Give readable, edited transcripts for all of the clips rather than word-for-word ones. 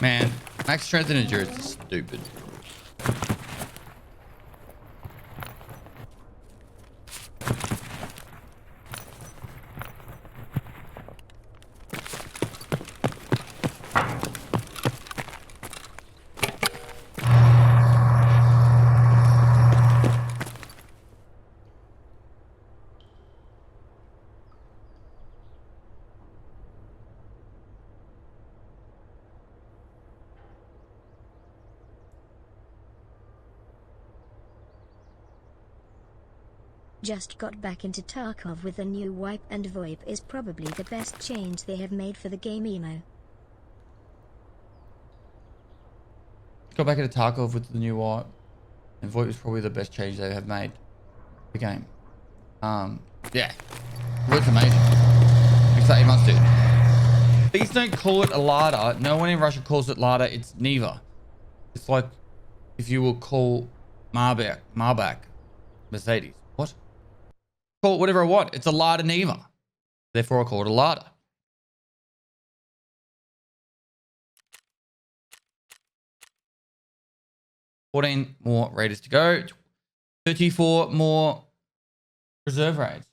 Man, max strength and endurance is stupid. Just got back into Tarkov with a new wipe, and VoIP is probably the best change they have made for the game emo. Go back into Tarkov with the new wipe, and VoIP is probably the best change they have made the game. Yeah, VoIP's amazing. It's 8 months, dude. Please don't call it a Lada. No one in Russia calls it Lada. It's neither. It's like if you will call Marbach Mercedes. What? Call it whatever I want. It's a Lada neither. Therefore, I call it a Lada. $14 more raiders to go. 34 more reserve raids.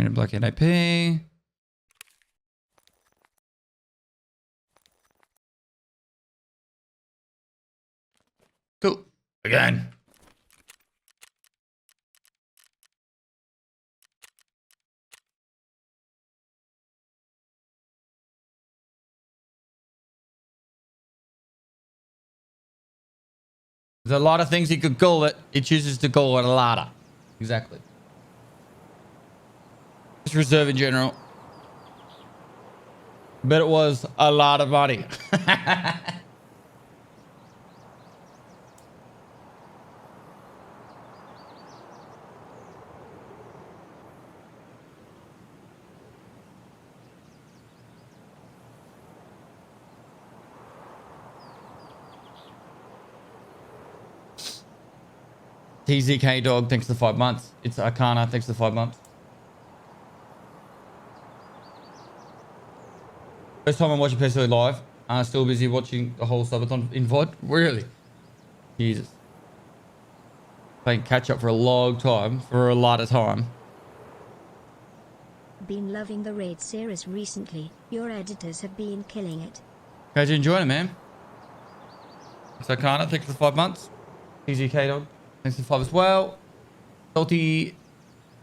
Blockade IP. Cool. Again. There's a lot of things you could call it. It chooses to call it a Lada. Exactly. Just reserve in general. Bet it was a lot of money. TZK dog, thanks for 5 months. It's Arcana, thanks for 5 months. First time I'm watching PSV live. Still busy watching the whole subathon in VOD. Really? Jesus. Playing catch up for a long time. For a lot of time. Been loving the raid series recently. Your editors have been killing it. Guys, you enjoying it, man? It's Arcana, thanks for 5 months. TZK dog, thanks for 5 as well. Salty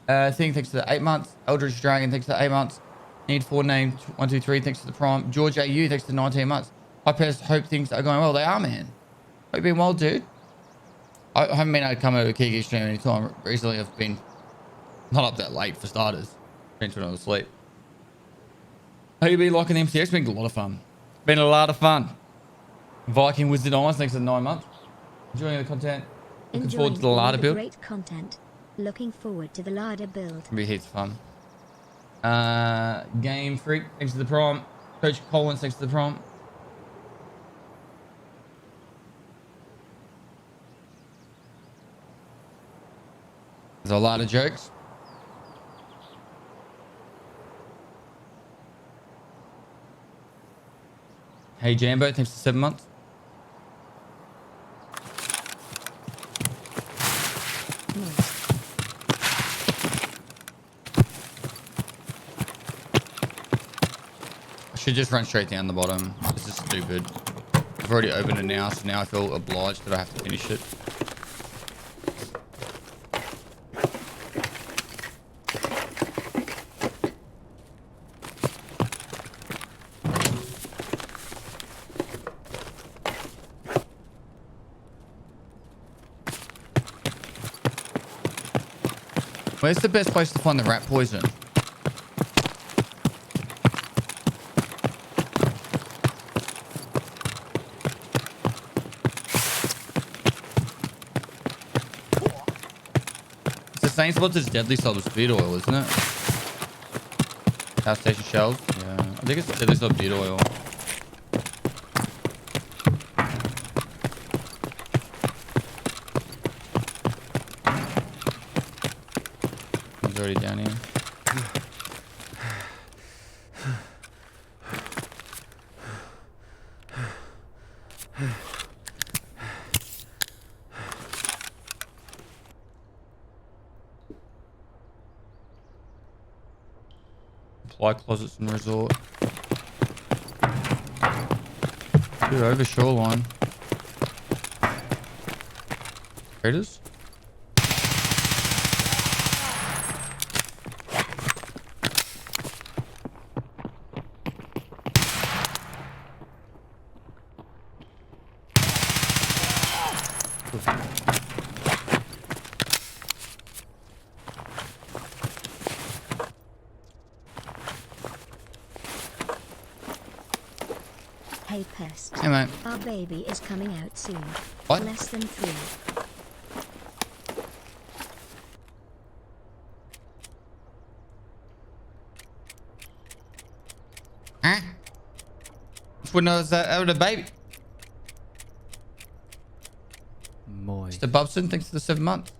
thing, thanks for the 8 months. Eldritch Dragon, thanks for the 8 months. Need 4 name 123, thanks to the prime. George AU, thanks to 19 months. I hope things are going well. They are, man. Hope you've been well, dude. I haven't been able to come over to Kiki stream anytime recently. I've been not up that late for starters. Been to another sleep. Hope you've been liking the MCX. Been a lot of fun. Been a lot of fun. Viking Wizard Eyes, thanks to 9 months. Enjoying the content. Looking forward to the Lada build. Great content. Looking forward to the Lada build. It'll be heaps of fun. Game Freak, thanks to the prompt. Coach Collins, thanks to the prompt. There's a lot of jokes. Hey Jambo, thanks for 7 months. Should just run straight down the bottom. This is stupid. I've already opened it now, so now I feel obliged that I have to finish it. Where's the best place to find the rat poison? It's the same spot as deadly salt with speed oil, isn't it? Power station shells. Yeah, I think it's deadly salt beard oil. He's already down here. Supply closets and resort. Dude, over shoreline. Traders? Hey pest. Hey mate. Our baby is coming out soon. What? Less than 3. Huh? Just wouldn't know it's out a baby. Moist. Mr. Bubson, thanks for the 7 months.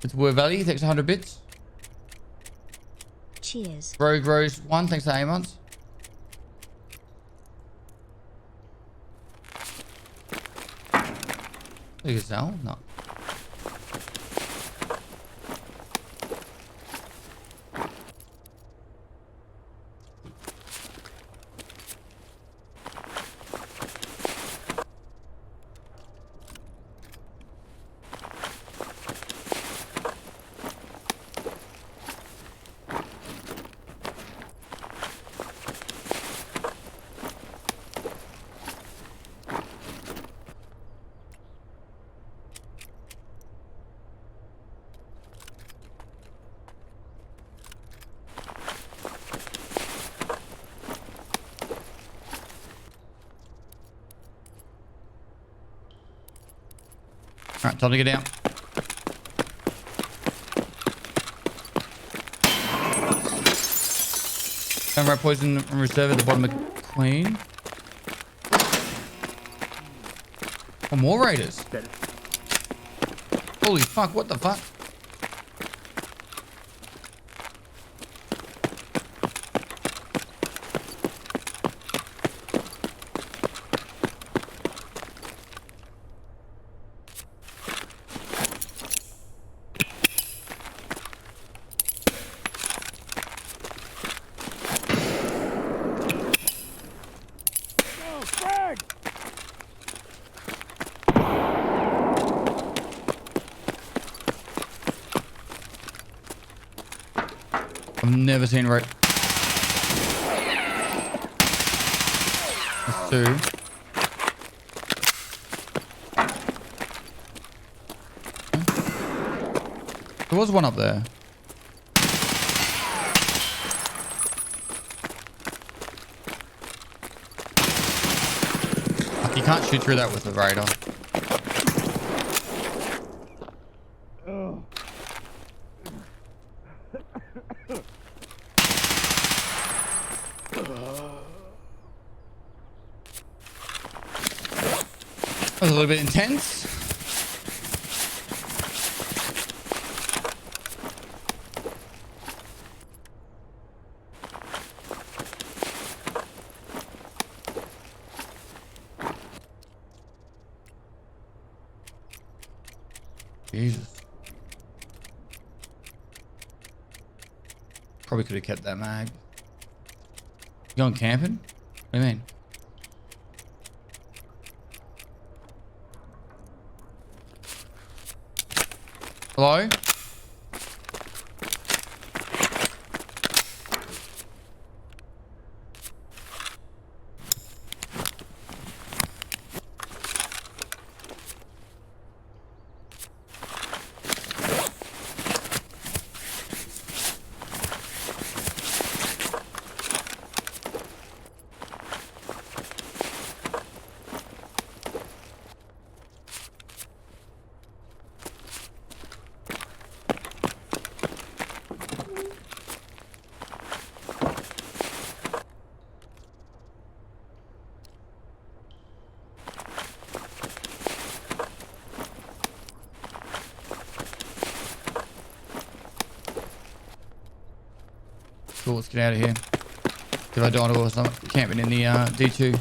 It's Word Valley, thanks for 100 bits. Cheers. Rogue Rose 1, thanks for 8 months. Look at Zal, no. Alright, time to get out. Found rat poison and reserve at the bottom of Queen. Oh, more raiders. Holy fuck, what the fuck? I've never seen right. That's 2. There was one up there. You can't shoot through that with the radar. That was a little bit intense. Jesus. Probably could have kept that mag. You going camping? What do you mean? Hello? cool. Let's get out of here. If I died or something, camping in the D2.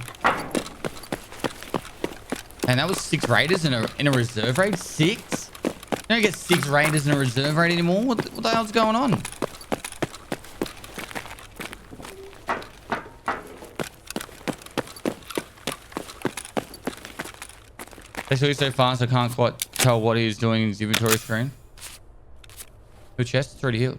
And that was 6 raiders in a reserve raid. 6? You don't get 6 raiders in a reserve raid anymore. What the hell's going on? Actually, so fast I can't quite tell what he's doing in his inventory screen. Good chest, it's already healed.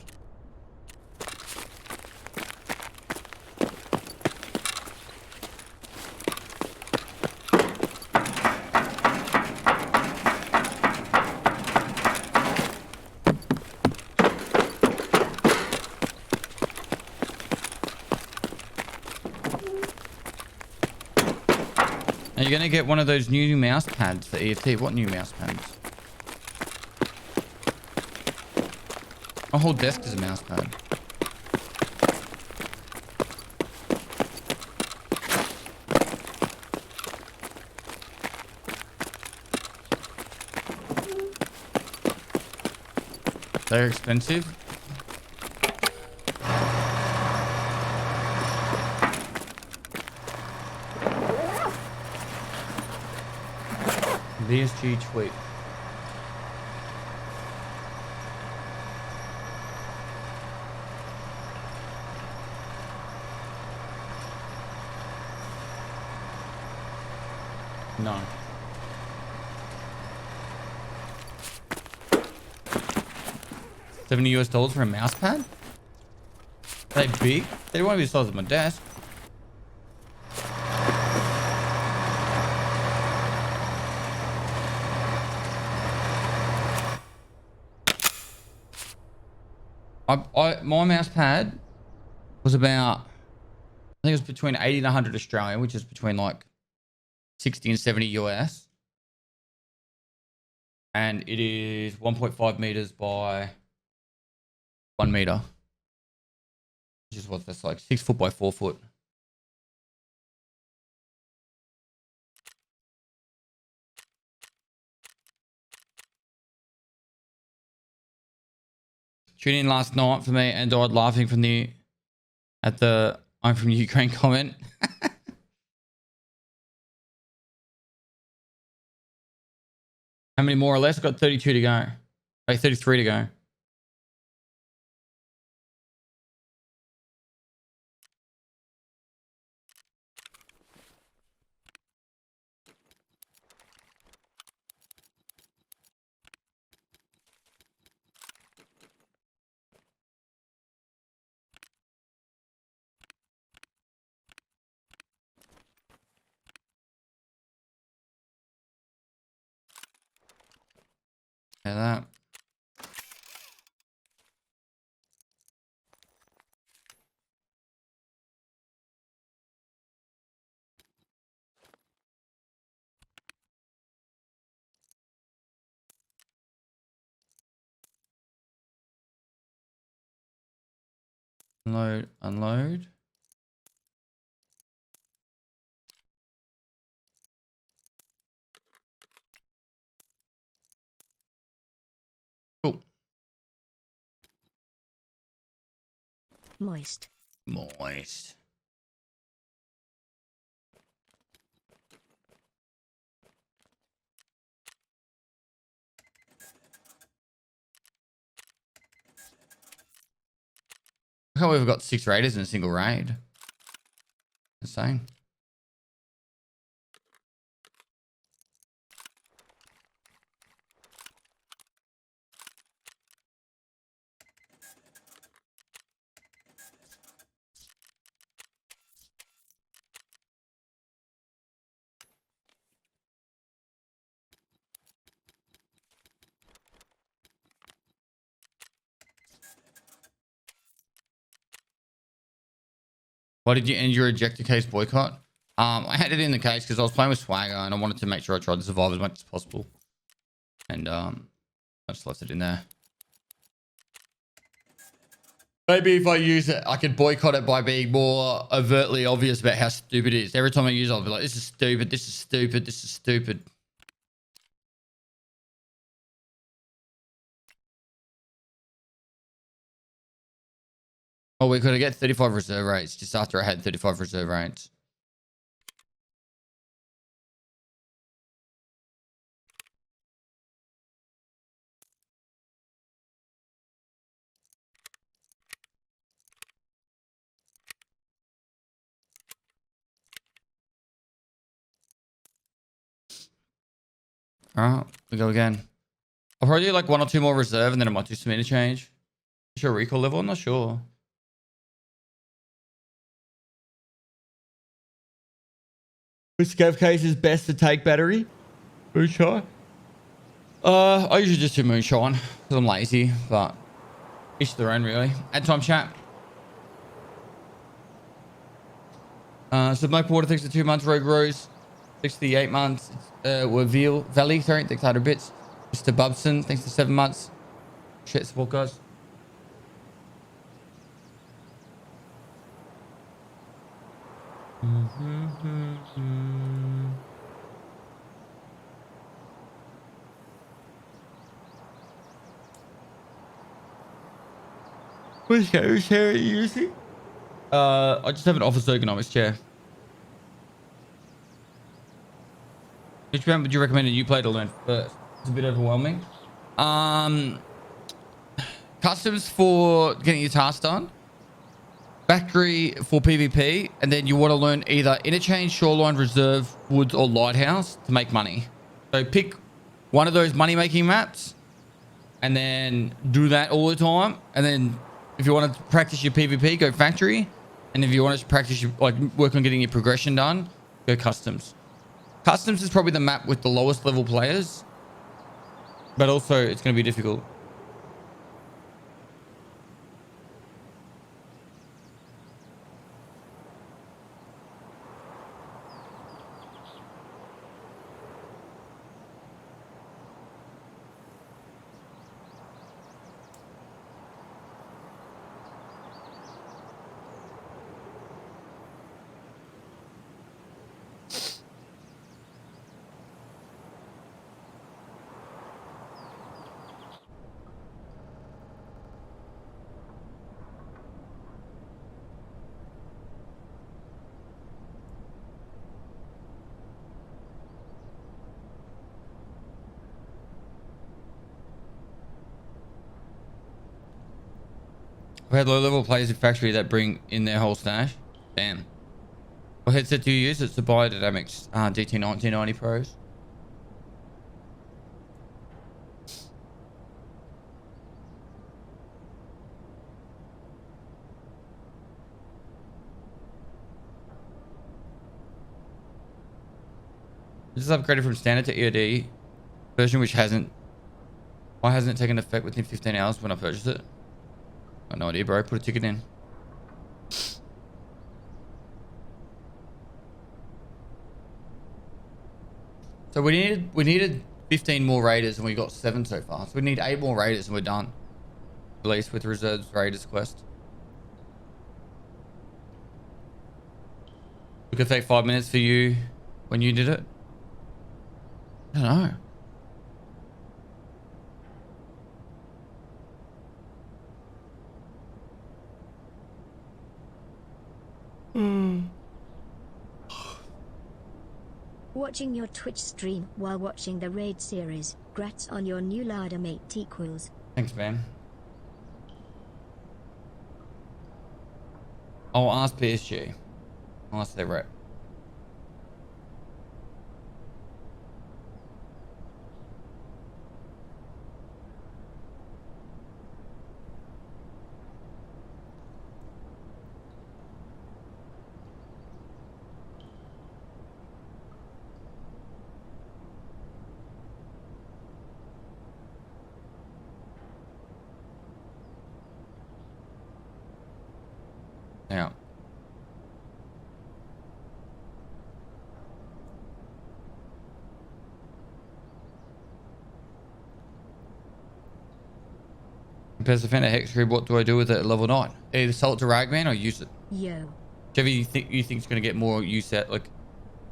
Are you going to get one of those new mouse pads for EFT? What new mouse pads? My whole desk is a mouse pad. They're expensive. VSG tweet. No. $70 for a mouse pad? Are they big? They won't be the size of my desk. My mouse pad was about, I think it was between 80 and 100 Australian, which is between like 60 and 70 US. And it is 1.5 meters by 1 meter. Which is what that's like, 6 foot by 4 foot. Tuned in last night for me and died laughing from at the I'm from Ukraine comment. How many more or less? I've got 32 to go. Like 33 to go. Yeah, that. Unload, unload. Cool. Moist. Moist. I can't believe we've got 6 raiders in a single raid. Insane. Why did you end your ejector case boycott? I had it in the case because I was playing with Swagger and I wanted to make sure I tried to survive as much as possible. And I just left it in there. Maybe if I use it, I could boycott it by being more overtly obvious about how stupid it is. Every time I use it, I'll be like, this is stupid, this is stupid, this is stupid. Oh, we could get 35 reserve rates just after I had 35 reserve rates. All right, we go again. I'll probably do like 1 or 2 more reserve and then I might do some interchange. Sure, recall level? I'm not sure. Which scav case is best to take battery? Moonshine? I usually just do moonshine because I'm lazy, but each their own really. Add time chat. So Black Water thanks for 2 months. Rogue Rose, 68 months. We'll Valley, sorry, thanks for 100 bits. Mr. Bubson, thanks for 7 months. Shit support, guys. Which chair are you using? I just have an office ergonomics chair. Which round would you recommend a new player to learn first? It's a bit overwhelming. Customs for getting your task done. Factory for PvP, and then you want to learn either interchange, shoreline, reserve, woods, or lighthouse to make money. So pick one of those money making maps and then do that all the time. And then if you want to practice your PvP, go factory. And if you want to practice your, like, work on getting your progression done, go customs. Customs is probably the map with the lowest level players, but also it's going to be difficult. We had low level players in factory that bring in their whole stash. Damn. What headset do you use? It's the Biodynamics DT1990 Pros. This is upgraded from standard to EOD version, which hasn't. Why hasn't it taken effect within 15 hours when I purchased it? I have no idea, bro. Put a ticket in. So we needed 15 more raiders and we got 7 so far. So we need 8 more raiders and we're done. At least with reserves raiders quest. It could take 5 minutes for you when you did it. I don't know. Watching your Twitch stream while watching the raid series. Grats on your new larder mate equals. Thanks, man. I'll ask PSG. I'll ask their rep. Yeah. Compares the Fender Hex Grid, what do I do with it at level 9? Either sell it to Ragman or use it. Yo. Whichever you think it's gonna get more use at, like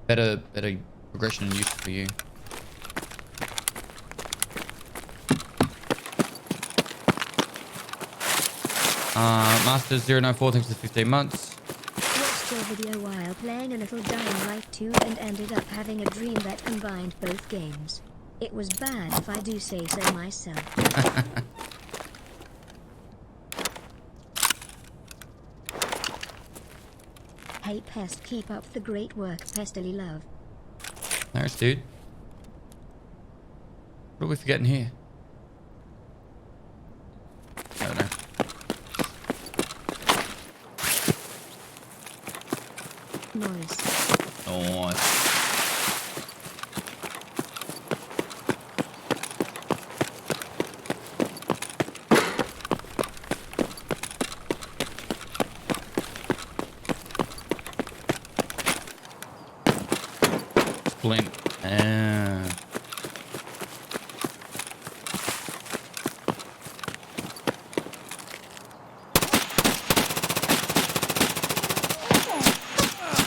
better progression and use for you. Masters094, thanks for 15 months. Watched your video while playing a little Dying Light 2 and ended up having a dream that combined both games. It was bad if I do say so myself. Hey Pest, keep up the great work, Pestily love. Thanks, dude. What are we forgetting here? I don't know. Nice. Nice. Splint.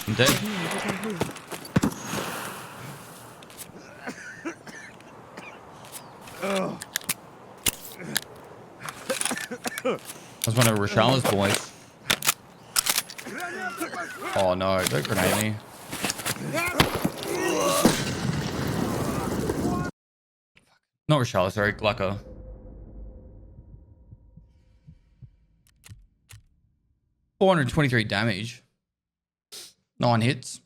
I'm dead. That's one of Rochelle's boys. Oh no, don't grenade me. Not Rochelle, sorry, Glucker. $423 damage. 9 hits.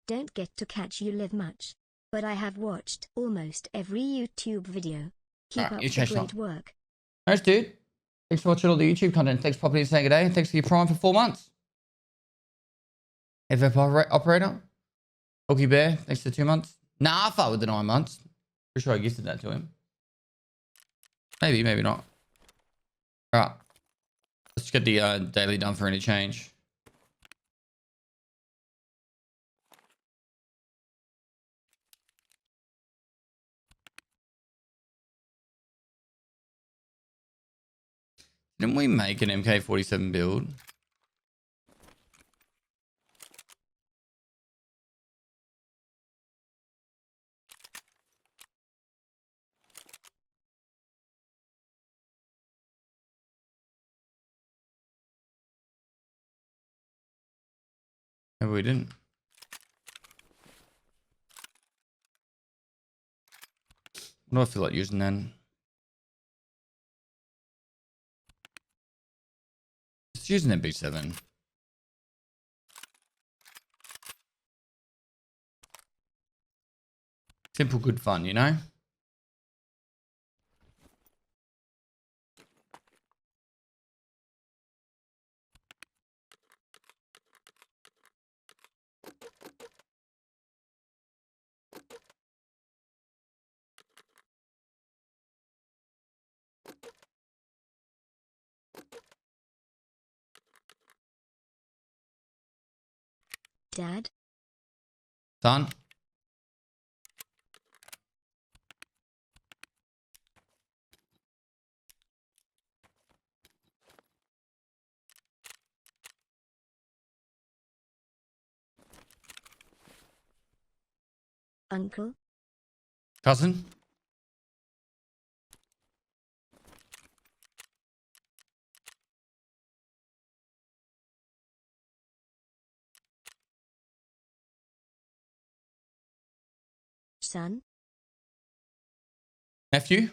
Don't get to catch you live much, but I have watched almost every YouTube video. Keep up the great work. Thanks, dude. Thanks for watching all the YouTube content. Thanks, Property saying a day, and thanks for your Prime for 4 months. FF Operator. Hooky Bear, thanks for 2 months. Nah, I thought with the 9 months. Pretty sure I gifted that to him. Maybe, maybe not. Alright. Let's get the daily done for any change. Didn't we make an MK47 build? Maybe we didn't. What do I feel like using then? Just using an B7. Simple, good fun, you know? Dad? Son? Uncle? Cousin? Son? Nephew?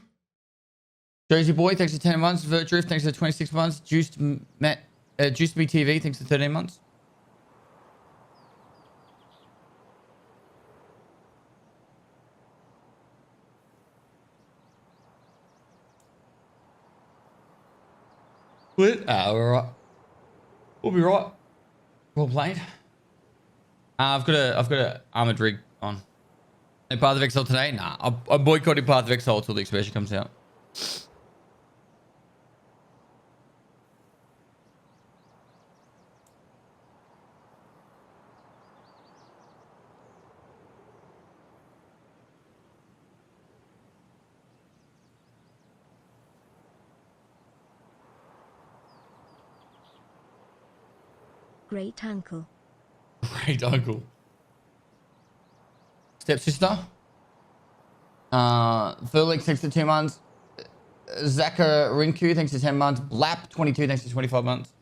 Josie Boy, thanks for 10 months. Vert Drift, thanks for 26 months. Juiced Matt, Juiced Me TV, thanks for 13 months. What? We're right. We'll be right. Well played. I've got a armored rig on. No Path of XL today? Nah, I'm boycotting Path of XL until the expansion comes out. Great uncle. Great uncle. Stepsister. Verlix 6 to 2 months. Zaka Rinku, thanks to 10 months. Blap 22, thanks to 25 months.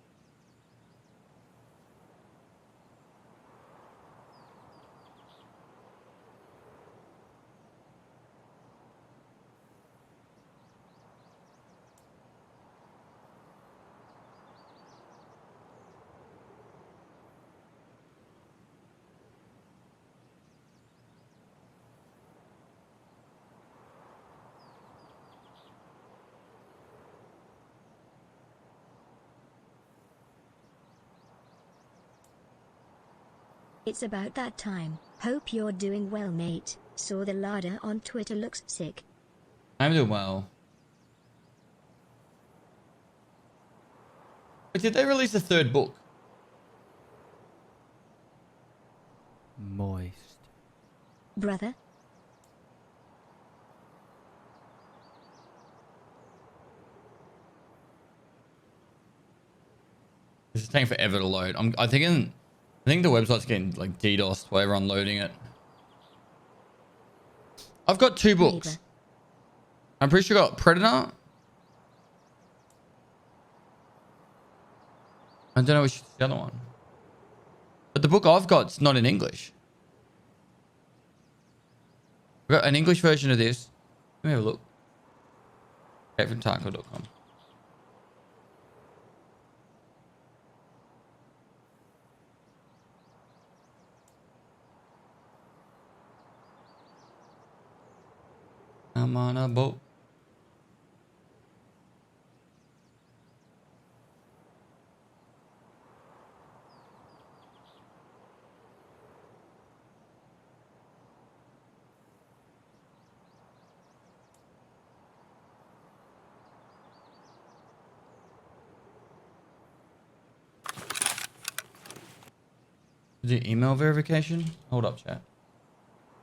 It's about that time. Hope you're doing well, mate. Saw the ladder on Twitter, looks sick. I'm doing well. But did they release a third book? Moist. Brother? This is taking forever to load. I think the website's getting like DDoSed while everyone loading it. I've got 2 books. Neighbor. I'm pretty sure I got Predator. I don't know which is the other one. But the book I've got's not in English. I've got an English version of this. Let me have a look. Okay, from Tarkov.com. I'm on a boat. Do email verification? Hold up, chat.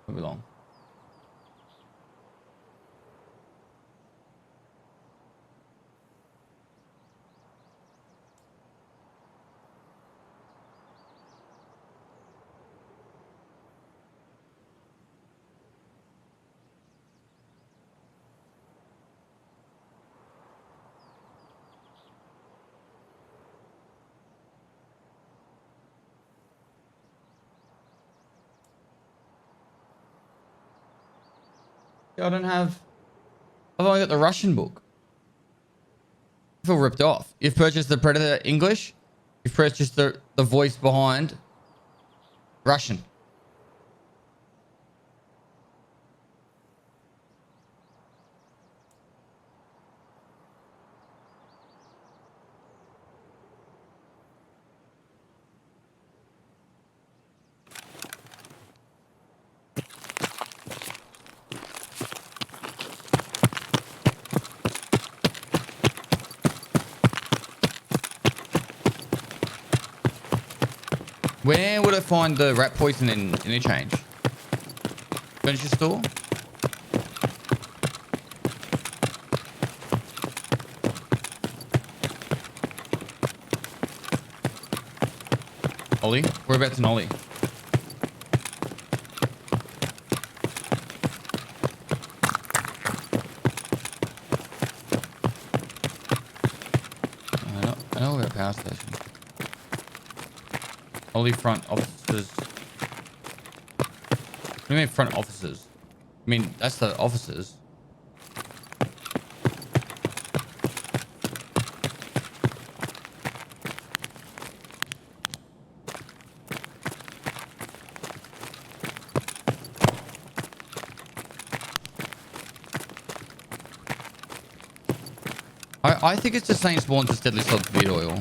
Won't be long. I don't have... I've only got the Russian book. I feel ripped off. You've purchased the Predator English. You've purchased the voice behind Russian. Where would I find the rat poison in interchange? Furniture store? Ollie? Whereabouts in Ollie? I know we're at power station. Ollie front offices. What do you mean front offices? I mean, that's the offices. I think it's the same spawn as Deadly Slug feed oil.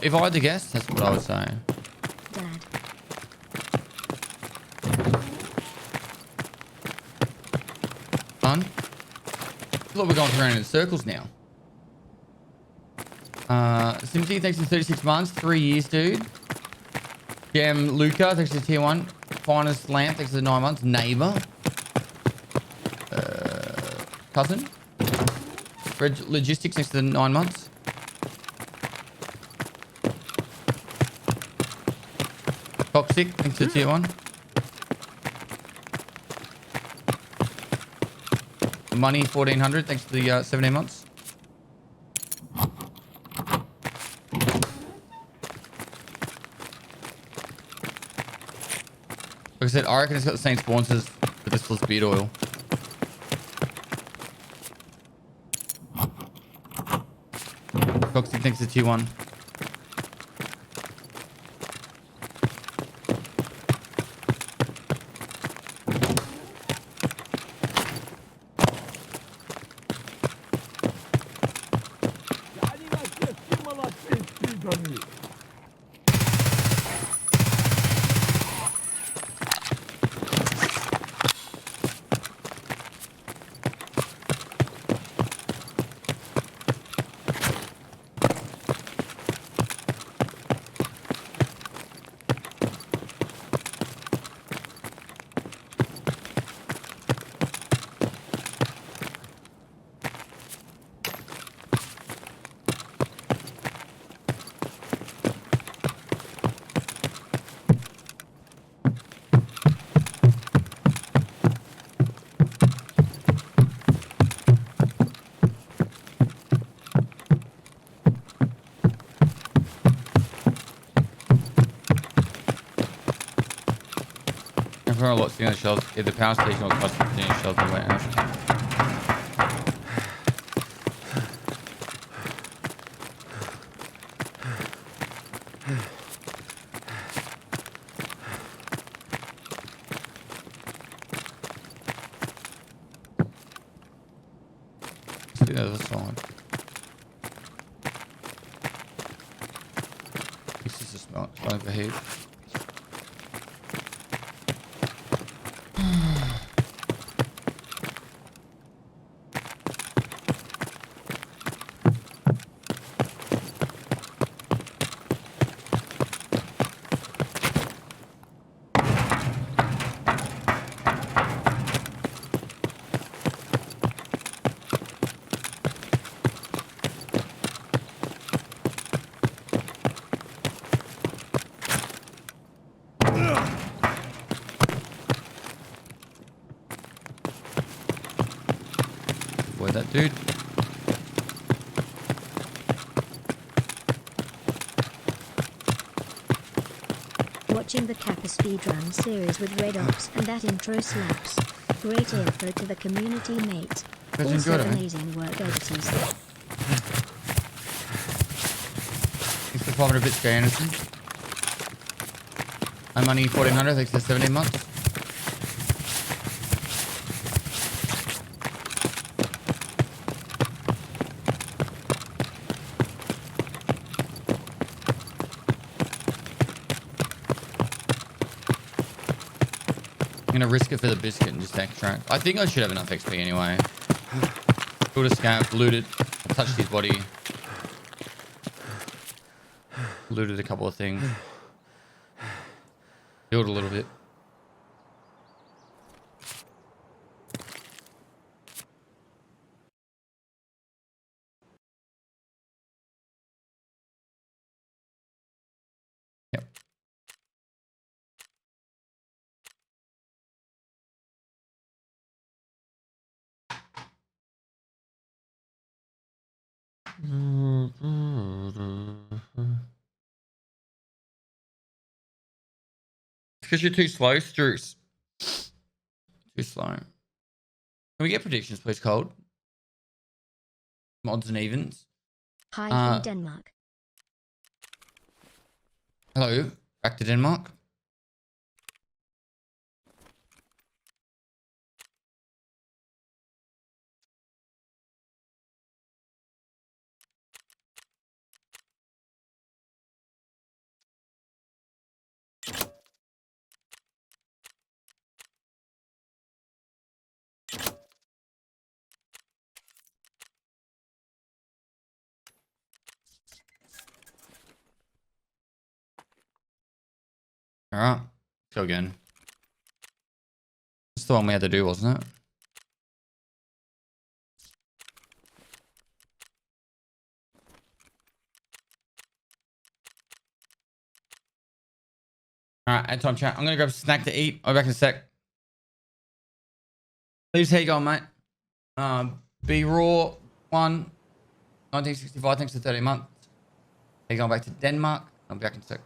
If I had to guess, that's what I would say. Dad. Son? Look, we're going around in circles now. Simsy, thanks for 36 months. 3 years, dude. Gem Luca, thanks for tier 1. Finest Lamp, thanks for 9 months. Neighbor. Cousin. Red Logistics, thanks for 9 months. Toxic, thanks to tier 1. Money 1400. Thanks for the 17 months. Like I said, I reckon it's got the same sponsors, but this was beard oil. Foxy thinks it's T1. A lot sitting on the shelves. Yeah, the power station was costing sitting on the shelves and went out. Let's do the other side. This is the smell. It's starting to behave. Avoid that dude. Watching the Kappa speedrun series with Red Ops and that intro slaps. Great info to the community, mate. Also amazing work, editors. Thanks for 500 bits, Jay Anderson. I'm money 1400. Thanks for 17 months. I'm gonna risk it for the biscuit and just extract. I think I should have enough XP anyway. Build a scamp, looted, touched his body. Looted a couple of things. Healed a little bit. Yep. Because you're too slow, Struce. Too slow. Can we get predictions, please, Cold? Mods and evens. Hi from Denmark. Hello, back to Denmark. All right, let's go again. That's the one we had to do, wasn't it? All right, at time chat. I'm gonna grab a snack to eat. I'll be back in a sec. Please, how you going, mate? B Raw 1, 1965. Thanks for 30 months. They're going back to Denmark. I'll be back in a sec.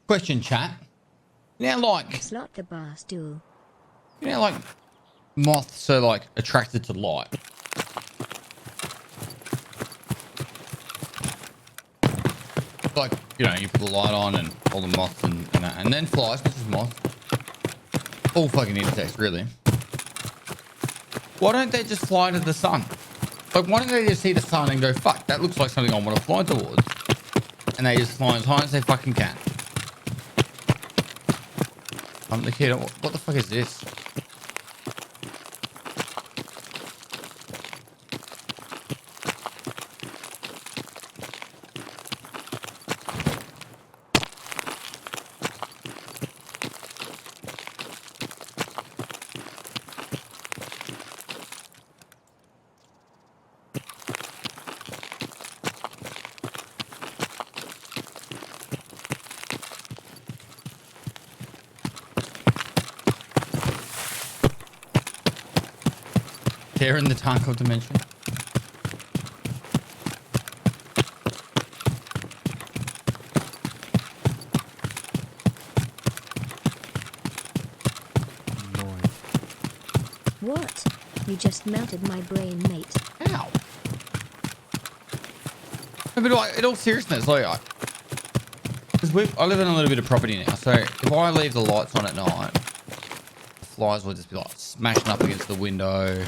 Question, chat. Slot the bar stool. Like moths are like attracted to light. Like, you know, you put the light on and all the moths and that, and then flies, this is moths. All fucking insects, really. Why don't they just fly to the sun? Like, why don't they just see the sun and go, fuck, that looks like something I want to fly towards. And they just fly as high as they fucking can. I'm the kid. What the fuck is this? They're in the Tarkov dimension. What? You just melted my brain, mate. Ow. No, but like, in all seriousness, like, I live in a little bit of property now, so if I leave the lights on at night, flies will just be like smashing up against the window.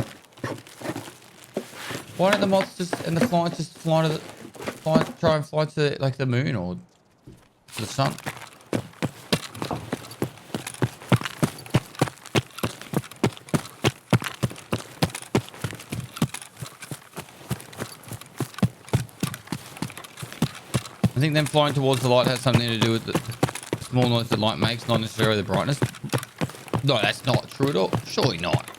Why don't the moths just and the flies just try and fly to like the moon or to the sun? I think them flying towards the light has something to do with the small noise the light makes, not necessarily the brightness. No, that's not true at all. Surely not.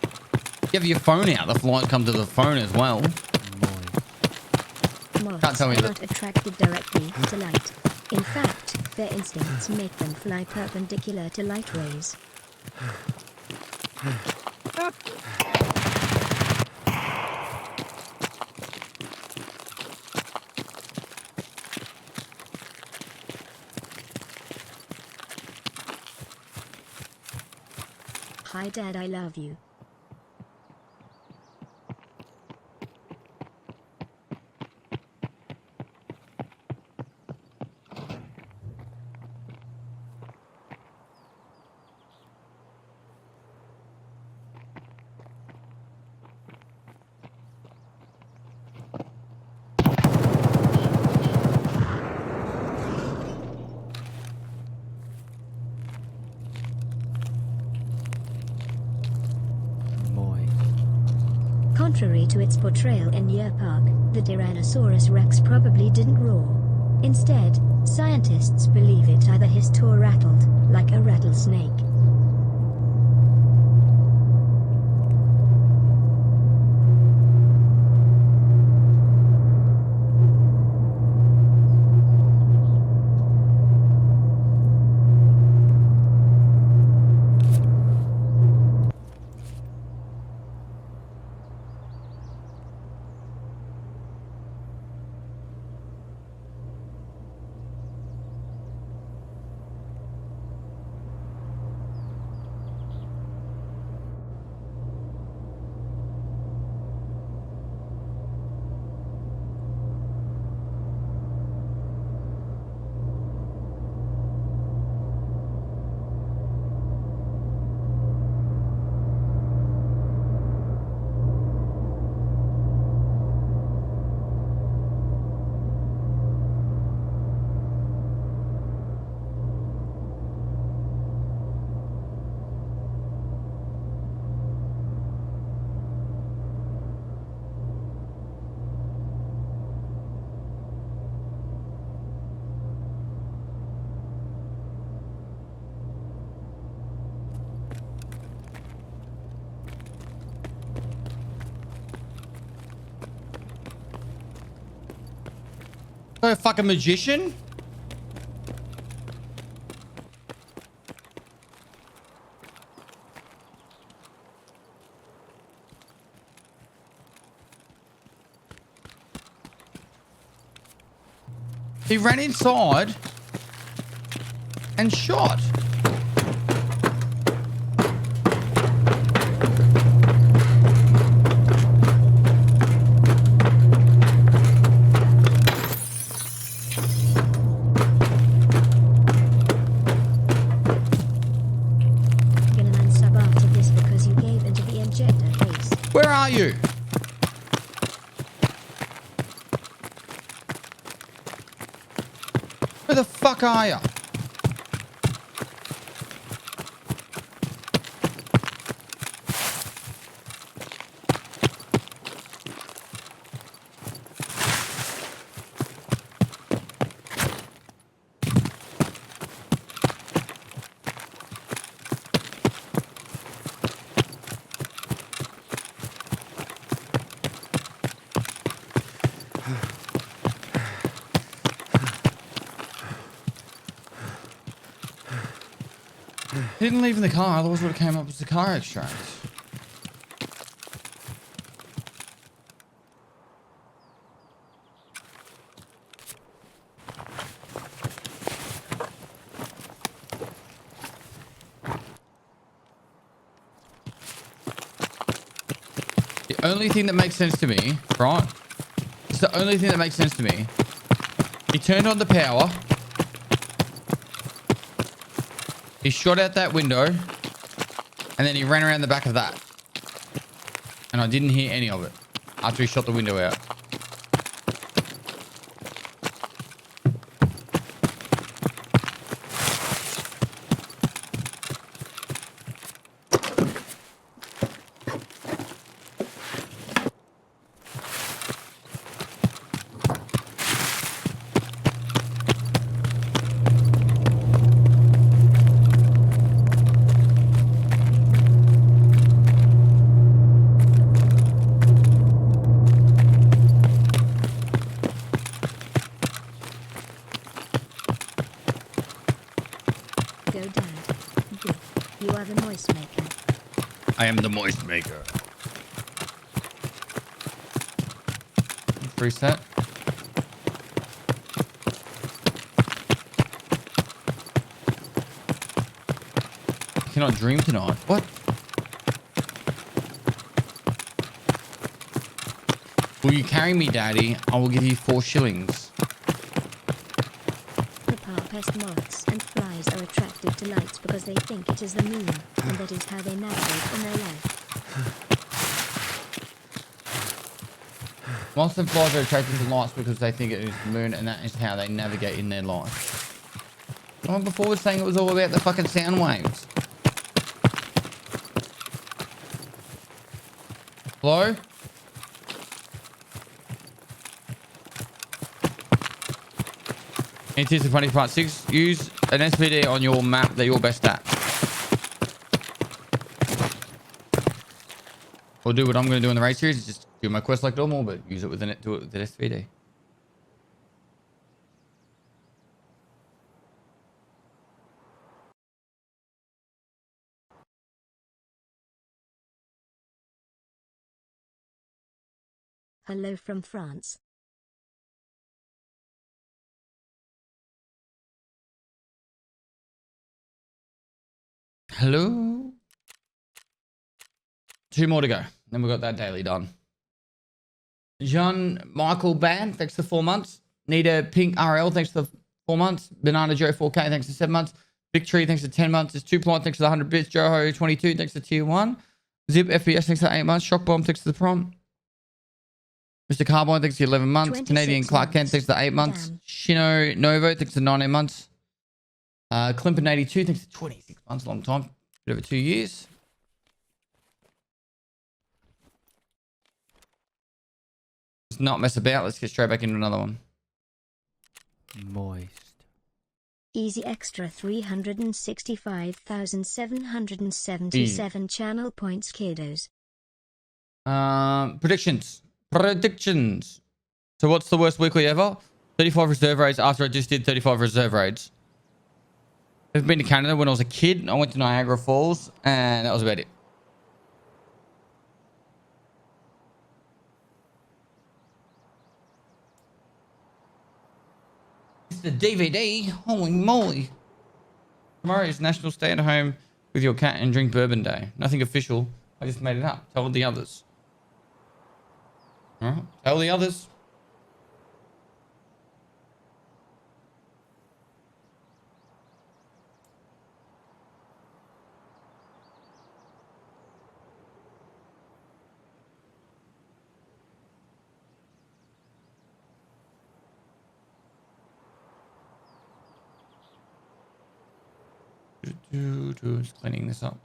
You have your phone out, the flight comes to the phone as well. Moths Can't tell me are that. not attracted directly to light. In fact, their instincts make them fly perpendicular to light rays. Hi Dad, I love you. Contrary to its portrayal in Year Park, the Tyrannosaurus Rex probably didn't roar. Instead, scientists believe it either hissed or rattled, like a rattlesnake. A fucking magician? He ran inside and shot. Where are you? Where the fuck are you? He didn't leave in the car, otherwise would have came up as the car exchange. only thing that makes sense to me, right? It's the only thing that makes sense to me. He turned on the power. He shot out that window. And then he ran around the back of that. And I didn't hear any of it after he shot the window out. Go Dad. Good. You are the noise maker. I am the moist maker. Reset. I cannot dream tonight. What? Will you carry me, Daddy? I will give you 4 shillings. The pest moths and flies are attracted to lights because they think it is the moon, and that is how they navigate in their life. Moths and flies are attracted to lights because they think it is the moon, and that is how they navigate in their life. Someone before was saying it was all about the fucking sound waves. Hello? It is the 20 part 6. Use an SVD on your map that you're best at. Or do what I'm going to do in the race series. Just do my quest like normal, but use it with an, do it with an SVD. Hello from France. Hello? 2 more to go. Then we've got that daily done. Jean Michael Band, thanks for 4 months. Nita Pink RL, thanks for 4 months. Banana Joe 4K, thanks for 7 months. Victory, thanks for 10 months. It's 2 Plant, thanks for the 100 bits. Joho 22, thanks for tier 1. Zip FPS, thanks for 8 months. Shock Bomb, thanks for the prompt. Mr. Carbine, thanks for 11 months. Canadian Clark Kent, thanks for 8 months. Damn. Shino Novo, thanks for 19 months. Klimpin 82, thanks for 26 months. Long time. Bit over 2 years. Let's not mess about. Let's get straight back into another one. Moist. Easy Extra 365,777 channel points kiddos. Predictions. So what's the worst weekly ever? 35 reserve raids after I just did 35 reserve raids. I've been to Canada when I was a kid. I went to Niagara Falls and that was about it. It's the DVD. Holy moly. Tomorrow is National Stay at Home with Your Cat and Drink Bourbon Day. Nothing official. I just made it up. Tell the others. All right. Tell the others. Just cleaning this up.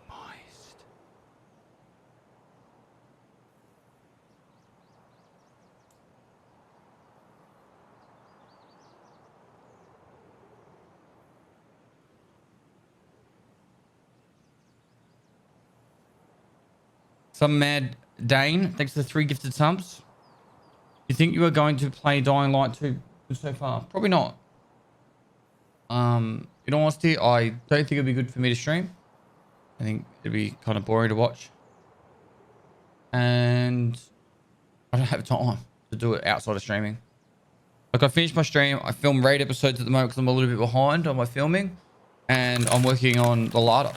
Moist. Some Mad Dane, thanks for the 3 gifted subs. You think you are going to play Dying Light 2 so far? Probably not. In all honesty, I don't think it'd be good for me to stream. I think it'd be kind of boring to watch. and I don't have time to do it outside of streaming. Like I finished my stream. I film raid episodes at the moment because I'm a little bit behind on my filming, and I'm working on the Loadout.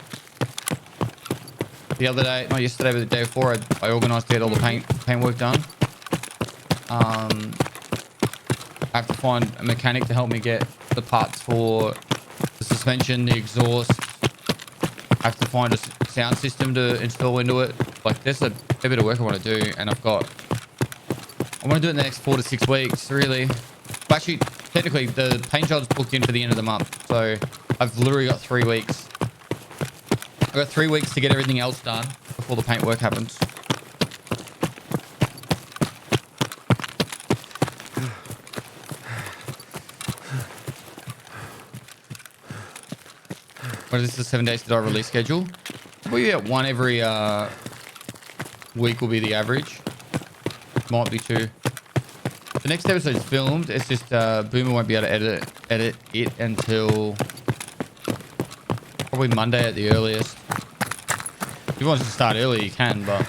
The other day, not yesterday, but the day before, I organised to get all the paint work done. I have to find a mechanic to help me get the parts for the suspension, the exhaust. I have to find a sound system to install into it. Like there's a bit of work I want to do, and I want to do it in the next 4 to 6 weeks, really. But actually, technically, the paint job's booked in for the end of the month, so I've literally got 3 weeks. I've got 3 weeks to get everything else done before the paint work happens. What is this, the 7 days to die release schedule? Well, yeah, one every week will be the average. Might be 2. The next episode's filmed. It's just Boomer won't be able to edit it until probably Monday at the earliest. If he wants to start early, he can, but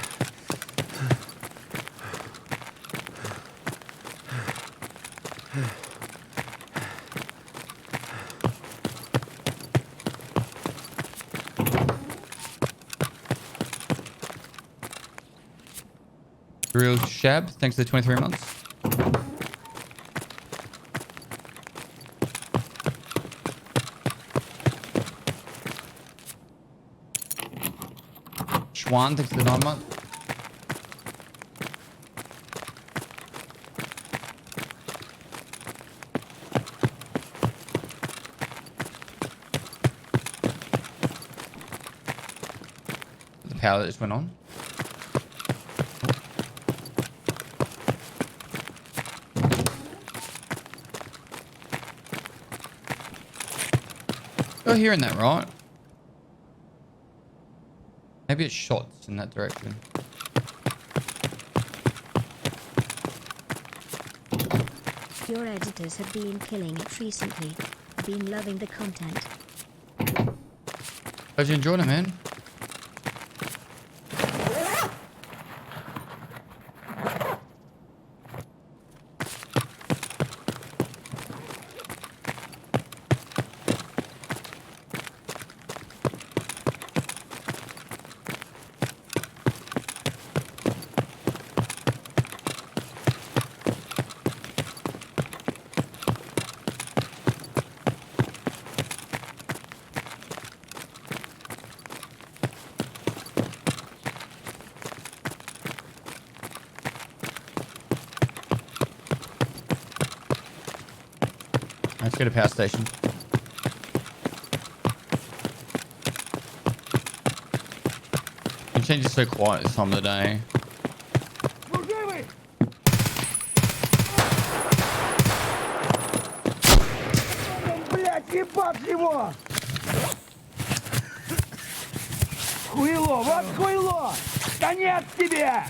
Real Shab, thanks for the 23 months. Schwan, thanks for the 9 months. The power that just went on. You're hearing that, right? Maybe it's shots in that direction. Your editors have been killing it recently. Been loving the content. How'd you enjoy it, man? Let's get a power station. You change it so quiet this time of the day. Блять, ебать его! Хуйло, вот хуйло! Конец тебе!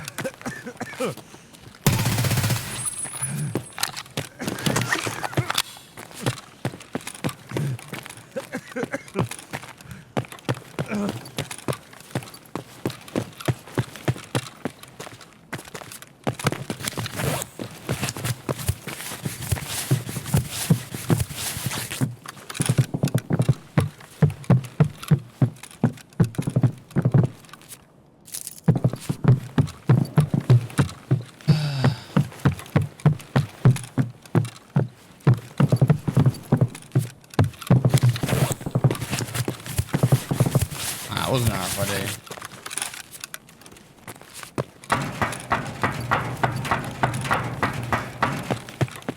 Wasn't an RFID.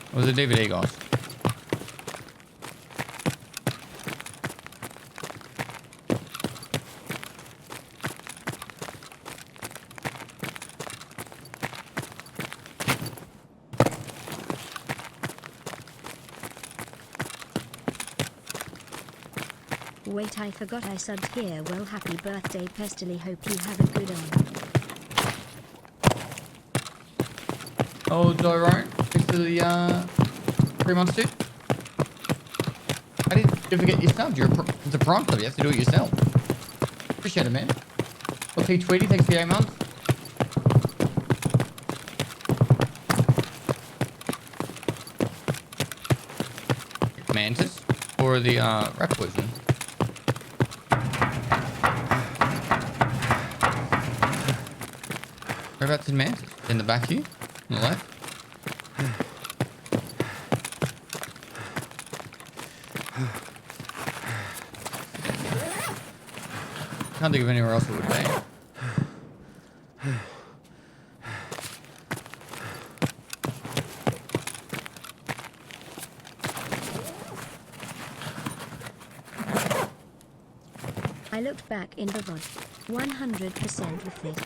It was a DVD, guys. Wait, I forgot I subbed here. Well, happy birthday, Pestily. Hope you have a good one. Oh, Dyrone, thanks for the 3 months, dude. How did you forget your sub? It's a prime sub. You have to do it yourself. Appreciate it, man. Well, P Tweety, thanks for the 8 months. mantis or the rat poison? Whereabouts in mantis? In the back here? On the left? Can't think of anywhere else it would be. I looked back in the Vods. 100% with it.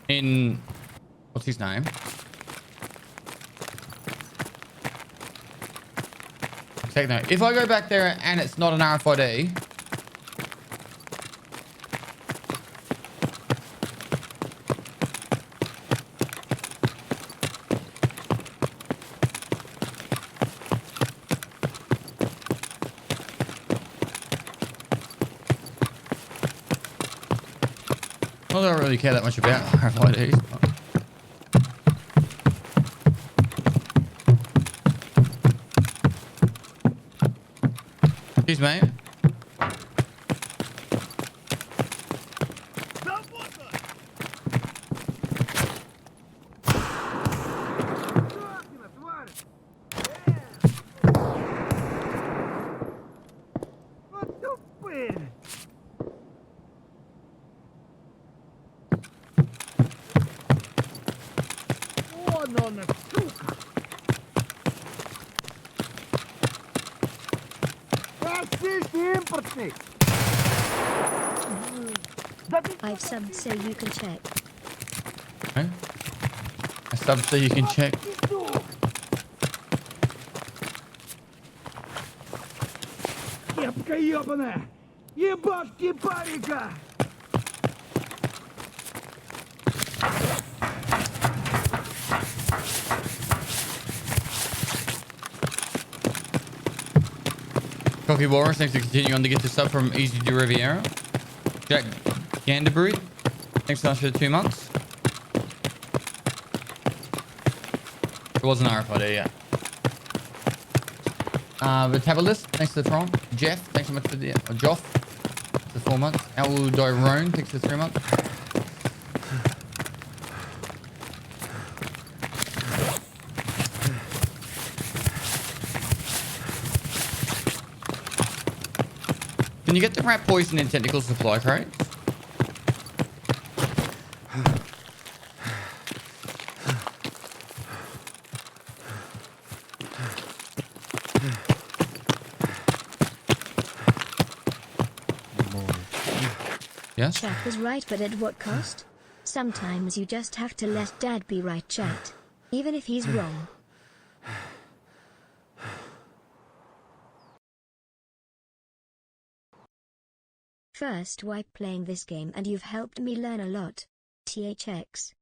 In what's his name? Take note. If I go back there and it's not an RFID, I don't really care that much about RFIDs. Excuse me. I've subbed so you can check. Okay. I subbed so you can check. Кепка ебаная! Ебашь кипарика! Cocky Walrus, thanks for continuing on to get the sub from Easy to Riviera. Jack Ganderbury, thanks so much for the 2 months. It wasn't RFID, yeah. Vitabalist, thanks for the prompt. Jeff, thanks so much for the Joff for 4 months. Aldyrone, thanks for 3 months. Can you get the rat poison in technical supply crates? Yes? Chat was right, but at what cost? Sometimes you just have to let Dad be right, chat. Even if he's wrong. First wipe playing this game and you've helped me learn a lot. THX.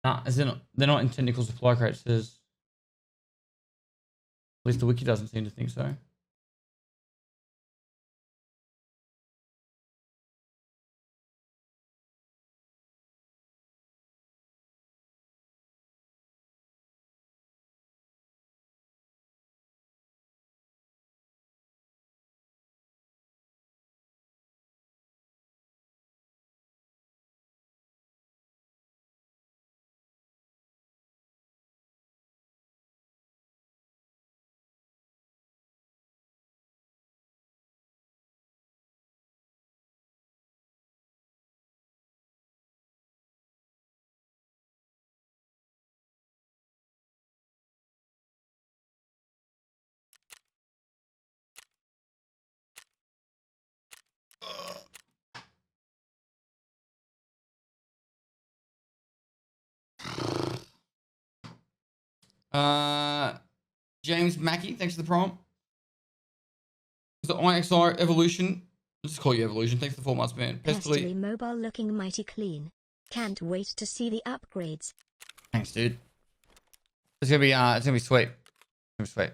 Nah, they're not in technical supply crates. At least the wiki doesn't seem to think so. James Mackey, thanks for the prompt. The IXR Evolution. Let's just call you Evolution. Thanks for the 4 months, man. Pestily mobile looking mighty clean. Can't wait to see the upgrades. Thanks, dude. It's gonna be sweet. It's gonna be sweet.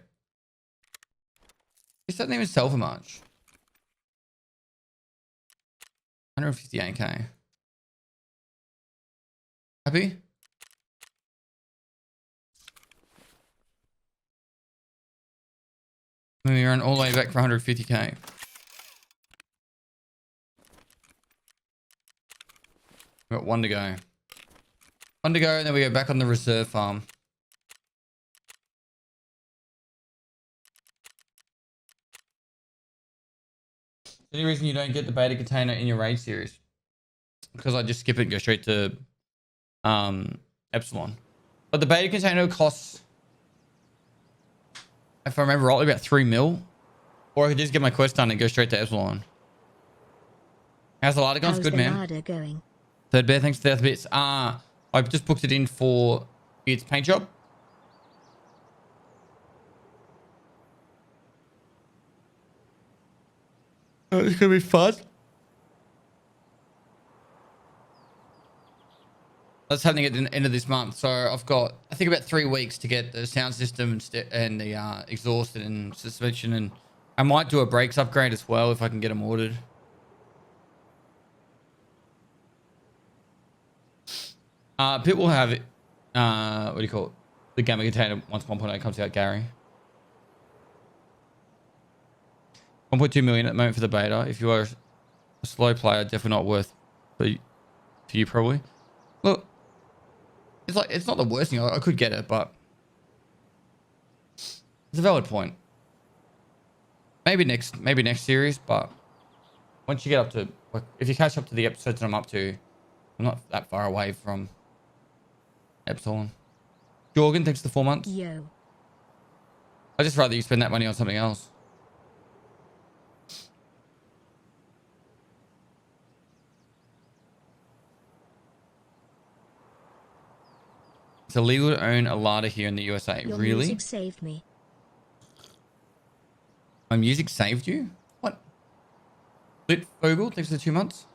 This doesn't even sell for much. 158k. Happy? Maybe we run all the way back for 150k. We've got one to go. One to go, and then we go back on the reserve farm. Any reason you don't get the beta container in your raid series? Because I just skip it and go straight to Epsilon. But the beta container costs, if I remember rightly, about 3 mil. Or I could just get my quest done and go straight to Epsilon. How's the ladder going? It's good, man. Ladder going? Third bear, thanks for the bits. I just booked it in for its paint job. It's gonna be fun. That's happening at the end of this month, so I've got, I think, about 3 weeks to get the sound system and the exhaust and suspension, and I might do a brakes upgrade as well if I can get them ordered. Pit will have it. What do you call it? The gamma container once 1.0 comes out, Gary. 1.2 million at the moment for the beta. If you are a slow player, definitely not worth for you probably. Look, it's not the worst thing. I could get it, but it's a valid point. Maybe next series, but once you get up to, like, if you catch up to the episodes that I'm up to, I'm not that far away from Epsilon. Jorgen, thanks for the 4 months. Yo. I'd just rather you spend that money on something else. It's illegal to own a larder here in the USA. Your really? music saved me. My music saved you? What? Lit Fogel, thanks for the 2 months.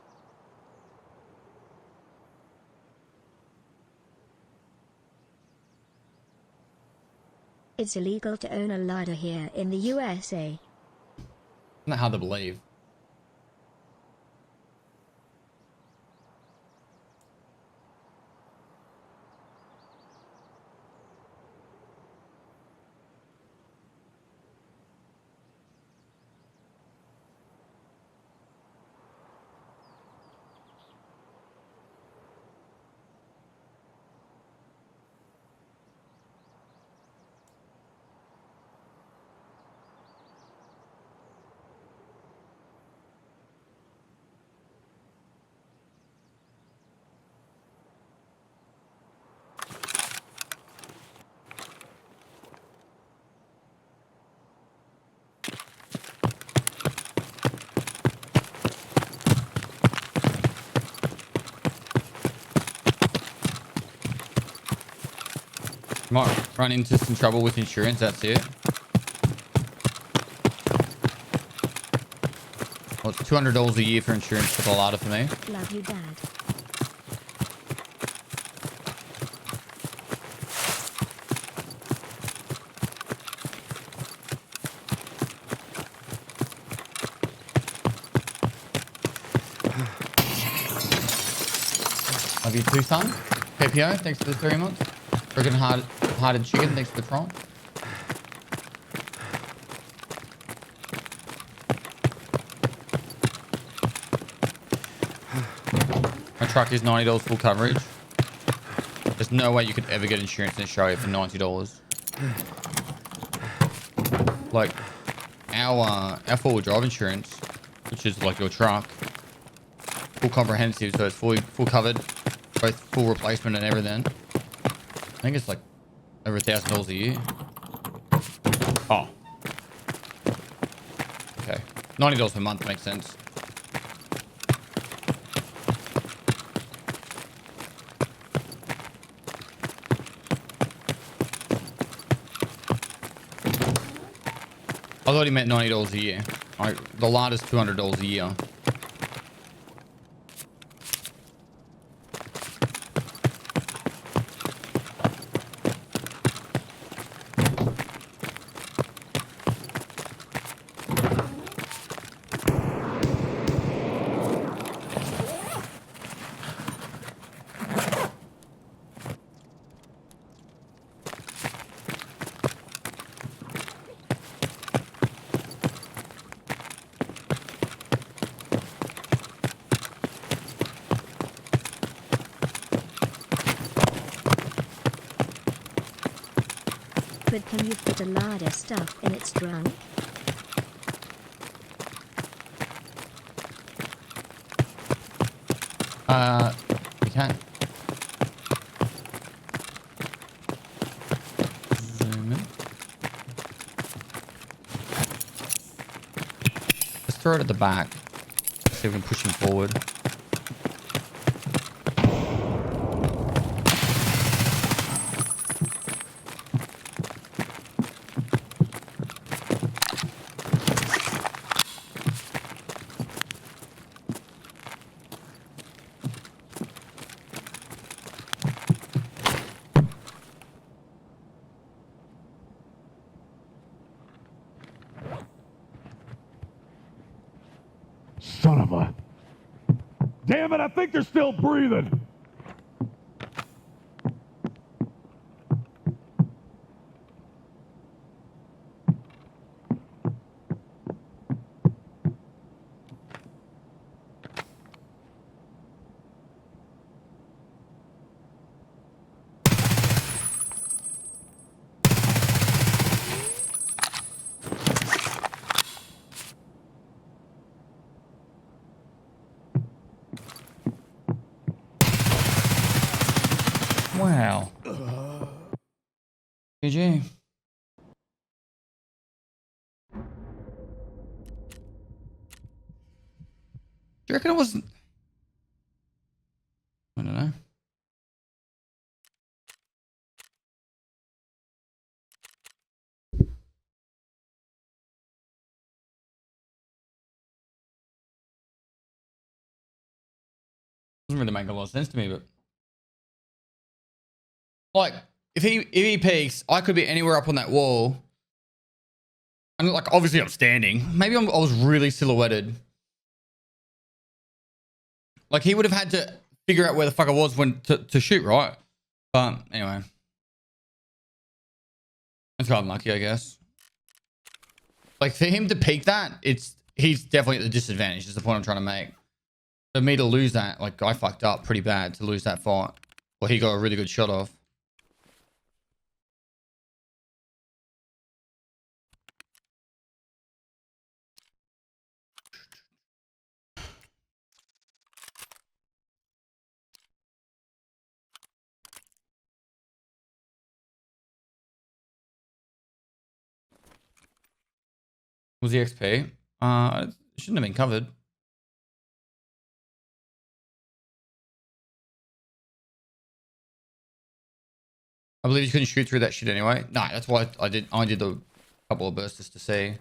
It's illegal to own a larder here in the USA. Not hard to believe. Might run into some trouble with insurance, that's it. Well, it's $200 a year for insurance for the larder for me. Love you, Dad. Love you too, son. PPO, thanks for the 3 months. Freaking hearted chicken, thanks for the prawn. My truck is $90 full coverage. There's no way you could ever get insurance in Australia for $90. Like, our 4-wheel drive insurance, which is like your truck, full comprehensive, so it's full covered, both full replacement and everything. I think it's like over $1,000 a year. Oh. Okay. $90 per month makes sense. I thought he meant $90 a year. The lot is $200 a year. But can you fit a lot of stuff in its trunk? We can. Zoom in. Let's throw it at the back. See if we can push him forward. Son of a... Damn it, I think they're still breathing. Wow. GG. Do you reckon it wasn't? I don't know. Doesn't really make a lot of sense to me, but like if he peeks, I could be anywhere up on that wall. And like obviously I'm standing. Maybe I was really silhouetted. Like he would have had to figure out where the fuck I was when to shoot, right? But anyway. It's kind of unlucky, I guess. Like for him to peek that, he's definitely at the disadvantage, is the point I'm trying to make. For me to lose that, like I fucked up pretty bad to lose that fight. Well, he got a really good shot off. Was the XP? It shouldn't have been covered. I believe you couldn't shoot through that shit anyway. No, that's why I did a couple of bursts just to see.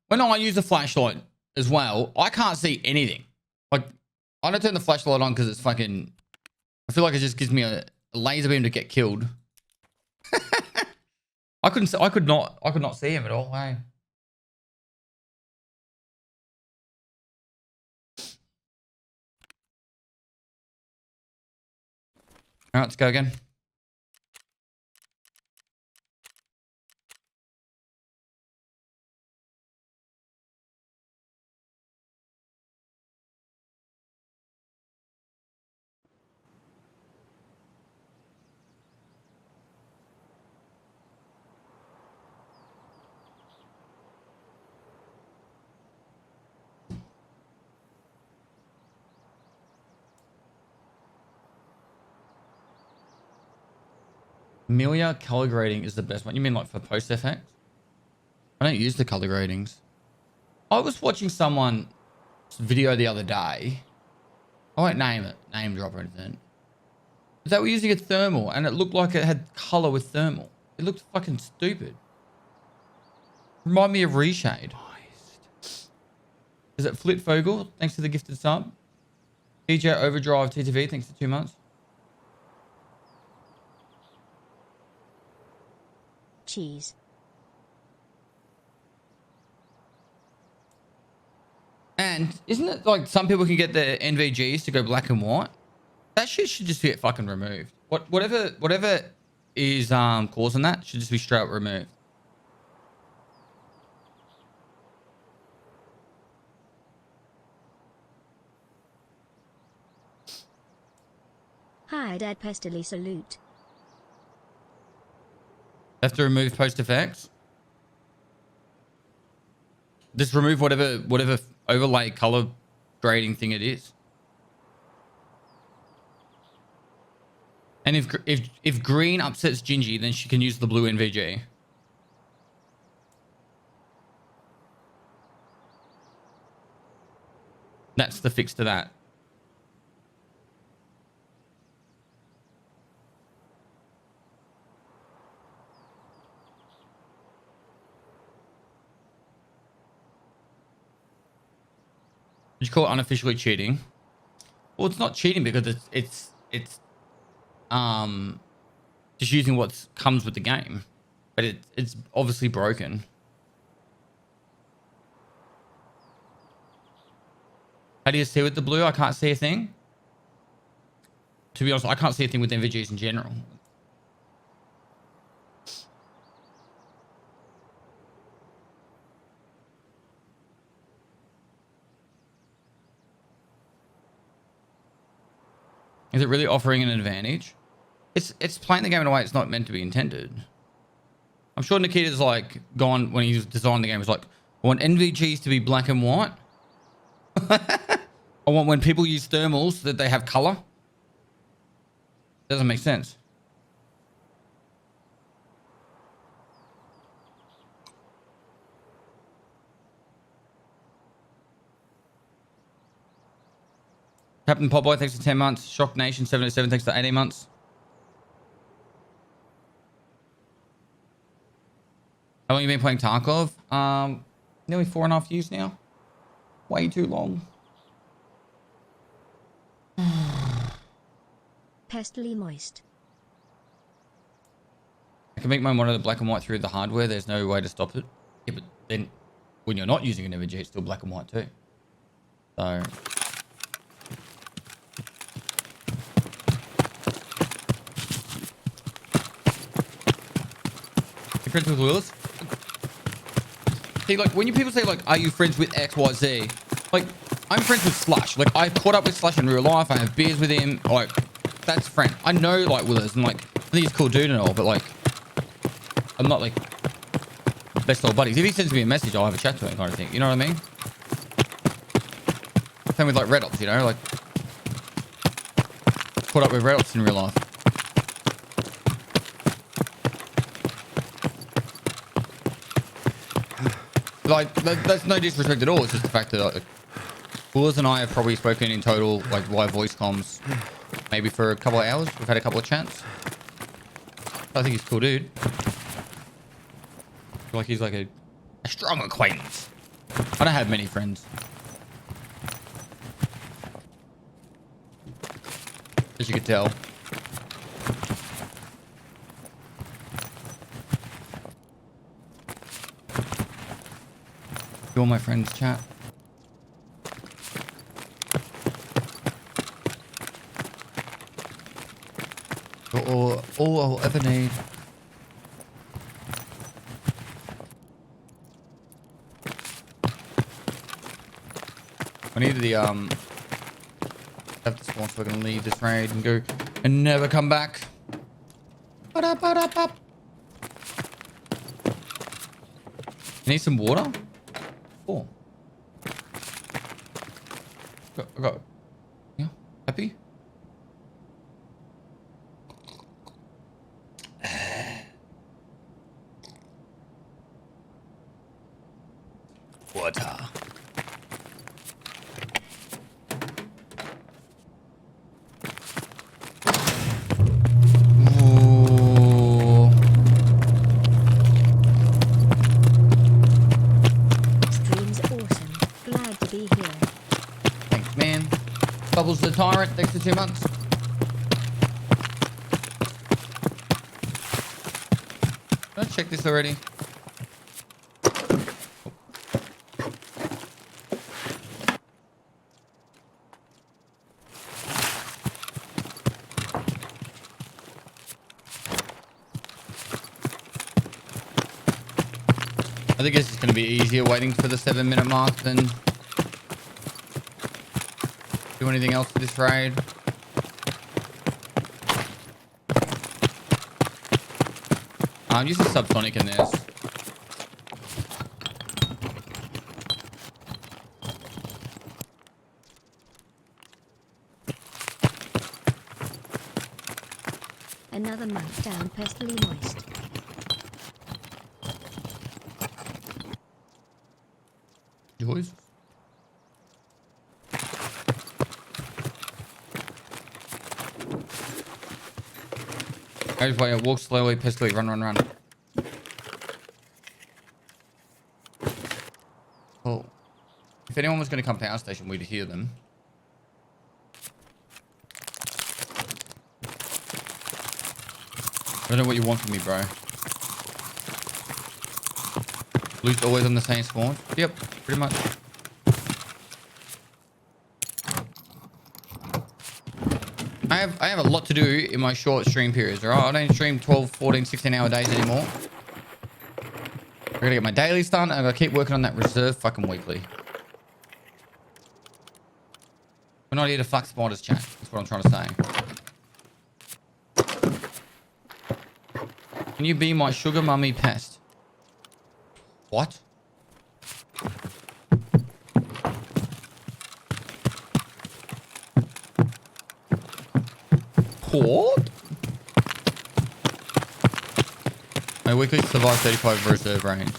When I use the flashlight as well, I can't see anything. Like, I don't turn the flashlight on because it's fucking... I feel like it just gives me a laser beam to get killed. I could not see him at all. Hey. All right, let's go again. Amelia color grading is the best one. You mean like for post effects? I don't use the color gradings. I was watching someone's video the other day. I won't name drop or anything. But they were using a thermal and it looked like it had color with thermal. It looked fucking stupid. Remind me of Reshade. Is it Flit Fogel? Thanks for the gifted sub. DJ Overdrive TTV, thanks for 2 months. Cheese. And isn't it like some people can get their NVGs to go black and white? That shit should just get fucking removed. Whatever is causing that should just be straight up removed. Hi, Dad Pestily salute. Have to remove post effects. Just remove whatever overlay color grading thing it is. And if green upsets Gingy, then she can use the blue NVG. That's the fix to that. You call it unofficially cheating. Well, it's not cheating because it's just using what comes with the game, but it's obviously broken. How do you see with the blue? I can't see a thing. To be honest, I can't see a thing with NVGs in general. Is it really offering an advantage? It's playing the game in a way it's not meant to be intended. I'm sure Nikita's like gone when he designed the game. Was like, I want NVGs to be black and white. I want when people use thermals that they have color. Doesn't make sense. Captain Popeye, thanks for 10 months. Shock Nation 707, thanks for 18 months. How long have you been playing Tarkov? Nearly 4.5 years now. Way too long. Pestily moist. I can make my monitor black and white through the hardware. There's no way to stop it. Yeah, but then when you're not using an NVG, it's still black and white too. So... You friends with Willis? See, like, when you people say, like, are you friends with XYZ? Like, I'm friends with Slush. Like, I've caught up with Slush in real life. I have beers with him. Like, that's a friend. I know, like, Willis, and, like, I think he's a cool dude and all, but, like, I'm not, like, best old buddies. If he sends me a message, I'll have a chat to him kind of thing. You know what I mean? Same with, like, Red Ops, you know? Like, caught up with Red Ops in real life. Like, that's no disrespect at all. It's just the fact that like, Willis and I have probably spoken in total, like, via voice comms, maybe for a couple of hours. We've had a couple of chats. I think he's a cool dude. I feel like he's like a strong acquaintance. I don't have many friends. As you could tell. All my friends chat. All I'll ever need. I need the have this one so I can leave this raid and go and never come back. I need some water. Oh. I got. Yeah. Happy? Water. Ooh. Stream's awesome. Glad to be here. Thanks, man. Bubbles the Tyrant, thanks for 2 months. Did I check this already? I think it's just going to be easier waiting for the 7-minute mark than do anything else for this raid. I'm using subsonic in this. Another month down, pestily moist. Yours? Guys, wait, walk slowly, pestily, run, run, run. Oh. If anyone was going to come to our station, we'd hear them. I don't know what you want from me, bro. Loot's always on the same spawn? Yep, pretty much. I have a lot to do in my short stream periods, alright? I don't stream 12, 14, 16 hour days anymore. I gotta get my dailies done and I gotta keep working on that reserve fucking weekly. We're not here to fuck spiders, chat. That's what I'm trying to say. Can you be my sugar mummy pest? What? What? My weekly survive 35 reserve range.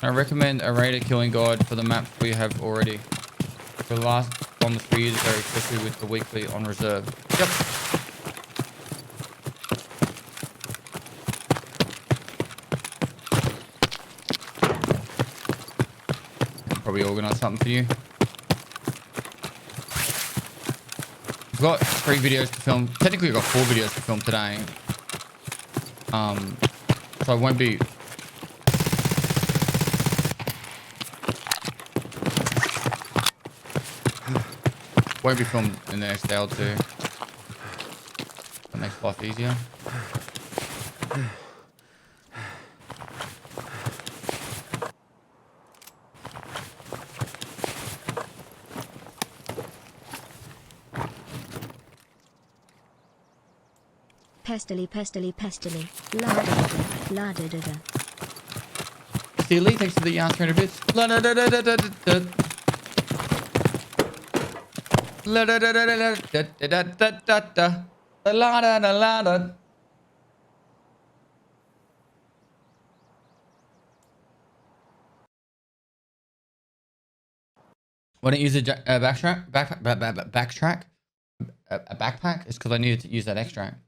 I recommend a raider killing guide for the maps we have already. For the last on the 3 years ago, especially with the weekly on reserve. Yep. Probably organize something for you. I've got 3 videos to film. Technically, I've got 4 videos to film today. So I won't be. Won't be filmed in the next day or two. That makes life easier. Pestily, pestily, pestily. La-da-da-da, la-da-da-da. Steely, thanks for the 300 bits. La-da-da-da-da-da-da. La-da-da-da-da-da-da-da-da-da. La-da-da-da-da. When I use a backpack, it's because I needed to use that extract.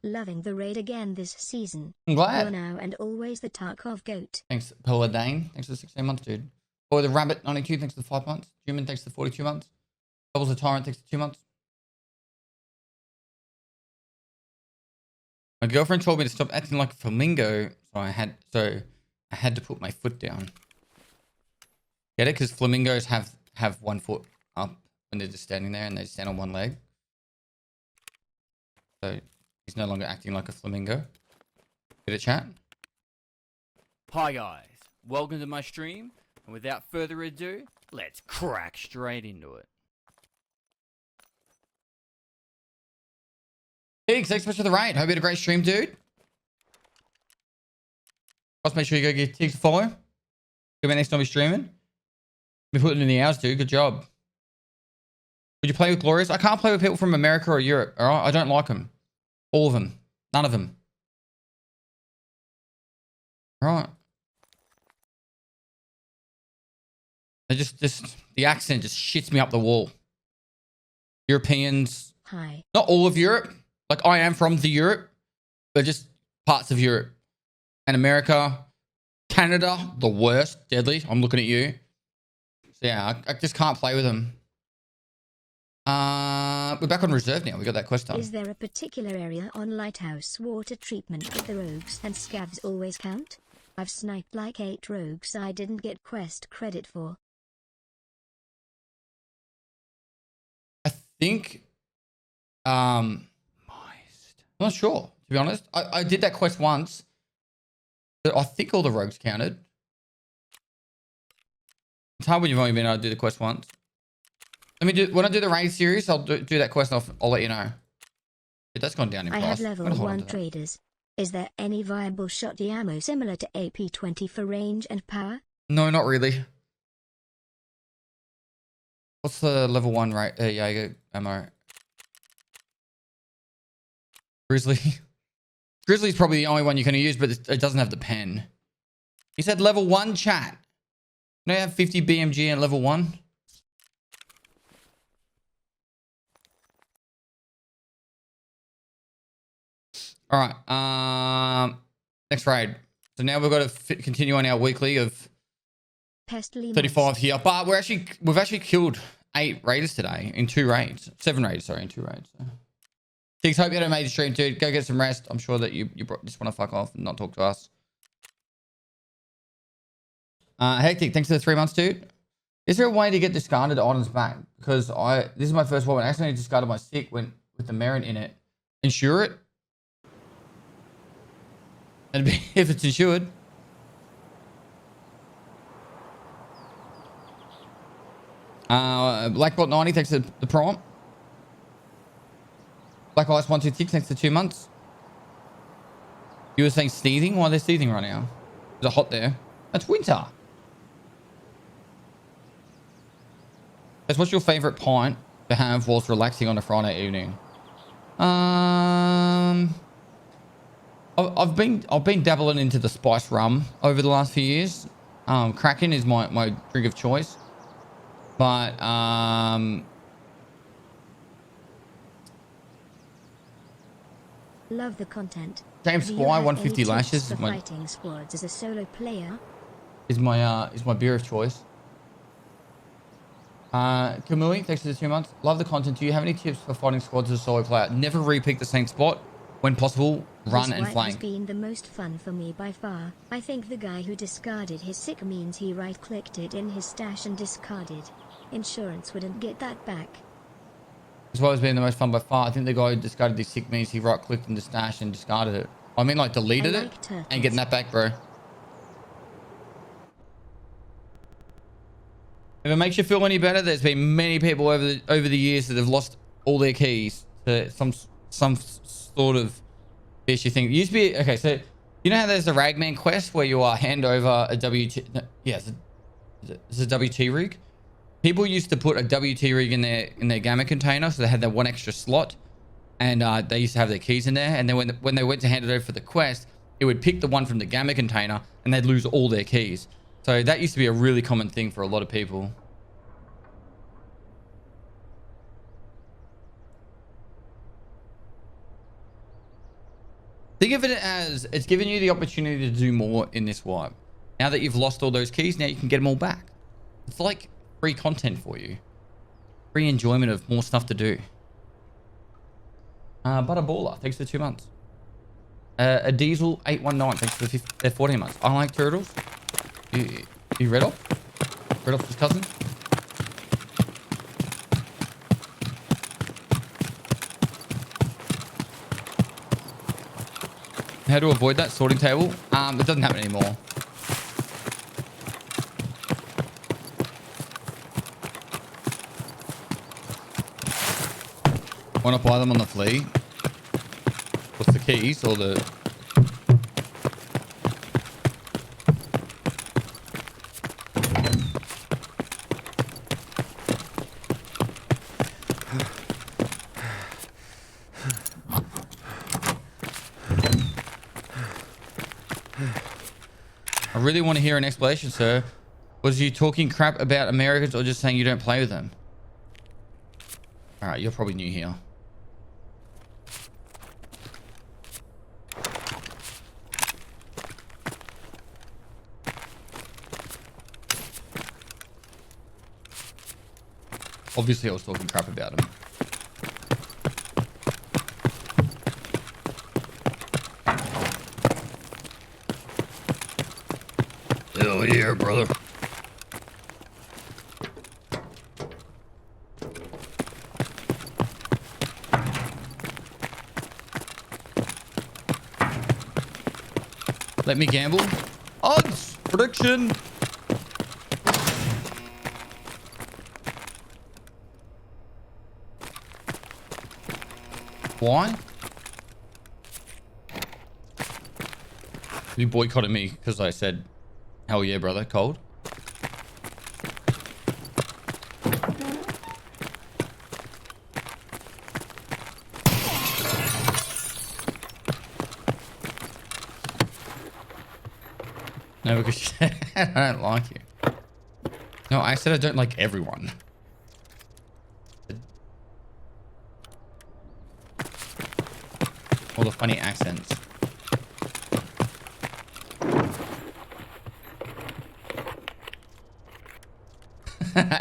Loving the raid again this season. I'm glad. You're now and always the Tarkov goat. Thanks, Paladine. Thanks for the 16 months, dude. Or the Rabbit 92. Thanks for the 5 months. Human, thanks for the 42 months. Bubbles the Tyrant. Thanks for 2 months. My girlfriend told me to stop acting like a flamingo, so I had to put my foot down. Get it? Because flamingos have 1 foot up when they're just standing there and they stand on 1 leg. So he's no longer acting like a flamingo. Get it, chat? Hi guys, welcome to my stream, and without further ado, let's crack straight into it. Thanks so much for the raid. Hope you had a great stream, dude. Let's make sure you go give Tiggs a follow. Give me next time we're streaming. Been putting in the hours, dude. Good job. Would you play with Glorious? I can't play with people from America or Europe, alright? I don't like them. All of them. None of them. Alright. They just the accent just shits me up the wall. Europeans. Hi. Not all of Europe. Like I am from the Europe, but just parts of Europe. And America, Canada, the worst, deadly. I'm looking at you. So yeah, I just can't play with them. We're back on reserve now. We got that quest done. Is there a particular area on Lighthouse water treatment that the rogues and scavs always count? I've sniped like 8 rogues I didn't get quest credit for. I think, I'm not sure, to be honest. I did that quest once, but I think all the rogues counted. It's hard when you've only been able to do the quest once. Let me do, when I do the raid series, I'll do that quest and I'll let you know. Yeah, that's gone down in I price. have level I'm gonna hold on 1 to that. traders. Is there any viable shotty ammo similar to AP20 for range and power? No, not really. What's the level 1 Jaeger ammo? Grizzly. Grizzly's probably the only one you can use, but it doesn't have the pen. He said level 1, chat. Don't you have 50 BMG at level 1? All right. Next raid. So now we've got to continue on our weekly of Pestly 35 here, but we've actually killed 8 raiders today in 2 raids. 7 raiders, sorry, in 2 raids. So. Tiggs, hope you had a major stream, dude. Go get some rest. I'm sure that you just want to fuck off and not talk to us. Hectic, thanks for the 3 months, dude. Is there a way to get discarded items back? Because this is my first one. I accidentally discarded my stick with the merit in it. Insure it? And if it's insured. Blackbot 90, thanks to the prompt. Black Ice 126, thanks to 2 months. You were saying sneezing? Why are they sneezing right now? Is it hot there? That's winter. What's your favorite pint to have whilst relaxing on a Friday evening? I've been dabbling into the spice rum over the last few years. Kraken is my drink of choice. But love the content. James Do you Squire have 150 any lashes tips is for my fighting squads as a solo player? is my beer of choice. Kamui, thanks for the 2 months. Love the content. Do you have any tips for fighting squads as a solo player? Never repick the same spot. When possible, run and This wipe flank. has been the most fun for me by far. I think the guy who discarded his sick means he right-clicked it in his stash and discarded. Insurance wouldn't get that back. As well as being the most fun by far. I think the guy who discarded his sick means he right-clicked in the stash and discarded it. I mean, like deleted I it like turtles. and getting that back, bro. If it makes you feel any better, there's been many people over the years that have lost all their keys to some sort of fishy thing. It used to be okay. So you know how there's the Ragman quest where you hand over a WT. No, yeah, it's a WT rig. People used to put a WT rig in their gamma container, so they had that one extra slot, and they used to have their keys in there. And then when they went to hand it over for the quest, it would pick the one from the gamma container, and they'd lose all their keys. So that used to be a really common thing for a lot of people. Think of it as it's giving you the opportunity to do more in this wipe. Now that you've lost all those keys, now you can get them all back. It's like free content for you. Free enjoyment of more stuff to do. Butterballer, thanks for 2 months. A Diesel 819, thanks for the 14 months. I like turtles. You Red Off? Red Off's his cousin? How to avoid that sorting table? It doesn't happen anymore. Why not buy them on the flea? What's the keys or the... I really want to hear an explanation, sir. Was you talking crap about Americans or just saying you don't play with them? All right, you're probably new here. Obviously I was talking crap about him. Hell yeah, brother. Let me gamble. Odds! Prediction! Why? You boycotted me because I said, hell yeah, brother, cold. No, because I don't like you. No, I said I don't like everyone. All the funny accents.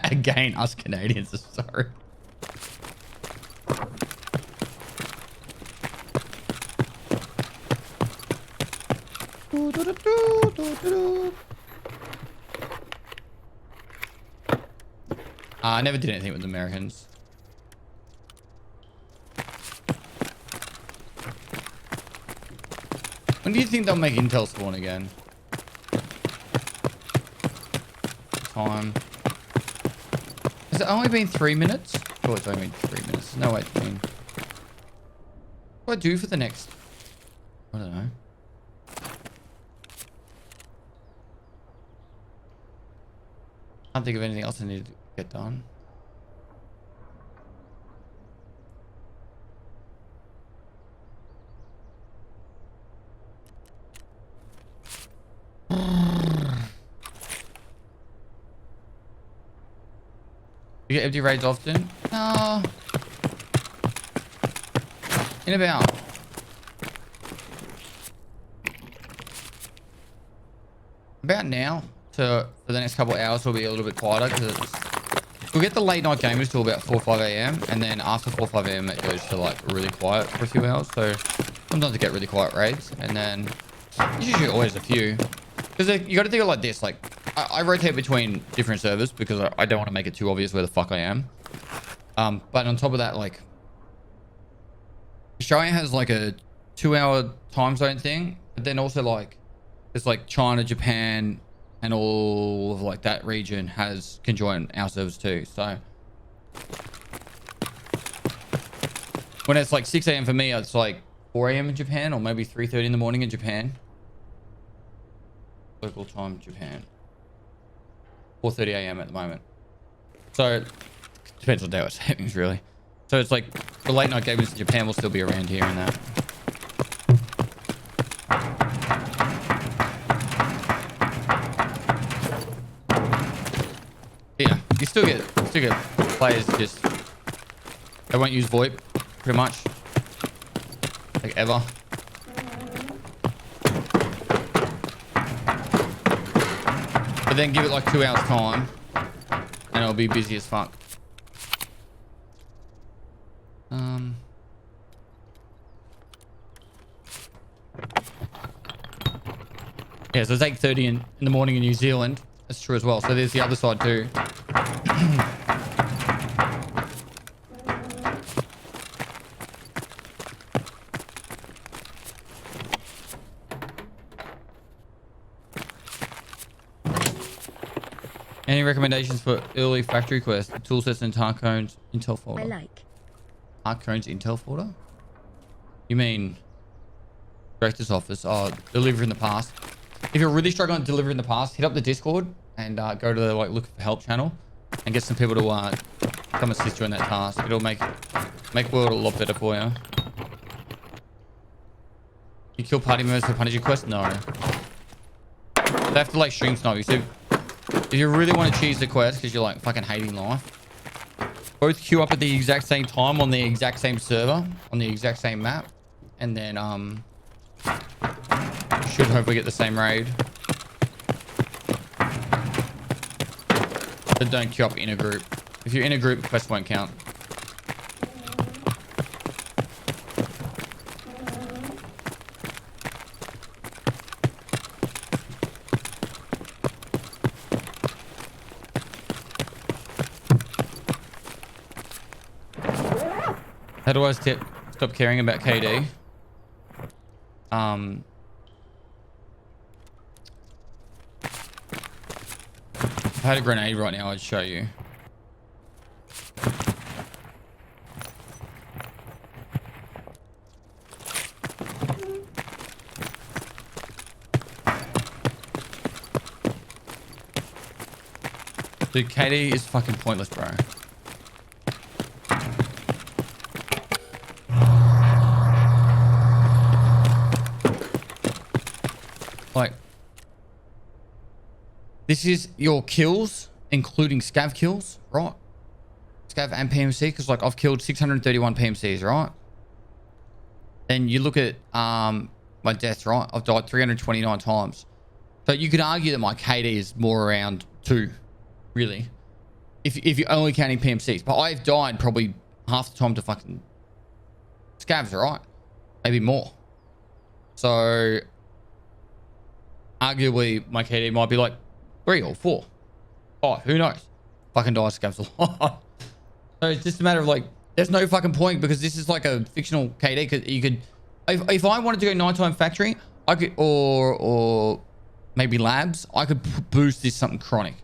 Again, us Canadians are sorry. I never did anything with the Americans. When do you think they'll make Intel spawn again? Time. Has it only been 3 minutes? Oh, it's only been 3 minutes. No, wait, I mean, what do I do for the next? I don't know. Can't think of anything else I need to get done. You get empty raids often? No. In about. About now. For the next couple of hours, will be a little bit quieter because we'll get the late night gamers till about 4 or 5 a.m. and then after 4 or 5 a.m. it goes to like really quiet for a few hours. So sometimes I get really quiet raids and then there's usually always a few. Because you got to think of it like this, like I rotate between different servers because I don't want to make it too obvious where the fuck I am. But on top of that, like Australia has like a 2-hour time zone thing, but then also like it's like China, Japan, and all of like that region can join our servers too. So when it's like 6 a.m. for me, it's like 4 a.m. in Japan or maybe 3:30 in the morning in Japan. Local time, Japan. 4:30 a.m. at the moment. So depends on daylight savings really. So it's like the late night gamers in Japan will still be around here and that. Yeah, you still get players just they won't use VoIP pretty much like ever. But then give it like 2 hours time and it'll be busy as fuck. Yeah, so it's 8:30 in the morning in New Zealand. That's true as well. So there's the other side too. Any recommendations for early factory quests, toolsets and Tarkone's Intel folder? I like. Tarkone's Intel folder? You mean director's office? Oh, deliver in the past. If you're really struggling to deliver in the past, hit up the Discord and go to the like look for help channel and get some people to come assist you in that task. It'll make world a lot better for you. You kill party members for punishing quest? No. They have to like stream snipe you. So if you really want to cheese the quest because you're like fucking hating life, both queue up at the exact same time on the exact same server on the exact same map, and then should hopefully get the same raid. But don't queue up in a group. If you're in a group, quest won't count. How do I stop caring about KD? If I had a grenade right now, I'd show you. Dude, KD is fucking pointless, bro. Like, this is your kills, including scav kills, right? Scav and PMC, because like I've killed 631 PMCs, right? Then you look at my deaths, right? I've died 329 times. So you could argue that my KD is more around 2, really, if you're only counting PMCs. But I've died probably half the time to fucking scavs, right? Maybe more. So arguably my KD might be like 3 or 4. Oh, who knows? Fucking die scavs a lot. So it's just a matter of like, there's no fucking point, because this is like a fictional KD. Cause you could, if I wanted to go nighttime factory, I could, or maybe labs, I could boost this something chronic.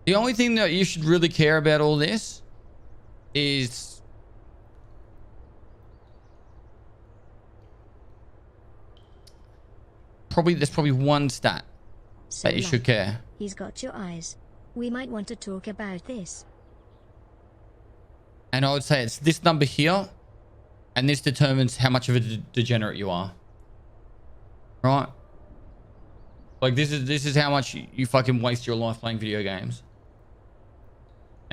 The only thing that you should really care about all this is there's probably one stat that you should care. He's got your eyes. We might want to talk about this. And I would say it's this number here, and this determines how much of a degenerate you are. Right? Like this is how much you fucking waste your life playing video games.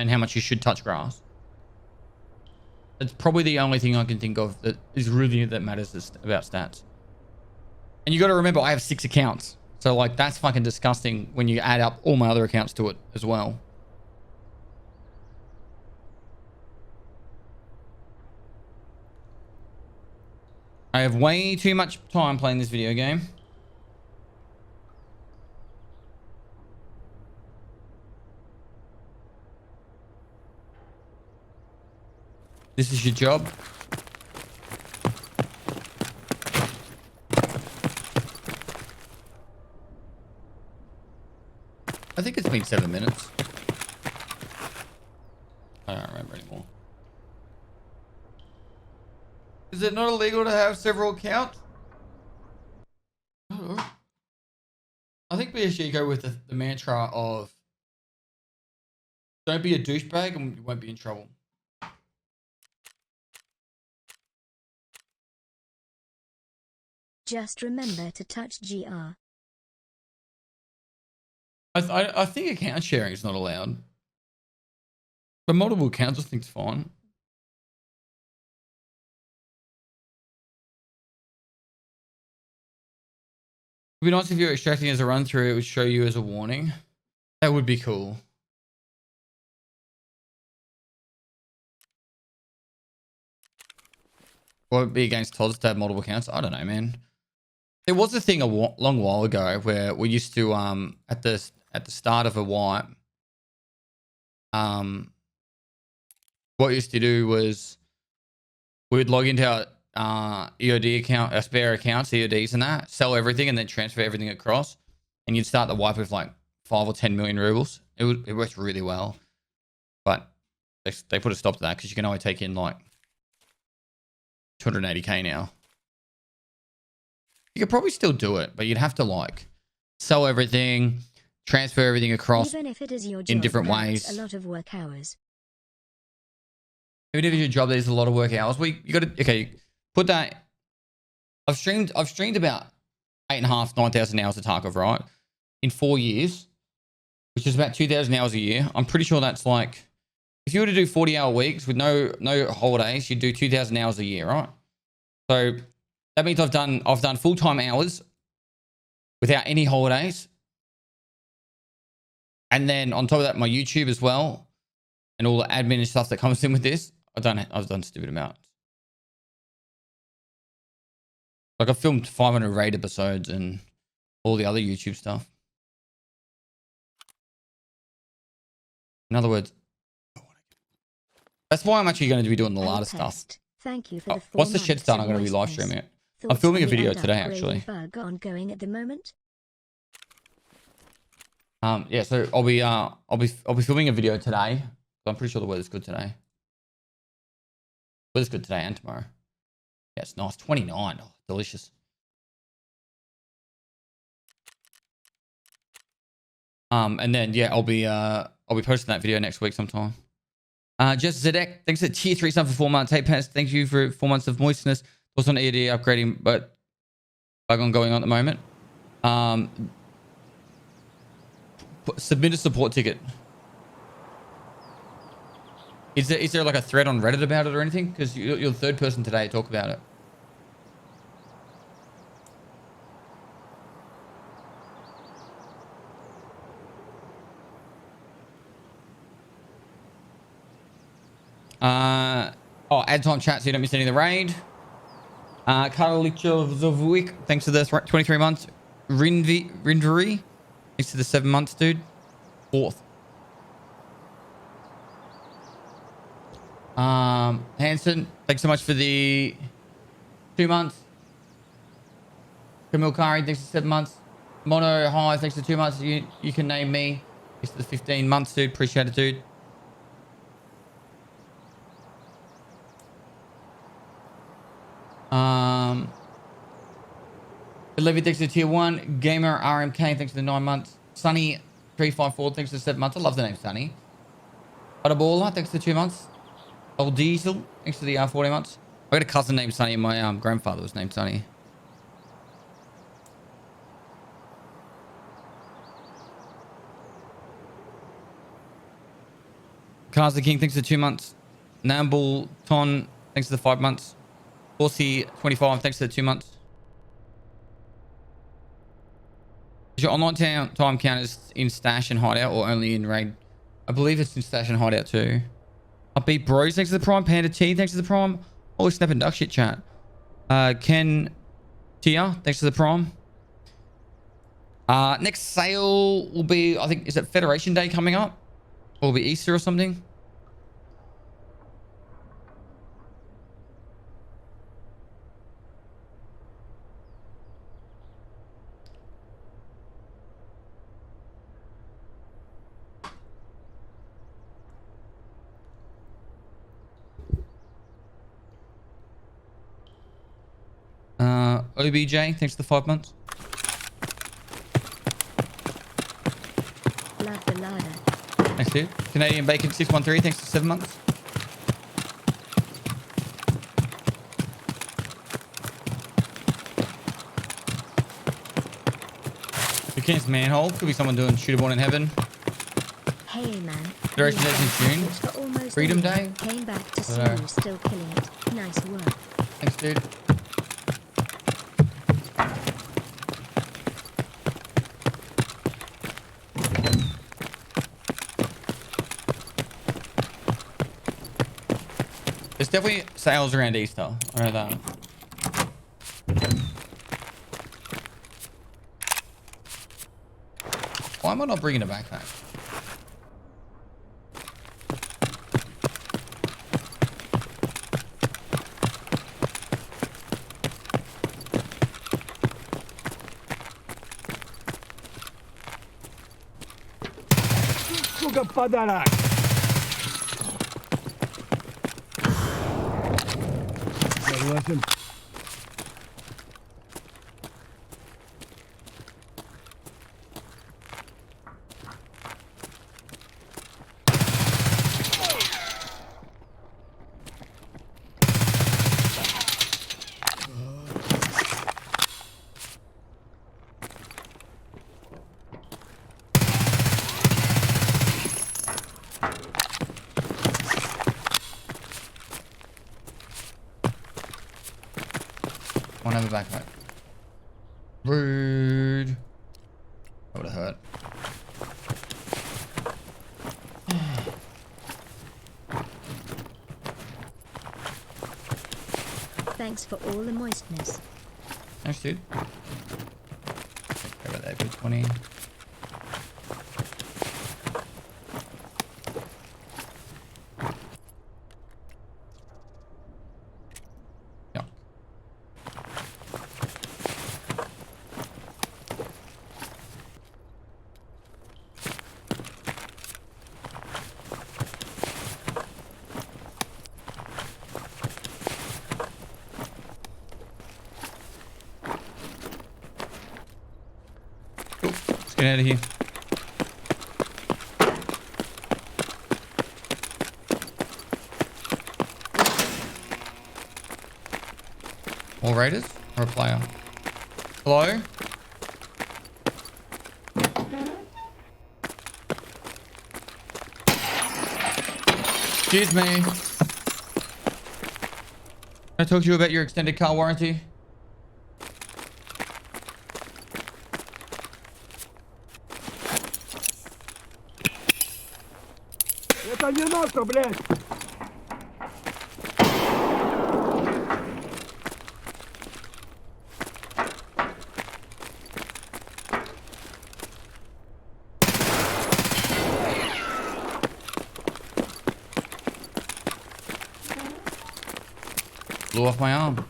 And how much you should touch grass. It's probably the only thing I can think of that is really that matters about stats. And you got to remember, I have 6 accounts. So like that's fucking disgusting when you add up all my other accounts to it as well. I have way too much time playing this video game. This is your job. I think it's been 7 minutes. I don't remember anymore. Is it not illegal to have several accounts? I think BSG go with the mantra of don't be a douchebag and you won't be in trouble. Just remember to touch GR. I think account sharing is not allowed. But multiple accounts I think it's fine. It'd be nice if you're extracting as a run through, it would show you as a warning. That would be cool. Or it'd be against Todd's to have multiple accounts. I don't know, man. There was a thing a long while ago where we used to at the start of a wipe, what we used to do was we would log into our EOD account, our spare accounts, EODs and that, sell everything and then transfer everything across, and you'd start the wipe with like 5 or 10 million rubles. It worked really well, but they put a stop to that because you can only take in like 280k now. You could probably still do it, but you'd have to like sell everything, transfer everything across. Even if it is your job, in different that's ways. a lot of work hours. Even if it's your job, there's a lot of work hours. You got to, okay, put that. I've streamed about 8,500, 9,000 hours of Tarkov, right? In 4 years, which is about 2,000 hours a year. I'm pretty sure that's like, if you were to do 40-hour weeks with no holidays, you'd do 2,000 hours a year, right? So that means I've done full-time hours without any holidays And then on top of that, my YouTube as well, and all the admin and stuff that comes in with this. I've done stupid amounts. Like I filmed 500 raid episodes and all the other YouTube stuff. In other words, that's why I'm actually going to be doing the lot of stuff. Thank you for the once the shed's done, I'm going to be live streaming it. I'm filming a video today, actually. Bug ongoing at the moment. Yeah, so I'll be filming a video today. I'm pretty sure the weather's good today. Weather's good today and tomorrow. Yeah, it's nice. 29. Oh, delicious. And then yeah, I'll be posting that video next week sometime. Just Zedek, thanks for tier 3 sub for 4 months. Hey Pants, thank you for 4 months of moistness. Also on ED upgrading, but bug on going on at the moment. Submit a support ticket. Is there like a thread on Reddit about it or anything? Because you're the third person today to talk about it. Add time chat so you don't miss any of the raid. Karolichovovic, thanks for the 23 months. Rindri, thanks to the 7 months, dude. 4th. Hanson, thanks so much for the 2 months. Camille Kari, thanks for 7 months. Mono, hi, thanks for 2 months. You can name me. Thanks for the 15 months, dude. Appreciate it, dude. Olivia, thanks for the tier 1. Gamer RMK, thanks for the 9 months. Sunny 354, thanks for the 7 months. I love the name Sunny. Butterballer, thanks for the 2 months. Old Diesel, thanks for the 40 months. I got a cousin named Sunny, and my grandfather was named Sunny. Cars the King, thanks for the 2 months. Namble Ton, thanks for the 5 months. Horsey 25, thanks for the 2 months. Is your online time count is in stash and hideout or only in raid? I believe it's in stash and hideout too. Upbeat Bros, thanks for the prime. Panda T, thanks for the prime. Holy snap and duck shit chat. Ken Tia, thanks for the prime. Next sale will be, I think, is it Federation Day coming up? Or will it be Easter or something? OBJ, thanks for the 5 months. Love the ladder. Thanks, dude. Canadian Bacon 613, thanks for 7 months. Against Manhole, could be someone doing Shooterborn in Heaven. Hey man. Federation Day's in June. Freedom Day. Came back to see you still killing it. Nice work. Thanks, dude. There's definitely sales around Easter. I know that. Why am I not bringing a backpack? Сука, подарок! Согласен. One other backpack. Rude. That would have hurt. Thanks for all the moistness. Thanks, dude. Over there, put 20. Yeah. Cool. Let's get out of here. More raiders or a player? Hello? Excuse me. Can I talk to you about your extended car warranty? Это не наше, блядь! Blew off my arm.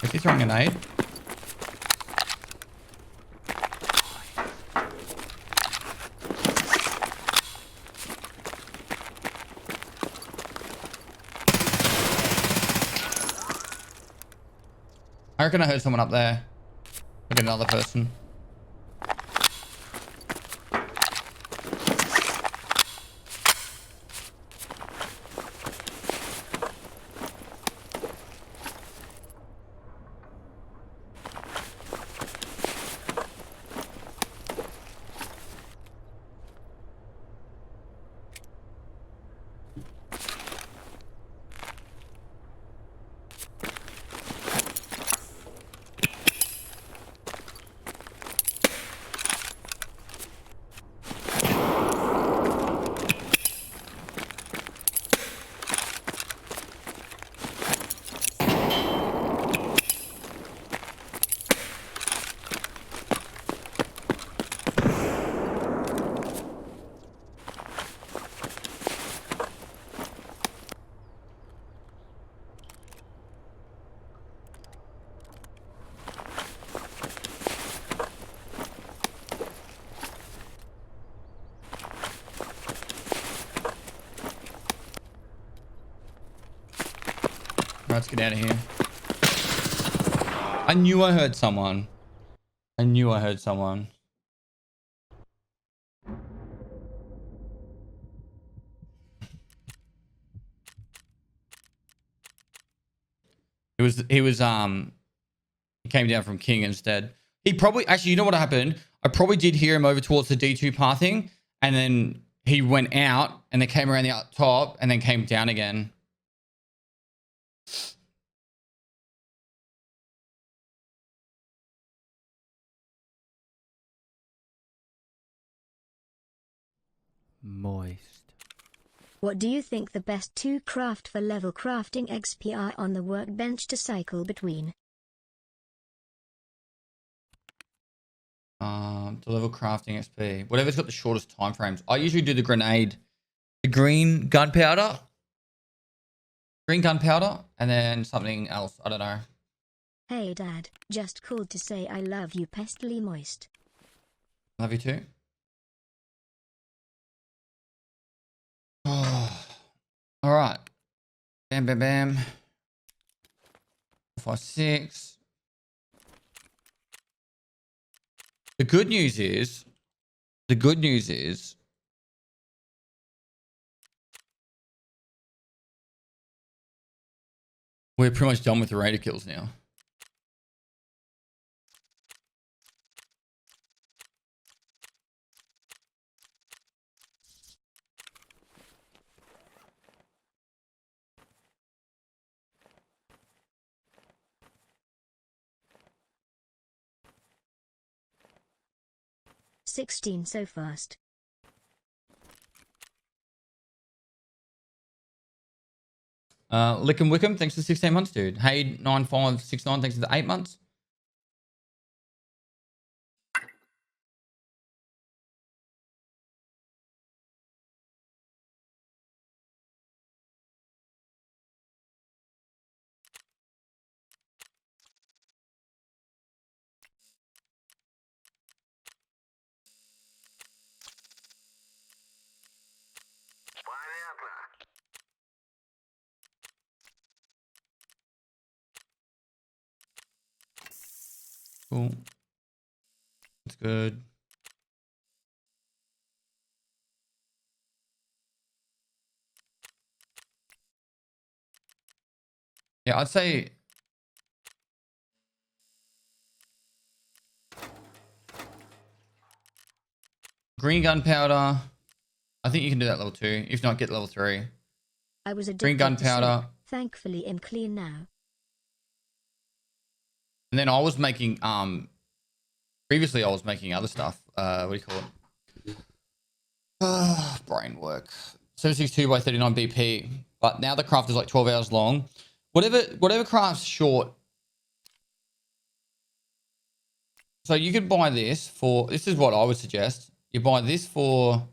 Is he throwing a nade? I reckon I heard someone up there. Look at another person. Let's get out of here. I knew I heard someone. I knew I heard someone. He came down from King instead. He probably, actually, you know what happened? I probably did hear him over towards the D2 pathing, and then he went out and then came around the top and then came down again. Moist. What do you think the best two craft for level crafting XP are on the workbench to cycle between? The level crafting XP. Whatever's got the shortest time frames. I usually do the grenade. The green gunpowder. Green gunpowder. And then something else. I don't know. Hey Dad, just called to say I love you pestily moist. Love you too. Oh. Alright. Bam, bam, bam. 5, 6. The good news is, the good news is, we're pretty much done with the raider kills now. "16 so fast." Lickum Wickham, thanks for 16 months, dude. Hey, 9569, thanks for the 8 months. Cool. That's good. Yeah, I'd say green gunpowder. I think you can do that level 2. If not, get level 3. I was Green addicted to gunpowder. soap. Thankfully I'm clean now. And then I was making previously I was making other stuff. What do you call it? Brain work. 762 by 39 BP. But now the craft is like 12 hours long. Whatever craft's short. So you could buy this for, this is what I would suggest. You buy this for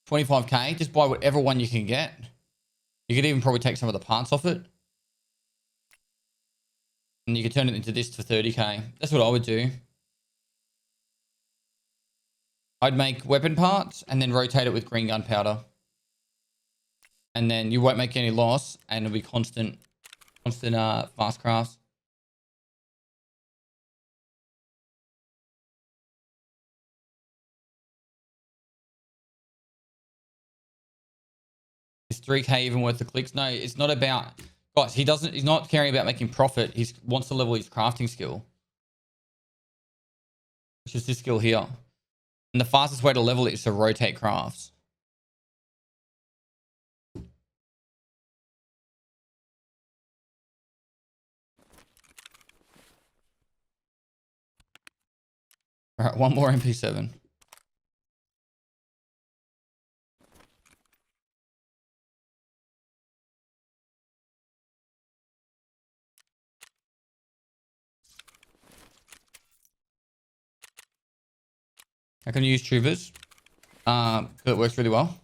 25k. Just buy whatever one you can get. You could even probably take some of the parts off it. And you could turn it into this for 30k. That's what I would do. I'd make weapon parts and then rotate it with green gunpowder. And then you won't make any loss and it'll be constant fast crafts. Is 3k even worth the clicks? No, it's not about, guys, he's not caring about making profit. He wants to level his crafting skill, which is this skill here. And the fastest way to level it is to rotate crafts. All right, one more MP7. I can use tubers. It works really well.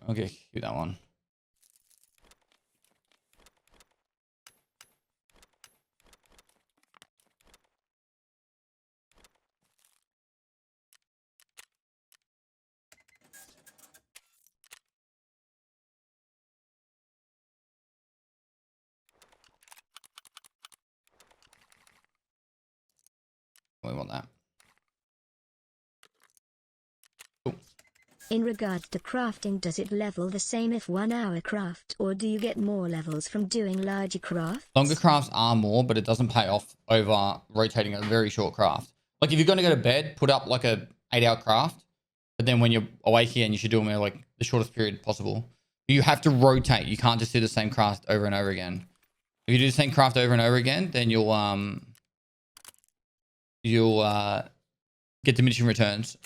Okay, do that one. We want that. Cool. In regards to crafting, does it level the same if 1 hour craft, or do you get more levels from doing larger crafts? Longer crafts are more, but it doesn't pay off over rotating a very short craft. Like if you're going to go to bed, put up like a 8-hour craft, but then when you're awake again, you should do them in like the shortest period possible. You have to rotate. You can't just do the same craft over and over again. If you do the same craft over and over again, then you'll get diminishing returns.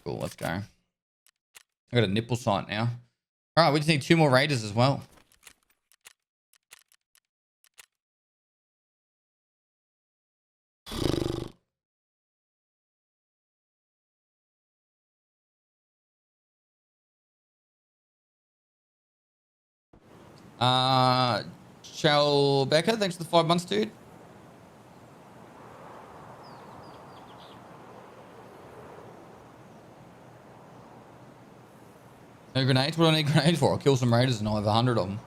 Cool, let's go. I got a nipple sight now. All right, we just need 2 more raiders as well. Shell Becker, thanks for the 5 months, dude. No grenades? What do I need grenades for? I'll kill some raiders and I'll have 100 of them.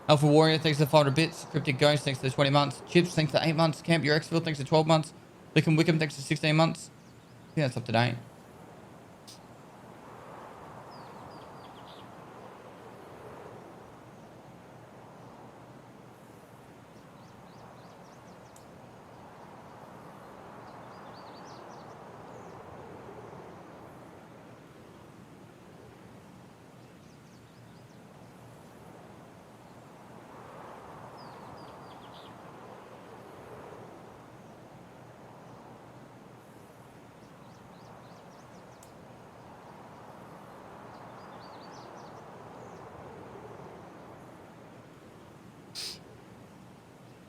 Alpha Warrior, thanks for the 500 bits. Cryptic Ghost, thanks for the 20 months. Chips, thanks for 8 months. Camp Your Exfield, thanks for 12 months. Wickham Wickham, thanks for 16 months. I think that's up to date.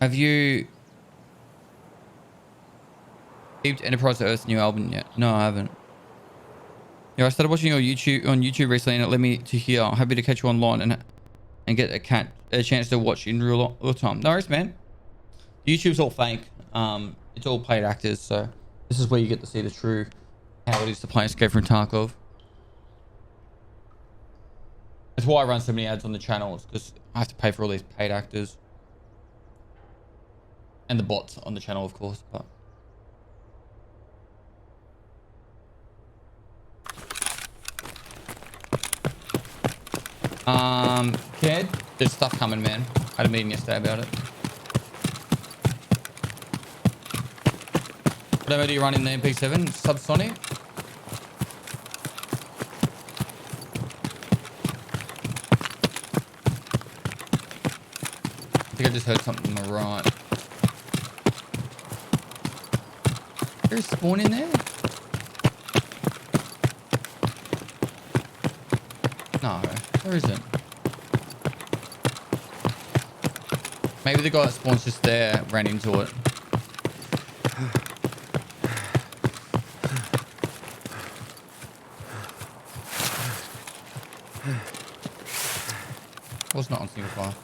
Have you peeped Enterprise Earth's new album yet? No, I haven't. Yeah, I started watching your YouTube on YouTube recently, and it led me to here. I'm happy to catch you online and get a chance to watch in real time. No worries, man. YouTube's all fake. It's all paid actors, so this is where you get to see the true how it is to play Escape from Tarkov. That's why I run so many ads on the channel, because I have to pay for all these paid actors. And the bots on the channel, of course, but... Ked, there's stuff coming, man. I had a meeting yesterday about it. What ammo do you run in the MP7? Subsonic? I think I just heard something on the right. There's a spawn in there? No, there isn't. Maybe the guy that spawn's just there ran into it. Was not on single file.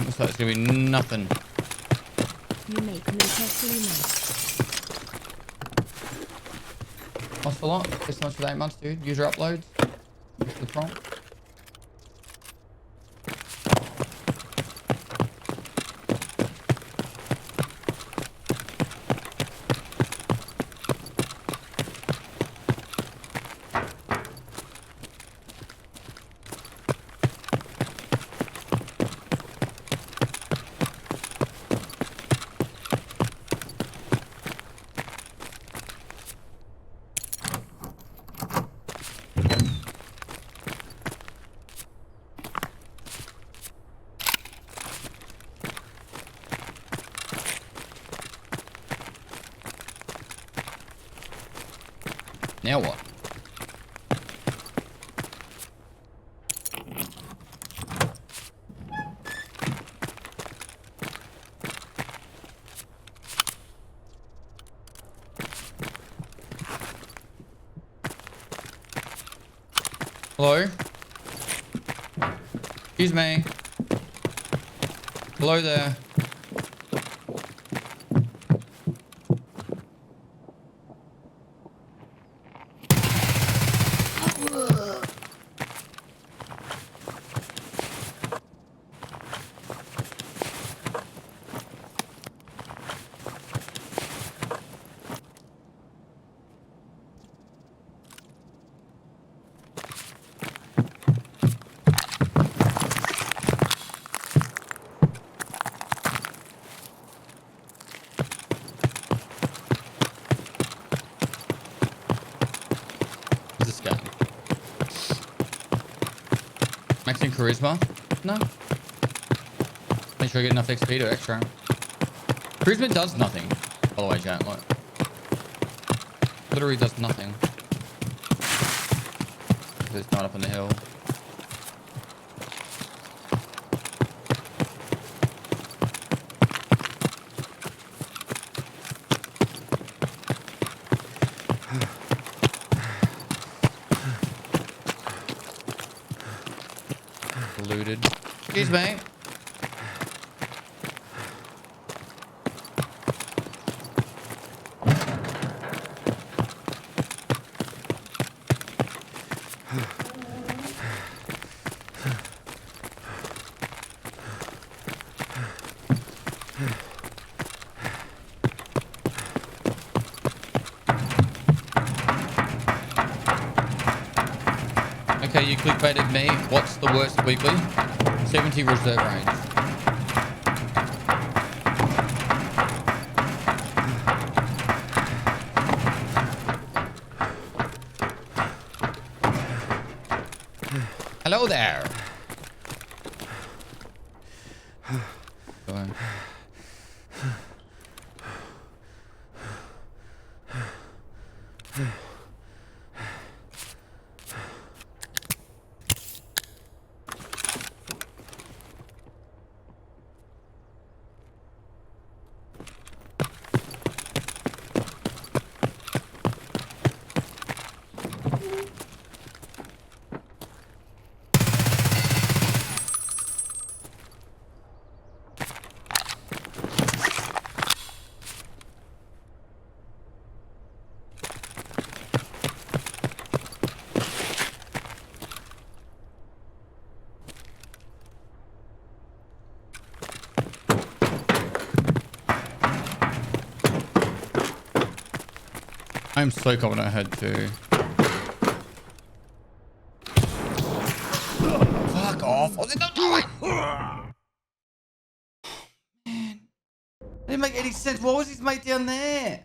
So it's gonna be nothing. You make me personally nice. Cost a lot. Thanks so much for the 8 months, dude. User uploads. Thanks for the prompt. Now what? Hello? Excuse me. Hello there. Who's this guy? Maxing charisma? No. Make sure I get enough XP to extra. Charisma does nothing, by the way, chat. Like, literally does nothing. There's not up on the hill. Looted. Excuse me. Okay, you clickbaited me. What's the worst weekly? 70 reserve range. Hello there. Going. I'm so confident I had to. Fuck off. What did I do? Man. That didn't make any sense. What was his mate down there?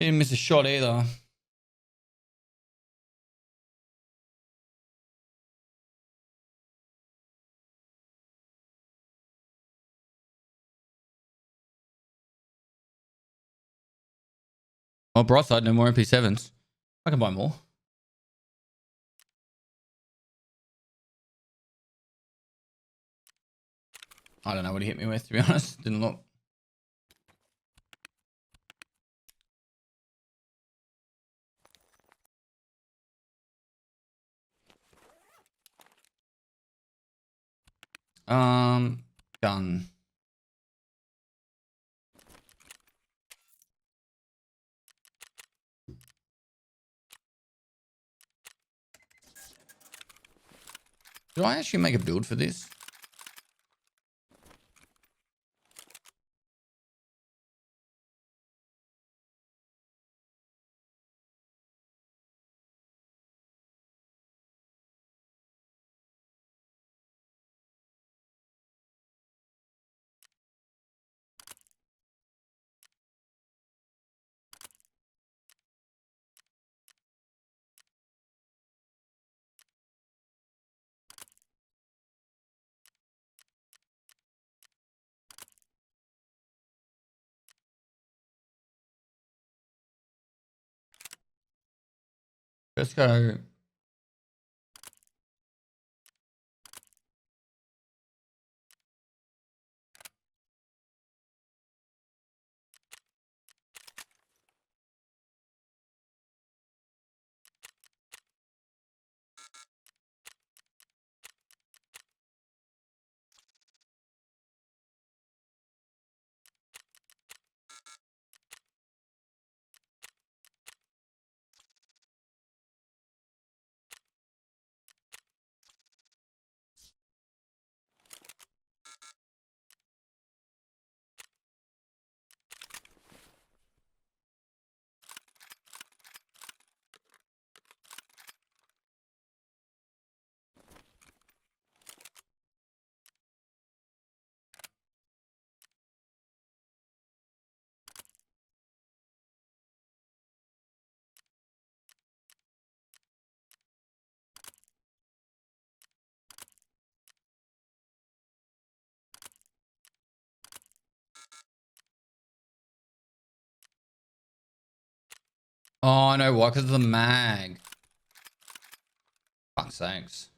He didn't miss a shot either. Well, bright side, no more MP7s. I can buy more. I don't know what he hit me with, to be honest. Didn't look. Gun. Do I actually make a build for this? Let's go. Oh, I know why, because of the mag. Fuck's sakes.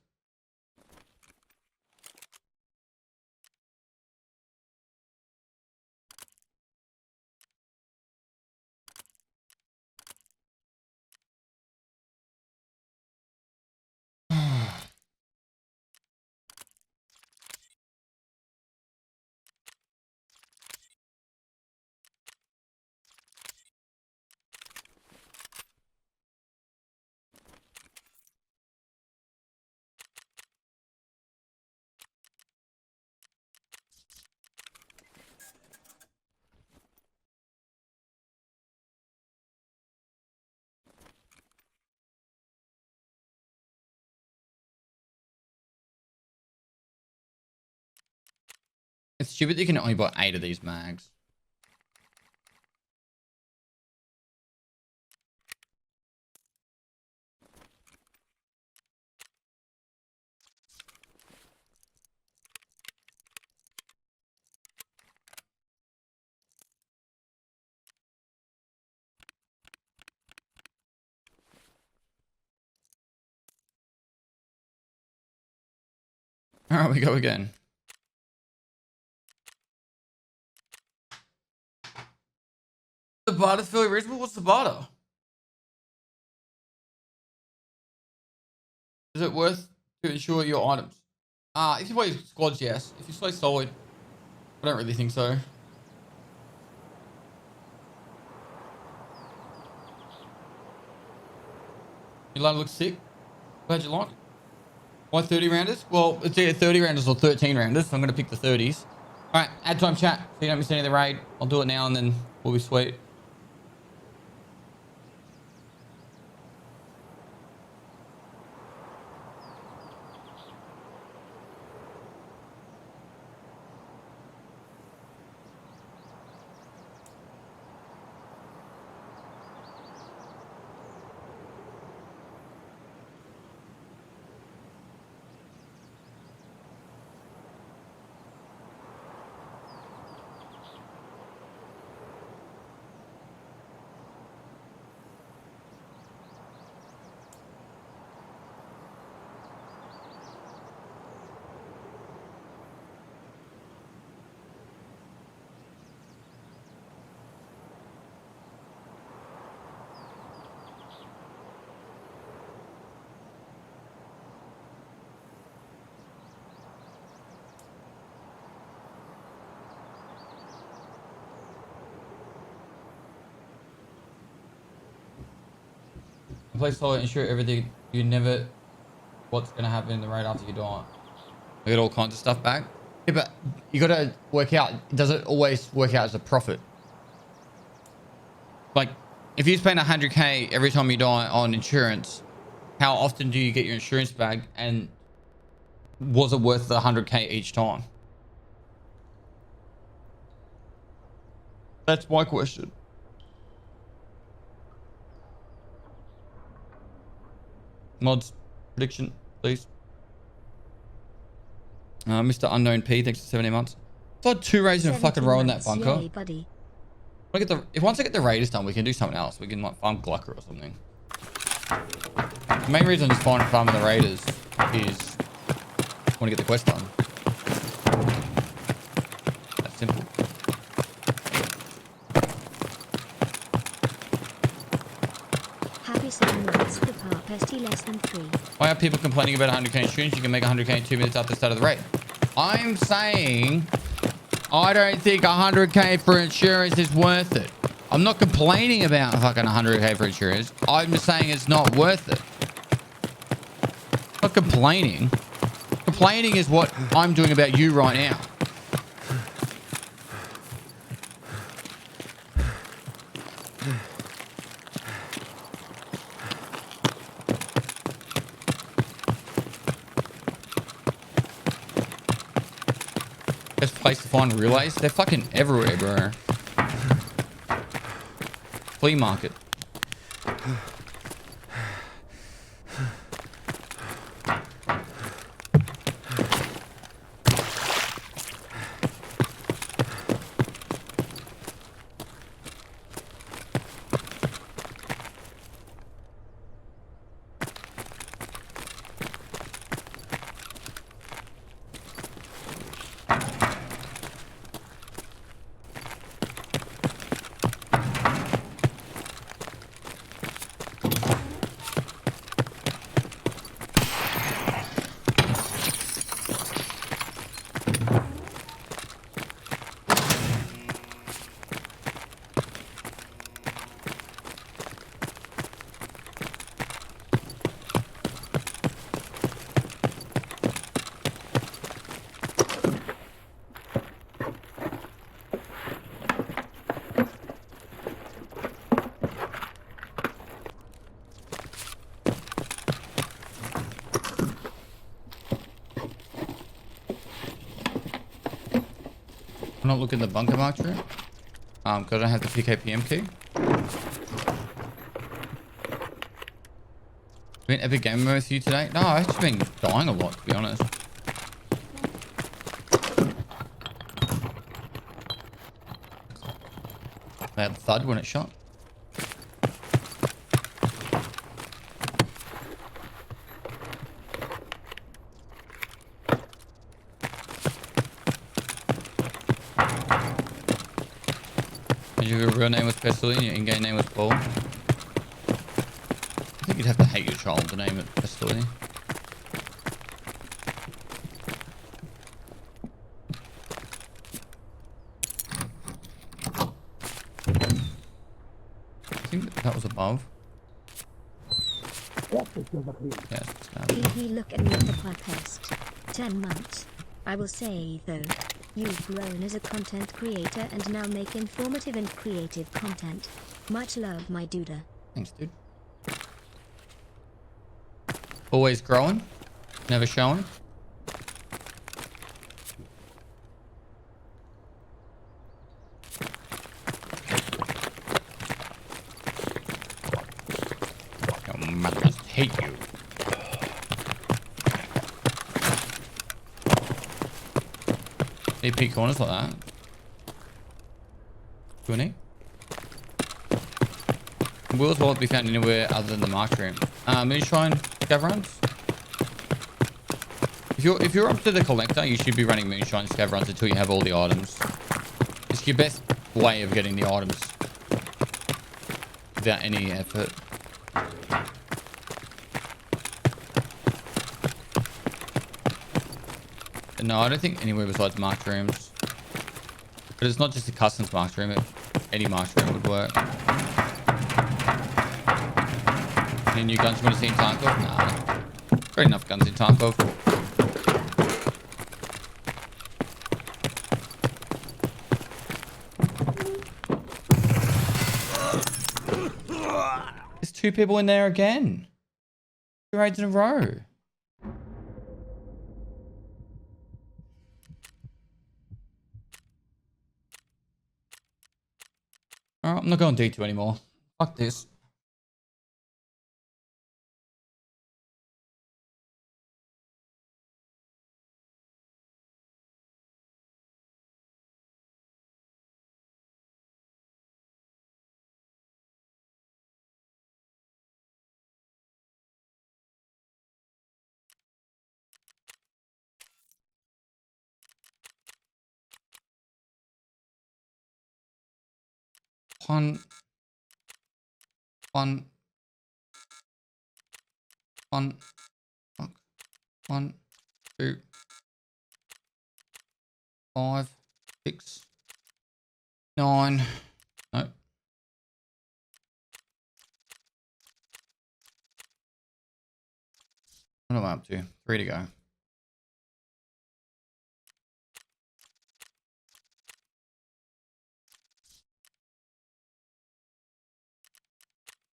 It's stupid that you can only buy 8 of these mags. Alright, we go again. The barter's fairly reasonable. What's the barter? Is it worth to insure your items? If you play squads, yes. If you play solid, I don't really think so. Your line looks sick. Glad you like it. Why 30 rounders? Well, it's either 30 rounders or 13 rounders, so I'm going to pick the 30s. Alright, add time chat. So you don't miss any of the raid. I'll do it now and then we'll be sweet. Play solid, ensure everything. You never what's gonna happen in the raid after you die. I get all kinds of stuff back. Yeah, but you gotta work out, does it always work out as a profit? Like, if you spend 100k every time you die on insurance, how often do you get your insurance back, and was it worth the 100k each time? That's my question. Mods prediction, please. Mr. Unknown P, thanks for 17 months. It's like 2 raids in a fucking row in that bunker. Yay, buddy. Once I get the raiders done, we can do something else. We can like farm Glucker or something. The main reason I'm just farming the raiders is I want to get the quest done. That's simple. Happy 7 months for par pesty less than 3. Why are people complaining about 100k insurance? You can make 100k in 2 minutes after the start of the raid. I'm saying I don't think 100k for insurance is worth it. I'm not complaining about fucking 100k for insurance. I'm just saying it's not worth it. I'm not complaining. Complaining is what I'm doing about you right now. Best place to find relays? They're fucking everywhere, bro. Flea market. I'm not looking at the bunker mark room. Because I don't have the PKPM key. Been epic game mode with you today? No, I've actually been dying a lot, to be honest. That thud when it shot. Your real name was Pestily and your in-game name was Paul. I think you'd have to hate your child to name it Pestily. I think that was above. Yes, it's He look at me at the pest. 10 months. I will say though, you've grown as a content creator and now make informative and creative content. Much love, my duda. Thanks, dude. Always growing, never showing. Your mother must hate you. AP corners like that. Do Will's wallet be found anywhere other than the mark room? Moonshine scav runs. If you're up to the collector, you should be running moonshine scav runs until you have all the items. It's your best way of getting the items without any effort. No, I don't think anywhere besides marked rooms. But it's not just a customs marked room. Any marked room would work. Any new guns you want to see in Tarkov? Nah. Got enough guns in Tarkov. There's 2 people in there again. 2 raids in a row. Alright, I'm not going D2 anymore. Fuck this. One. One. One. Fuck. 1, 2, 5, 6, 9. No. What am I up to? 3 to go.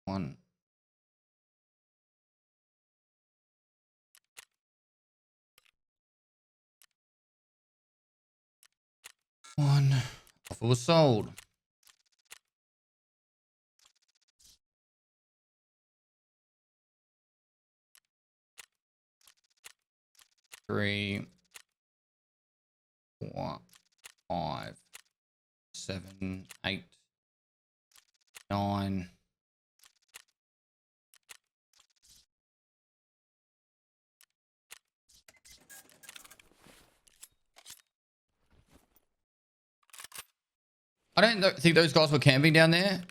One. Offer was sold. Three, 4, 5, 7, 8, 9. I don't think those guys were camping down there.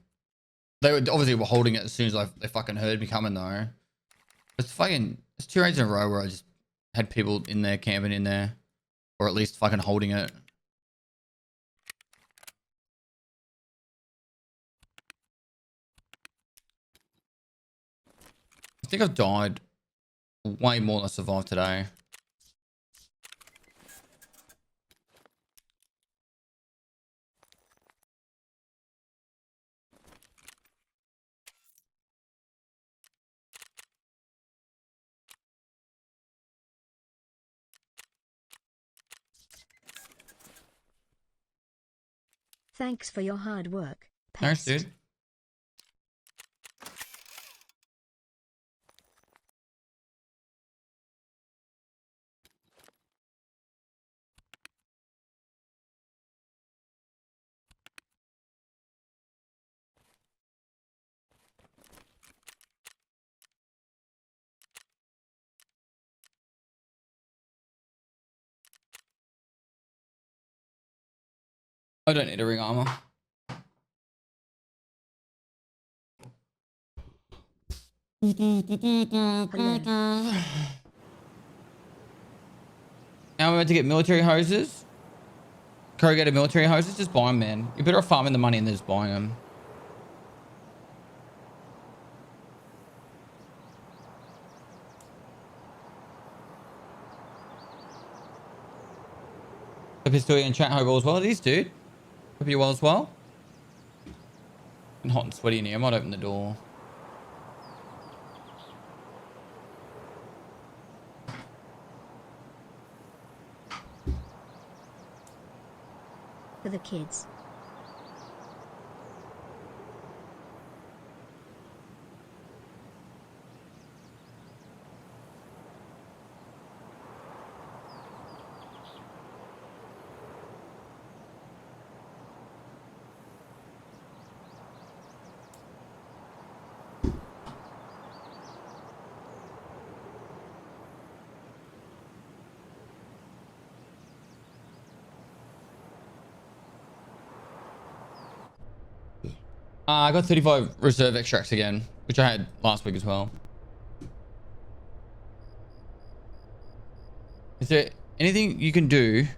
They were obviously holding it as soon as they fucking heard me coming though. It's 2 raids in a row where I just had people in there camping in there, or at least fucking holding it. I think I've died way more than I survived today. Thanks for your hard work, Nice, Pest. dude. I don't need a ring armor. Hello. Now I'm about to get military hoses. Corrugated military hoses. Just buy them, man. You're better off farming the money and then just buying them. Hope you're still in chat. Hope all as well. It is, dude. Hope you're well as well. And hot and sweaty in here. I might open the door. For the kids. I got 35 reserve extracts again, which I had last week as well. Is there anything you can do to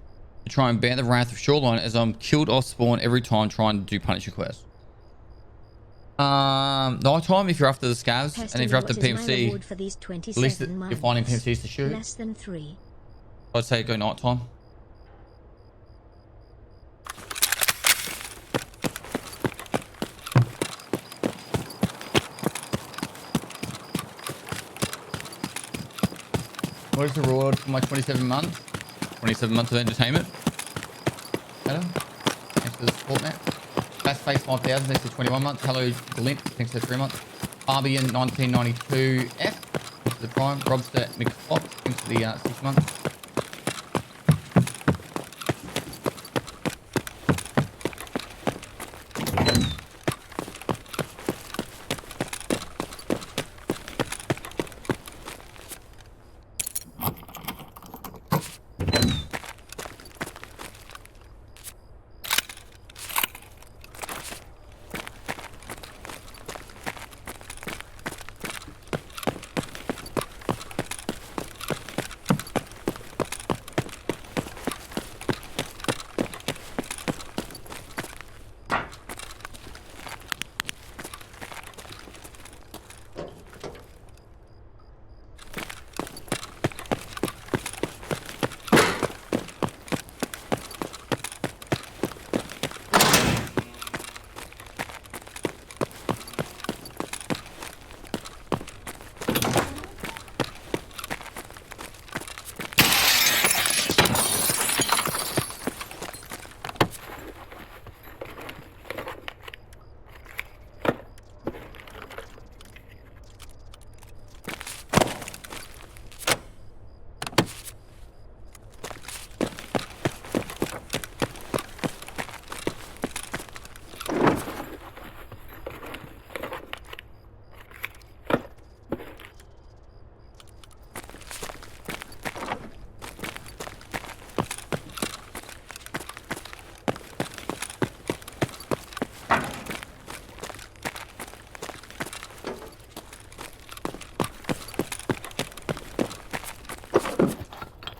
try and ban the Wrath of Shoreline, as I'm killed off spawn every time trying to do Punisher quests? Night time if you're after the scavs, and if you're after PMC, at least you're finding PMCs to shoot. Less than 3. I'd say go night time. What is the reward for my 27 months? 27 months of entertainment. Hello. Thanks for the support, man. Fastface 5000, thanks for 21 months. Hello, Glint, thanks for 3 months. Arbian 1992F, thanks for the prime. Robster McFox, thanks for the 6 months.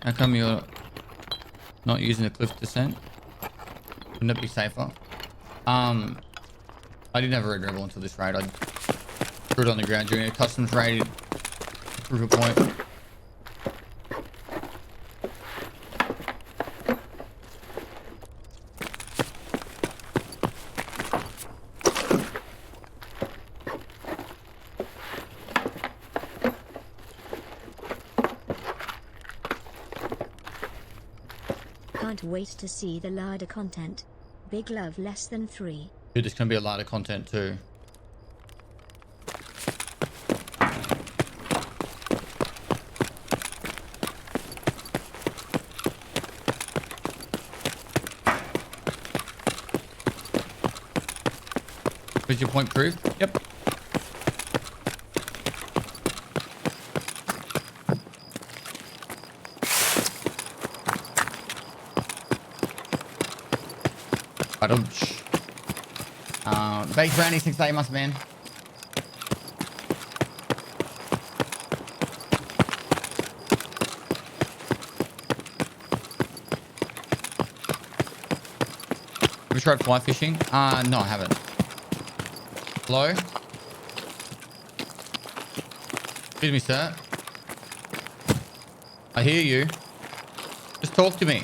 How come you're not using the cliff descent? Wouldn't it be safer? I didn't have a red rebel until this raid. I threw it on the ground during a customs raid. Proof of point. Can't wait to see the larder content. Big love less than 3. Dude, there's gonna be a lot of content too. Is your point proof? Yep. Baked brownie 6 8 months, man. Have you tried fly fishing? No, I haven't. Hello? Excuse me, sir. I hear you. Just talk to me.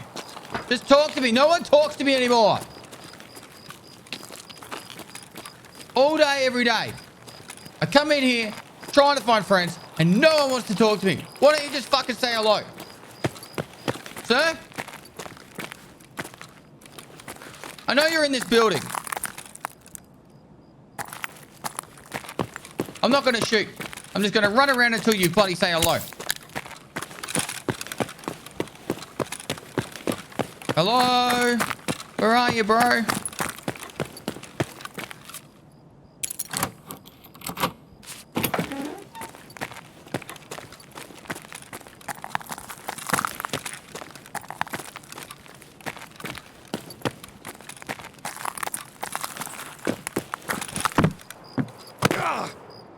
Just talk to me. No one talks to me anymore. All day, every day. I come in here trying to find friends and no one wants to talk to me. Why don't you just fucking say hello? Sir? I know you're in this building. I'm not going to shoot. I'm just going to run around until you bloody say hello. Hello? Where are you, bro?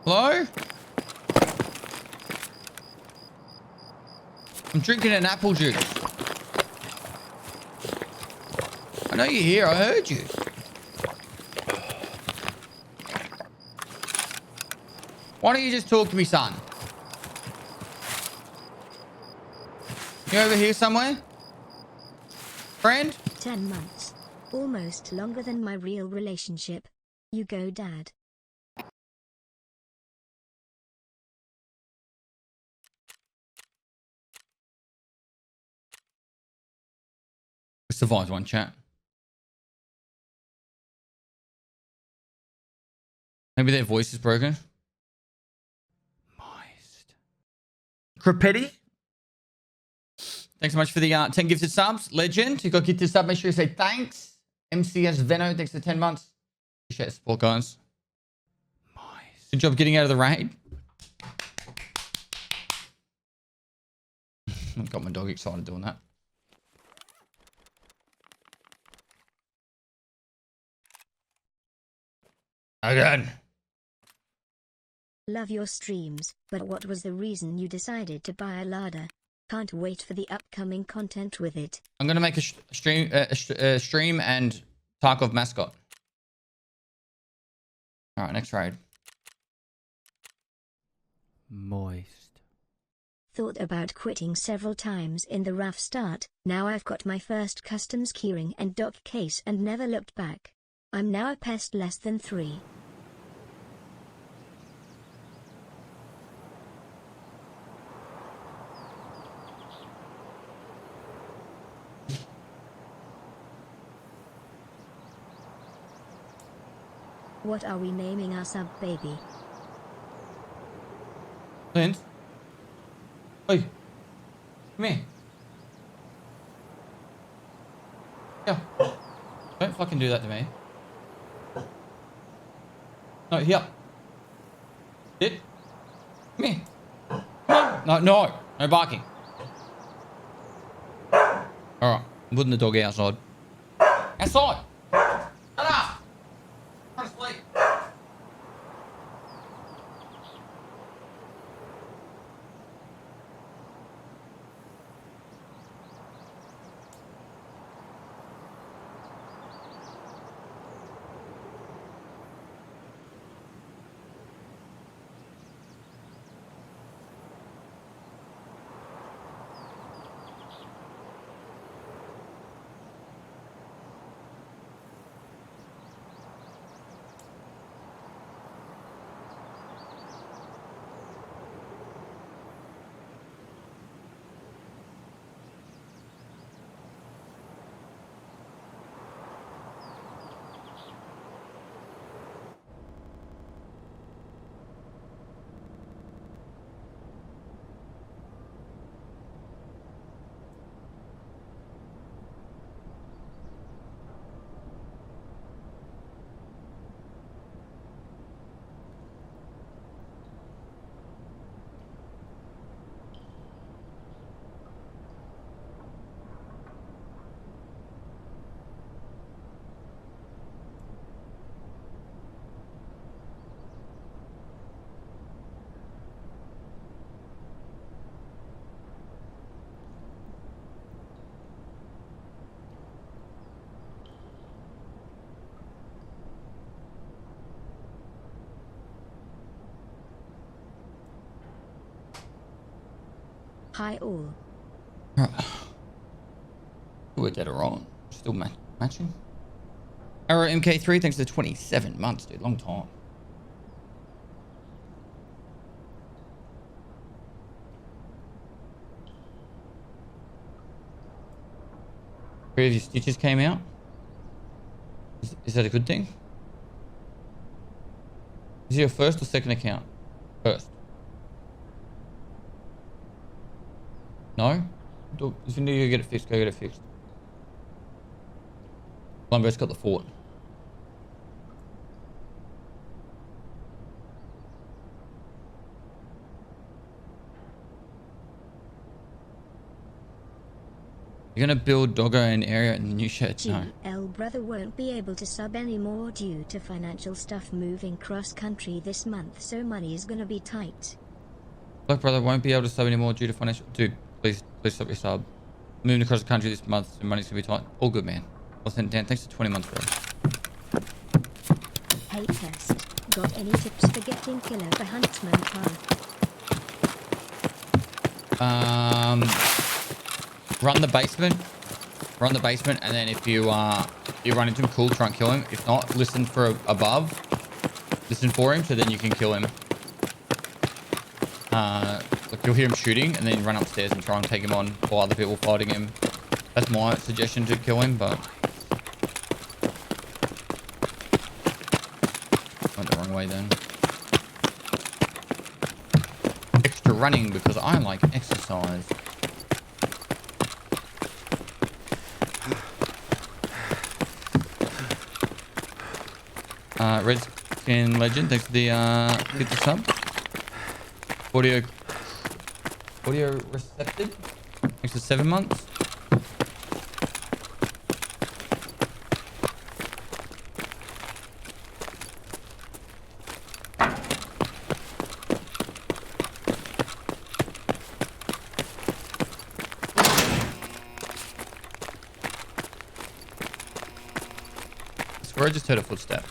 Hello? I'm drinking an apple juice. I know you're here. I heard you. Why don't you just talk to me, son? You over here somewhere? Friend? 10 months. Almost longer than my real relationship. You go, Dad. It's the Vods one, chat. Maybe their voice is broken. Moist. Crepetti? Thanks so much for the 10 gifted subs. Legend. You got gifted sub. Make sure you say thanks. MCS Veno. Thanks for 10 months. Appreciate the support, guys. Moist. Good job getting out of the raid. Got my dog excited doing that. Again. Love your streams, but what was the reason you decided to buy a larder? Can't wait for the upcoming content with it. I'm gonna make a stream and Tarkov mascot. All right, next raid. Moist. Thought about quitting several times in the rough start. Now I've got my first customs keyring and dock case and never looked back. I'm now a pest less than 3. What are we naming our sub baby? Clint? Oi. Come here. Yeah. Don't fucking do that to me. No, here. Sit. Come here. Come on. No, no. No barking. Alright. I'm putting the dog outside. Outside! Shut up! I'm trying to sleep. Hi all. We're dead or wrong. Still matching. Arrow MK3, thanks to 27 months, dude. Long time. Three of your stitches came out. Is that a good thing? Is it your first or second account? First. No? If you need to get it fixed, go get it fixed. Columbo's got the fort. You're gonna build Doggo an area in the new shed? No. GL brother won't be able to sub anymore due to financial stuff moving cross country this month, so money is gonna be tight. Black brother won't be able to sub anymore due to financial. Dude, please stop your sub. Moving across the country this month, so money's gonna be tight. All good, man. Well, then, Dan, thanks for 20 months, bro. Hey Test, got any tips for getting killer for Huntsman car? Run the basement, and then if you run into him, cool, try and kill him. If not, listen for above, listen for him, so then you can kill him. Like you'll hear him shooting, and then you run upstairs and try and take him on while other people are fighting him. That's my suggestion to kill him, but went the wrong way then. Extra running because I like exercise. Redskin Legend, thanks for the get the sub. Audio recepted, thanks for 7 months. I just heard a footstep.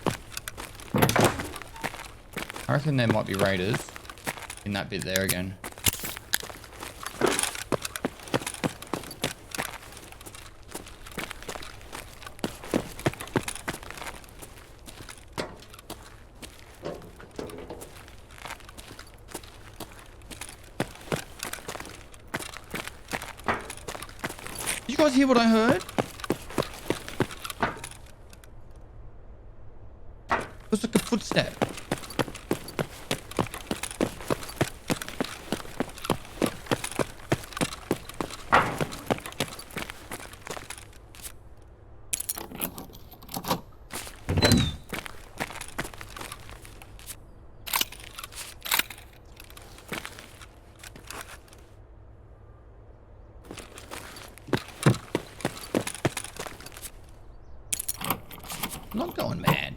I reckon there might be raiders in that bit there again. Did you guys hear what I heard? It was like a footstep. I'm not going mad.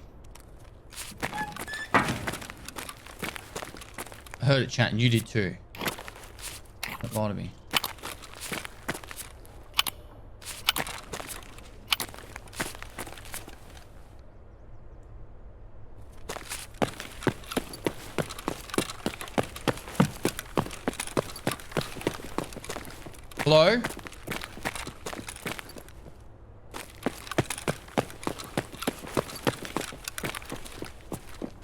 I heard it chatting. You did too. Don't lie to me. Hello?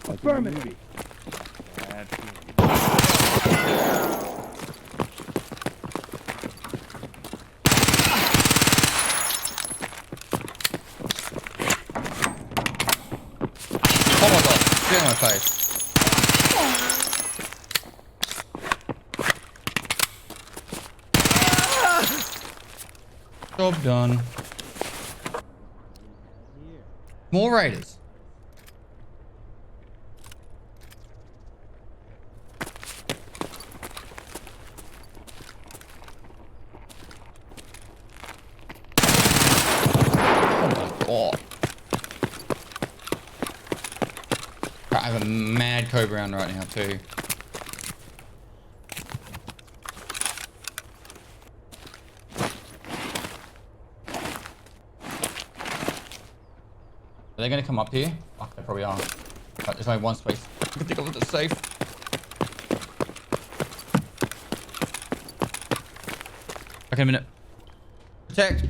Affirmative. Oh my god, get in my face. Job done. More raiders. Oh. I have a mad cobra round right now too. Are they going to come up here? Fuck, they probably are. Right, there's only one space. I can think of it that's safe. Okay, a minute. Protect.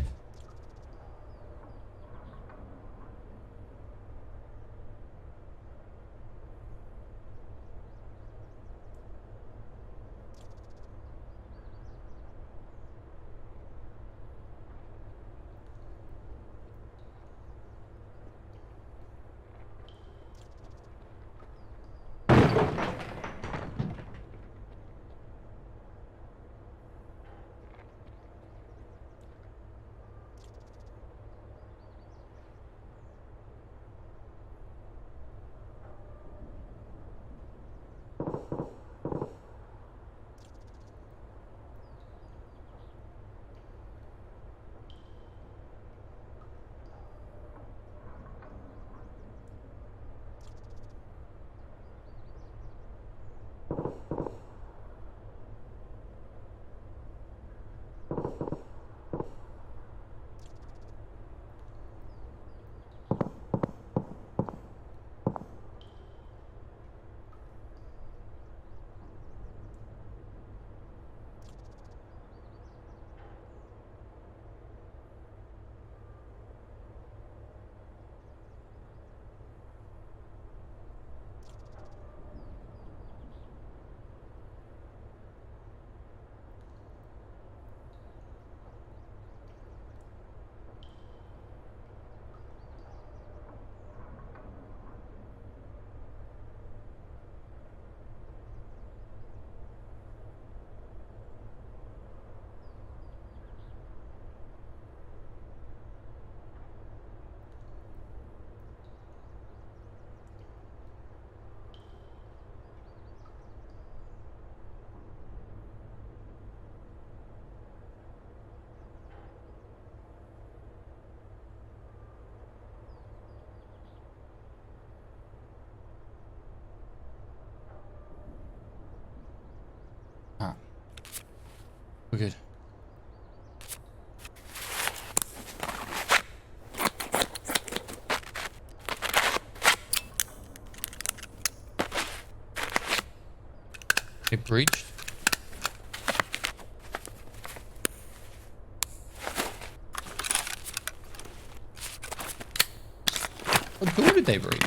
Ah. We're good. It breached. What door did they breach?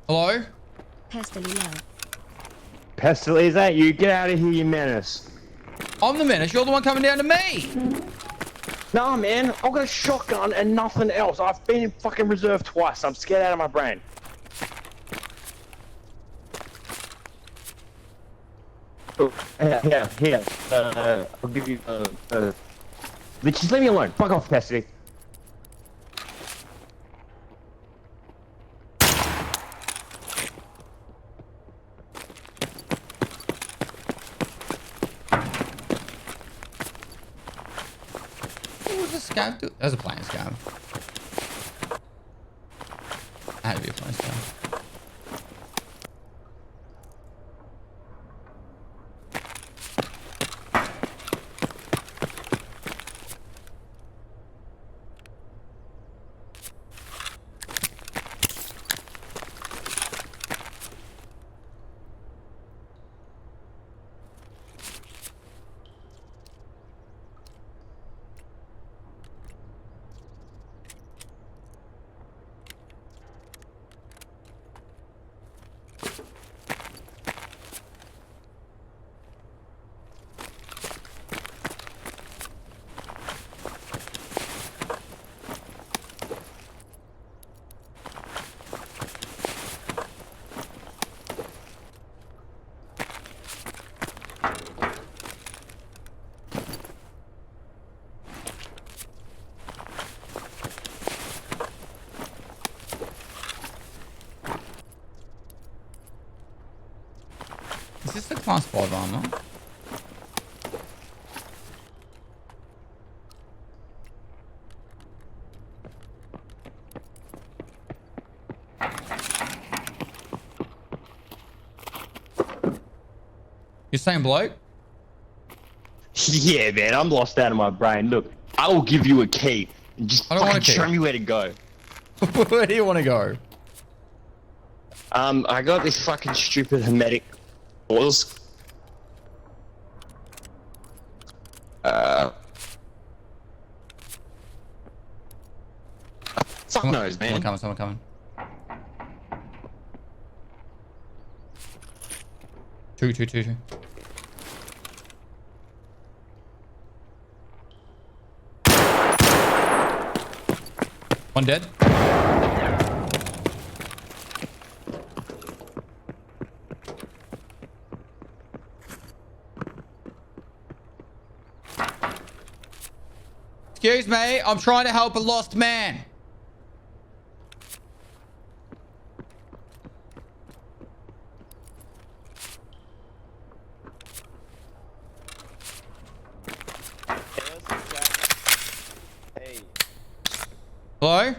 Hello? Pestily love. Pestle, is that you? Get out of here, you menace. I'm the menace. You're the one coming down to me. Nah, man. I've got a shotgun and nothing else. I've been in fucking reserve twice. I'm scared out of my brain. Oh, here. I'll give you, just leave me alone. Fuck off, Cassidy. What was this scam do? That was a playing scam. Had to be a playing scam. Is this the class 5 armor? You're saying bloke? Yeah, man, I'm lost out of my brain. Look, I will give you a key. And just I don't want fucking a key. show me where to go. Where do you want to go? I got this fucking stupid hermetic doors. Fuck knows, man. Someone coming. Two. One dead. Excuse me, I'm trying to help a lost man. Hello?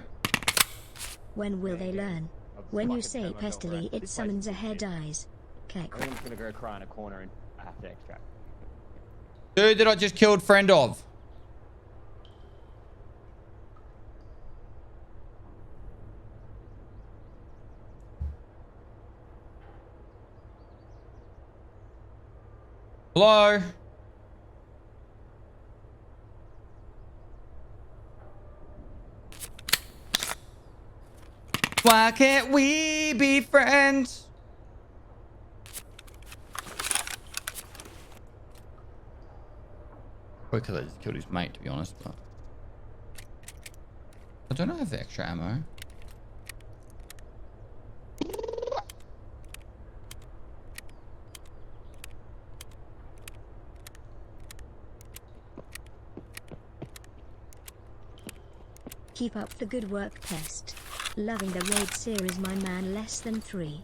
When will they learn? When you say pestily, it summons a hair dies. Keck. I think I'm just gonna go cry in a corner and I have to extract. Dude that I just killed friend of. Hello? Why can't we be friends? Probably because I just killed his mate, to be honest, but... I don't have the extra ammo. Keep up the good work, Pest. Loving the raid series, my man. Less than 3.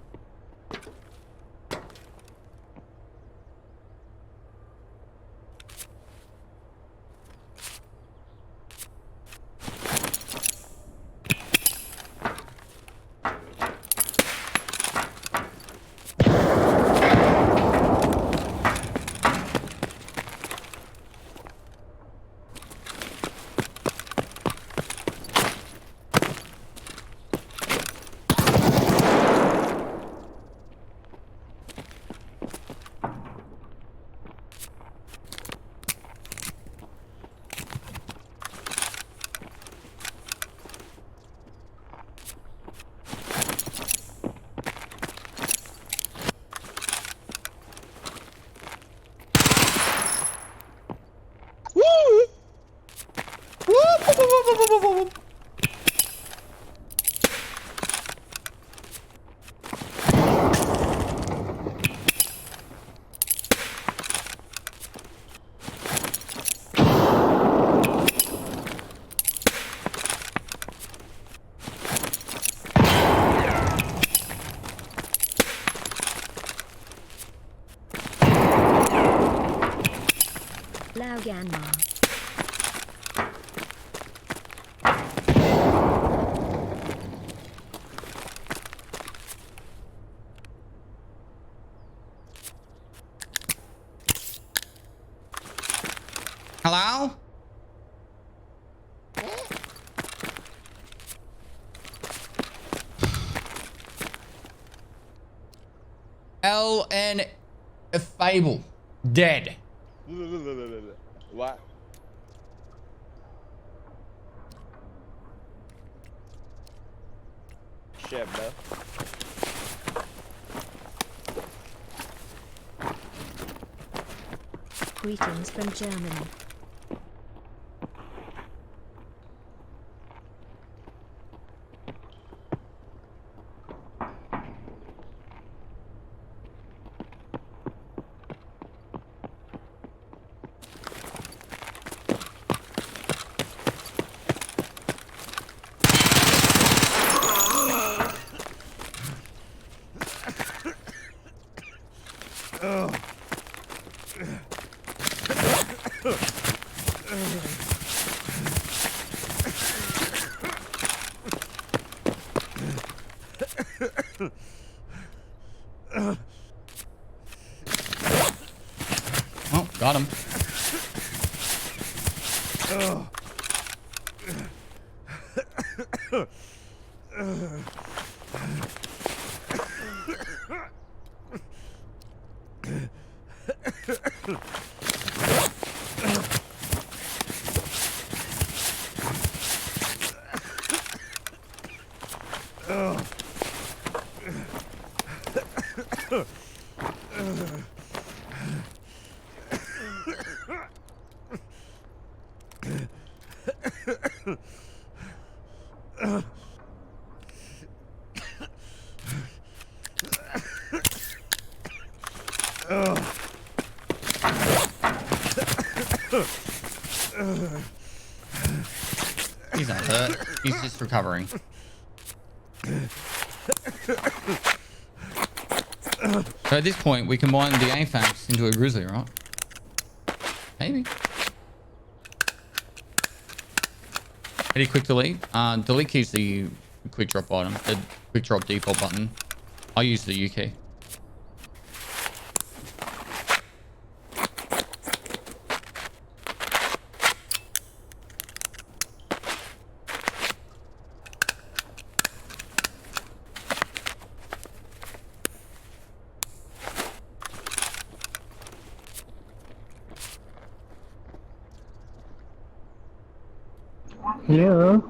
Lauganmar. Hello? LN Fable. Dead. What? Shit, bro. Greetings from Germany. Oh, got him. He's not hurt. He's just recovering. So at this point, we combine the AFAX into a grizzly, right? Maybe. Pretty quick delete. Delete keys the quick drop item, the quick drop default button. I use the U key. Hello.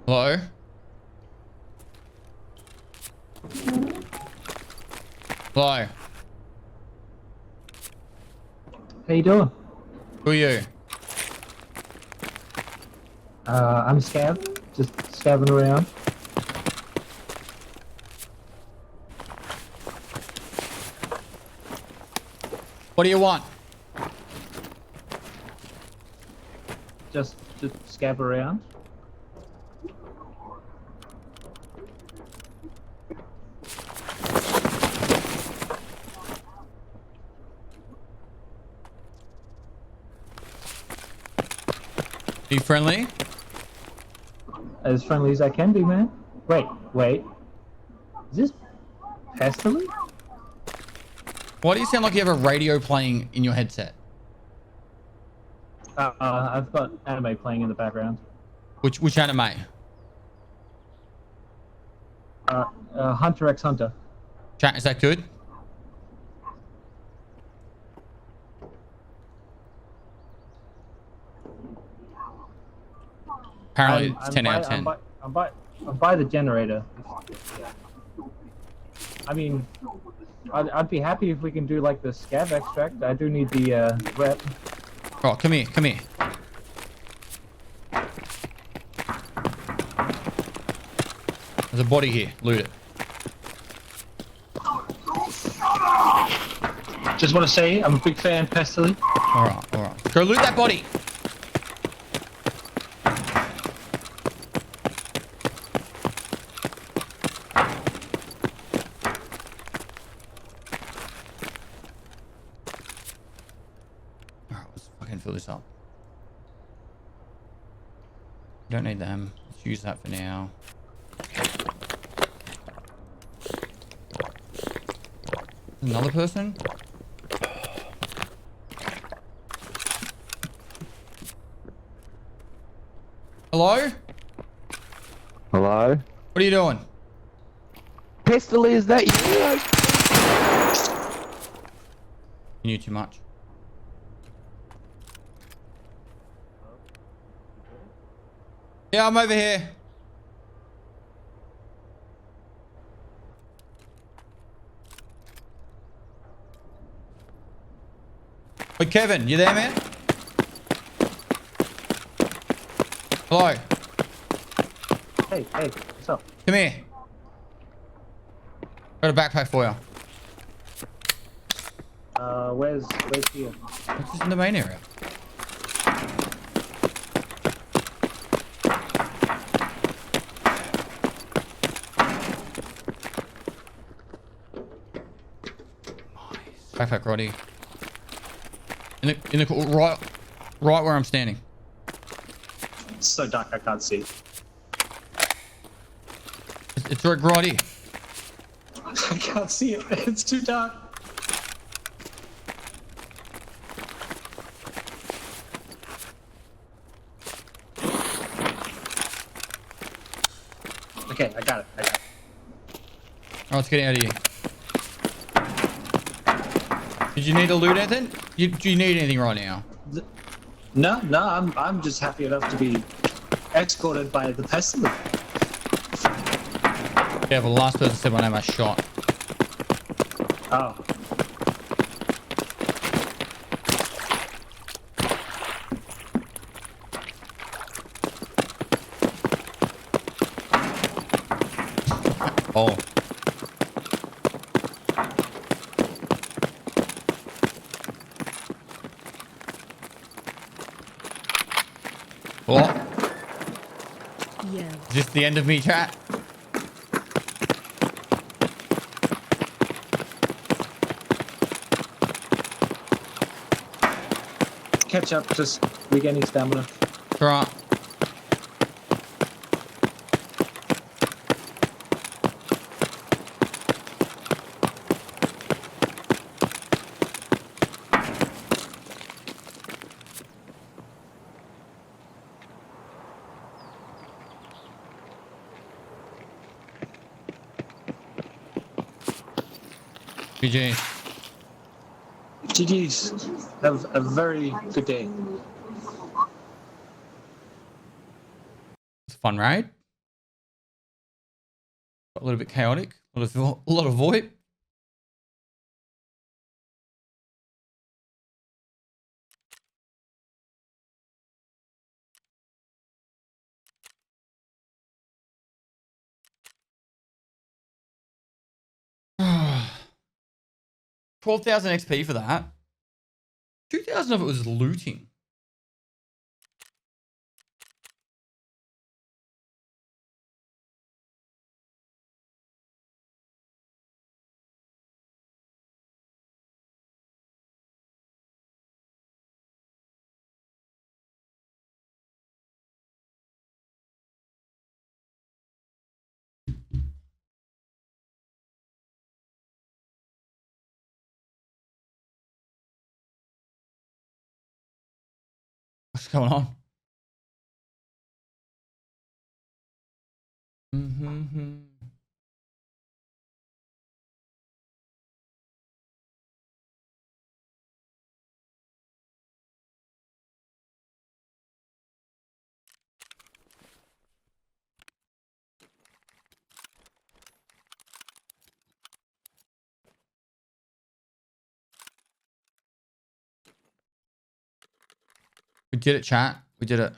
Hello? Hello? How you doing? Who are you? I'm Scav, just scabbing around. What do you want? Just scab around. Be friendly? As friendly as I can be, man. Wait. Is this Pestily? Why do you sound like you have a radio playing in your headset? I've got anime playing in the background. Which anime? Hunter x Hunter. Chat, is that good? Apparently it's 10 out of 10. I'm by the generator. I mean, I'd be happy if we can do like the scav extract. I do need the rep. Oh, come here, come here. There's a body here. Loot it. Just want to say, I'm a big fan, Pestily. Alright, alright. Go loot that body! Alright, let's fucking fill this up. Don't need them. Let's use that for now. Another person? Hello? Hello? What are you doing? Pistol, is that you? You knew too much. Yeah, I'm over here. Hey, Kevin, you there, man? Hello. Hey, what's up? Come here. Got a backpack for you. Where's here? It's just in the main area. Backpack ready. In the right where I'm standing. It's so dark I can't see. It's right here. I can't see it. It's too dark. Okay, I got it. Oh, it's getting out of here. Did you need to loot anything? Do you need anything right now? No, I'm just happy enough to be escorted by the pestilence. Yeah, the last person said my name I shot. Oh. Oh. What? Yo. Is this the end of me, chat? Catch up, just regaining stamina. Right. GG. GG's. Have a very good day. It's a fun raid. A little bit chaotic. A lot of VoIP. $12,000 XP for that. 2,000 of it was looting. What's going on? Mm-hmm. We did it, chat. We did it.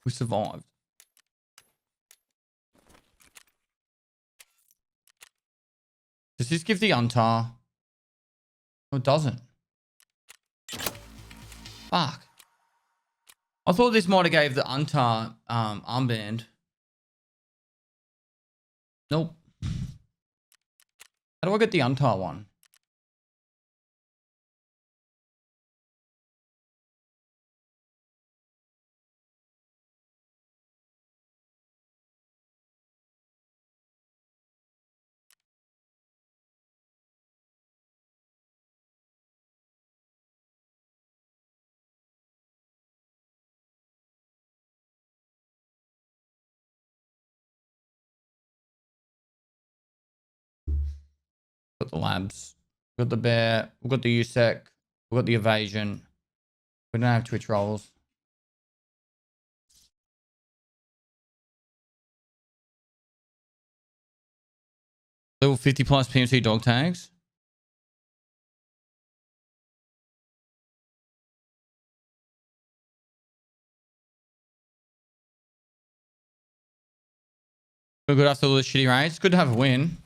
We survived. Does this give the untar? No, it doesn't. Fuck. I thought this might have gave the untar armband. Nope. How do I get the untar one? Got the labs. We've got the bear. We've got the USEC. We've got the evasion. We don't have Twitch rolls. Level 50 plus PMC dog tags. We're good after all the shitty raids. Good to have a win.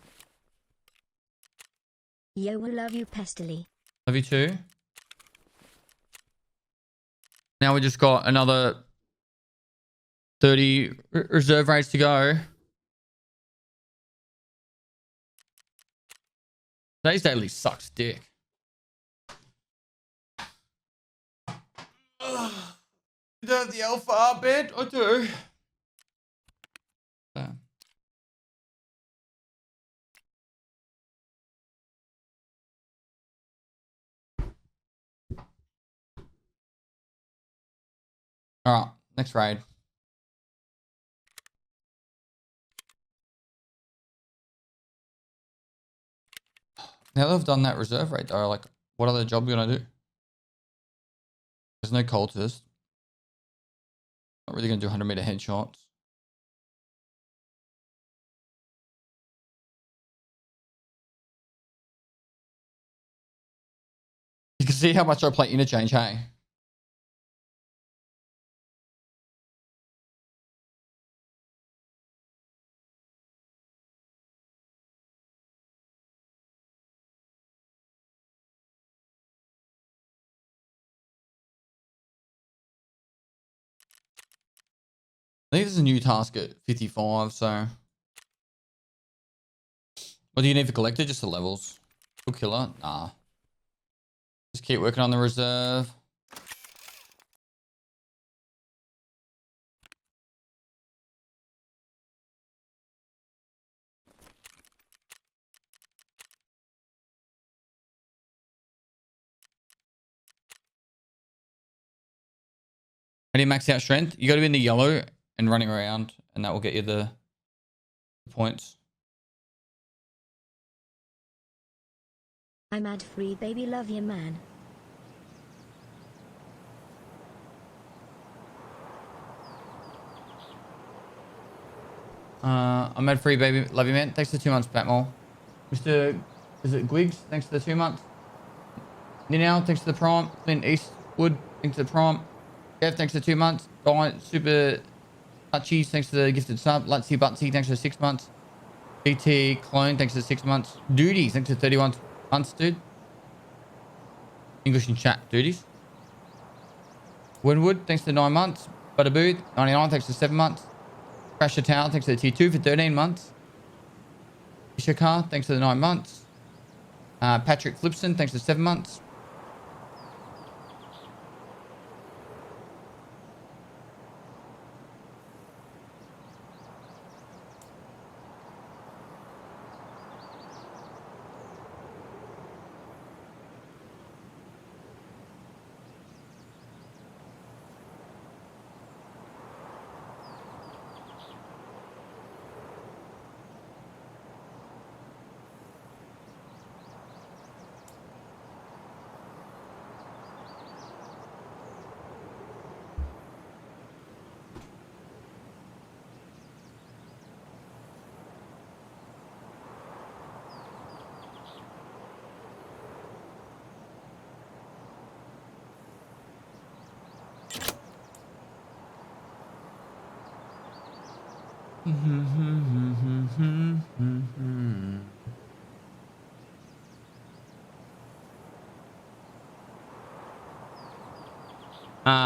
Yo, will love you pestily. Love you too. Now we just got another 30 reserve rates to go. Today's daily sucks dick. You don't have the alpha bed? I do. Alright, next raid. Now that I've done that reserve rate though, like, what other job are we gonna do? There's no cultist. Not really gonna do 100-meter headshots. You can see how much I play interchange, hey? I think there's a new task at 55, so. What do you need for collector? Just the levels. Cool killer? Nah. Just keep working on the reserve. How do you max out strength? You got to be in the yellow and running around, and that will get you the points. I'm ad free, baby. Love you, man. I'm ad free, baby. Love you, man. Thanks for the 2 months, Batmole. Mr. Is it Gwiggs? Thanks for the 2 months. Ninal, thanks for the prime. Clint Eastwood, thanks for the prime. Jeff, thanks for the 2 months. Diet Super Touchies, thanks for the gifted sub. Lutsy Butsy, thanks for the 6 months. BT Clone, thanks for the 6 months. Duties, thanks for 31 months, dude. English in chat, duties. Winwood, thanks for 9 months. Butterbooth, 99, thanks for 7 months. Crasher Tower, thanks for the tier 2 for 13 months. Ishakar, thanks for the 9 months. Patrick Flipson, thanks for 7 months.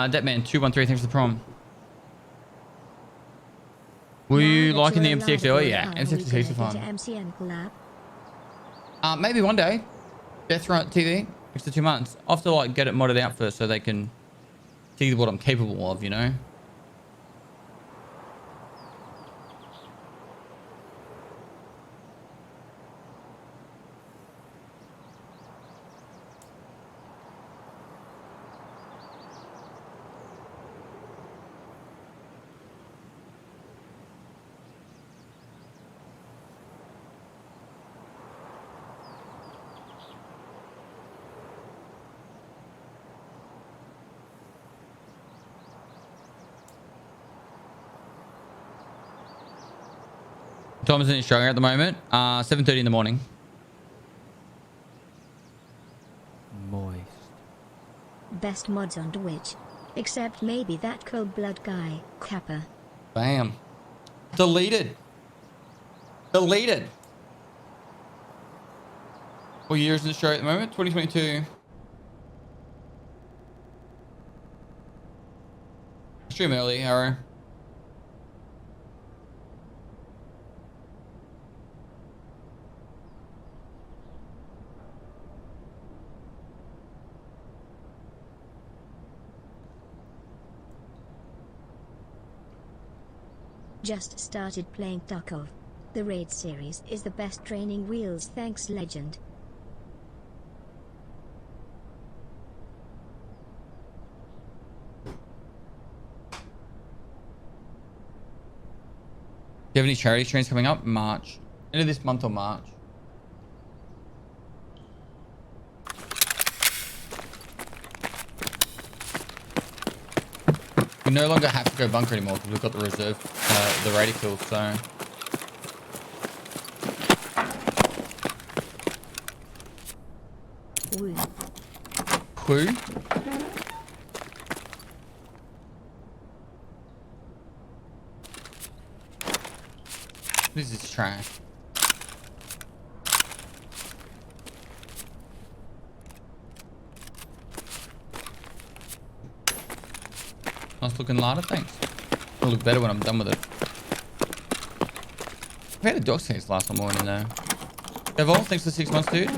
Deadman 213, thanks for the prom. Were you liking the MCX earlier? Yeah, MCX is fun. MCN collab. Maybe one day. Death Run TV, thanks for 2 months. I have to like get it modded out first so they can see what I'm capable of, you know? Time is in Australia at the moment. 7:30 in the morning. Moist. Best mods on Twitch. Except maybe that cold blood guy, Kappa. Bam. Deleted. Deleted. What year is in Australia at the moment? 2022. Stream early, Arrow. Just started playing Tarkov. The raid series is the best training wheels, thanks legend. Do you have any charity streams coming up? March. End of this month or March. We no longer have to go bunker anymore because we've got the reserve, the radical, so. Woo. Who? This is trash. Nice looking lighter, thanks. It'll look better when I'm done with it. We had a dog taste last morning though. Devil, thanks for 6 months, dude.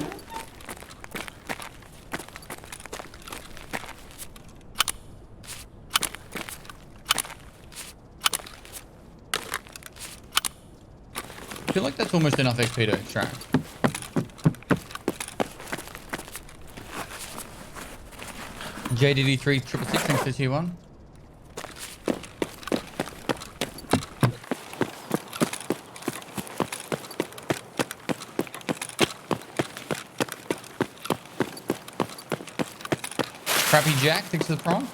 I feel like that's almost enough XP to extract. JDD3 666, thanks to tier 1. Crappy Jack, thanks for the prom.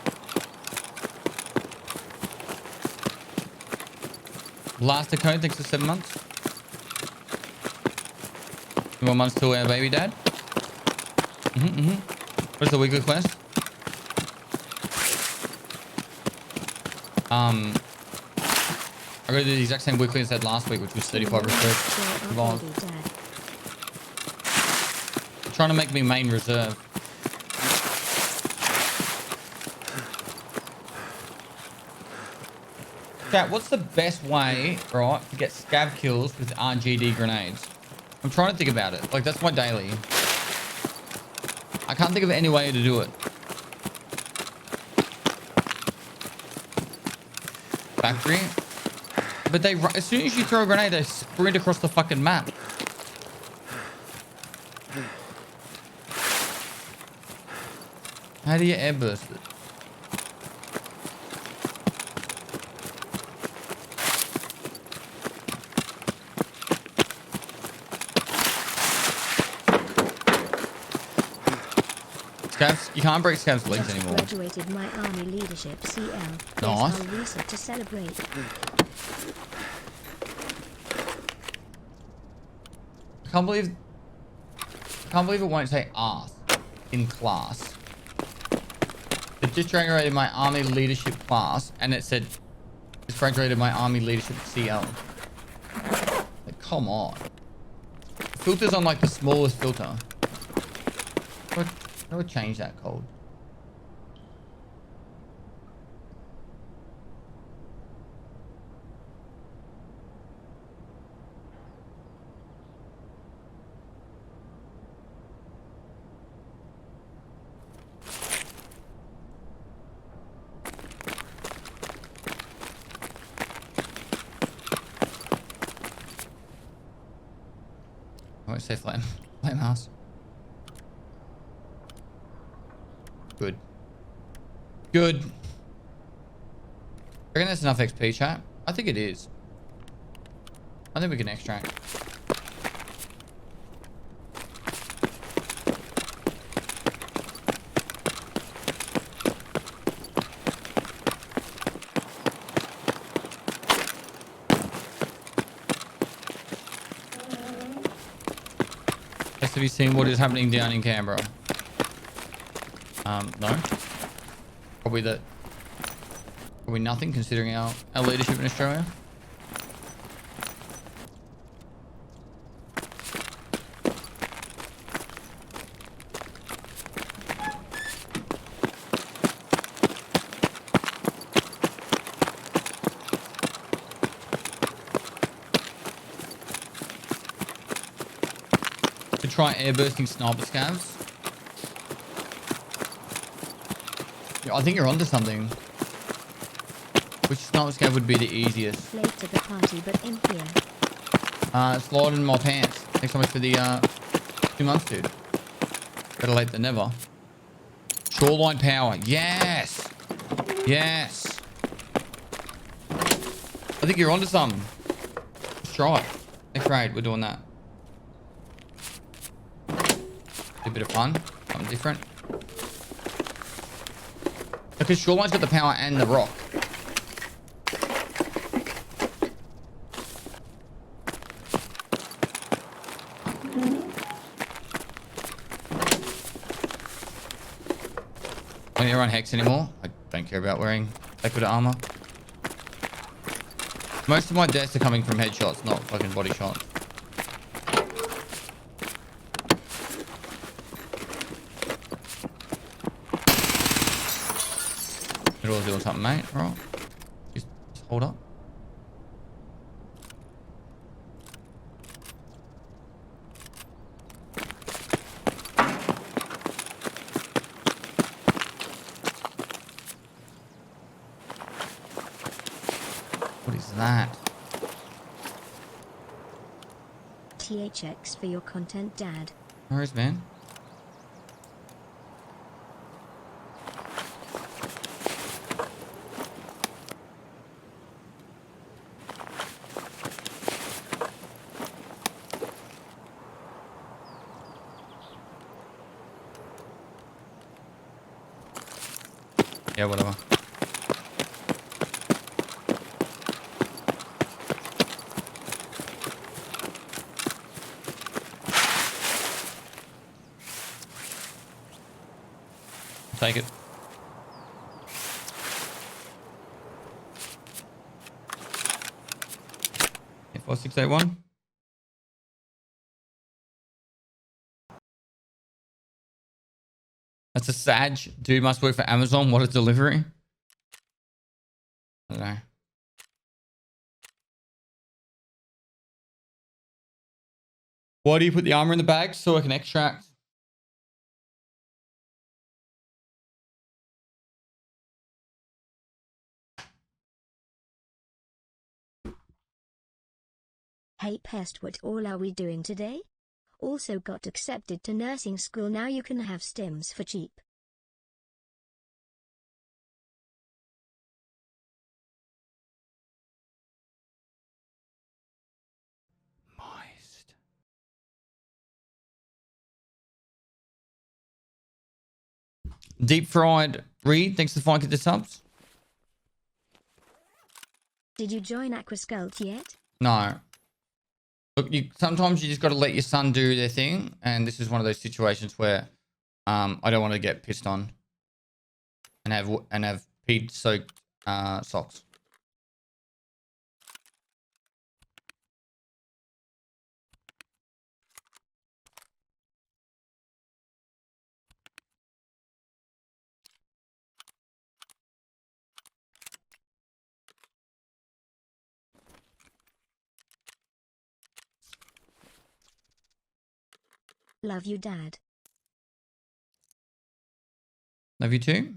Last code, thanks for 7 months. 2 more months till our baby dad. What's the weekly quest? I got to do the exact same weekly as I had last week, which was 35 reserve. Trying to make me main reserve. Chat, what's the best way, right, to get scav kills with RGD grenades? I'm trying to think about it. Like, that's my daily. I can't think of any way to do it. Factory. But they, as soon as you throw a grenade, they sprint across the fucking map. How do you airburst it? Scavs, you can't break Scavs' legs anymore. Graduated my army leadership CL. Nice. I'll reset to celebrate. I can't believe it won't say ass in class. It just graduated my army leadership class and it said it's graduated my army leadership CL. Like, come on. Filter's on like the smallest filter. I would change that code. I won't say flame house. Good. Good. I reckon that's enough XP, chat. I think it is. I think we can extract. Have you seen what is happening down in Canberra? No. Probably nothing considering our leadership in Australia. try airbursting sniper scavs. Yeah, I think you're onto something. Which sniper scav would be the easiest? Late to the party, but in here. Slide in my pants. Thanks so much for the 2 months, dude. Better late than never. Shoreline power. Yes. Yes. I think you're onto something. Let's try it. Next raid, we're doing that. A bit of fun. Something different. Because Shoreline's got the power and the rock. I don't run Hex anymore. I don't care about wearing liquid armor. Most of my deaths are coming from headshots, not fucking body shots. You're all doing something, mate. All right. Just hold up. What is that? THX for your content, Dad. Where is man? Yeah, whatever. Take it. Yeah, 4681. That's a Sag. Dude must work for Amazon. What a delivery. I don't know. Why do you put the armor in the bag? So I can extract. Hey Pest, what all are we doing today? Also got accepted to nursing school, now you can have stims for cheap. Moist. Deep fried Reed, thanks for the 5 subs. Did you join Aquascult yet? No. Look, sometimes you just got to let your son do their thing, and this is one of those situations where I don't want to get pissed on and have peed soaked socks. Love you, Dad. Love you too.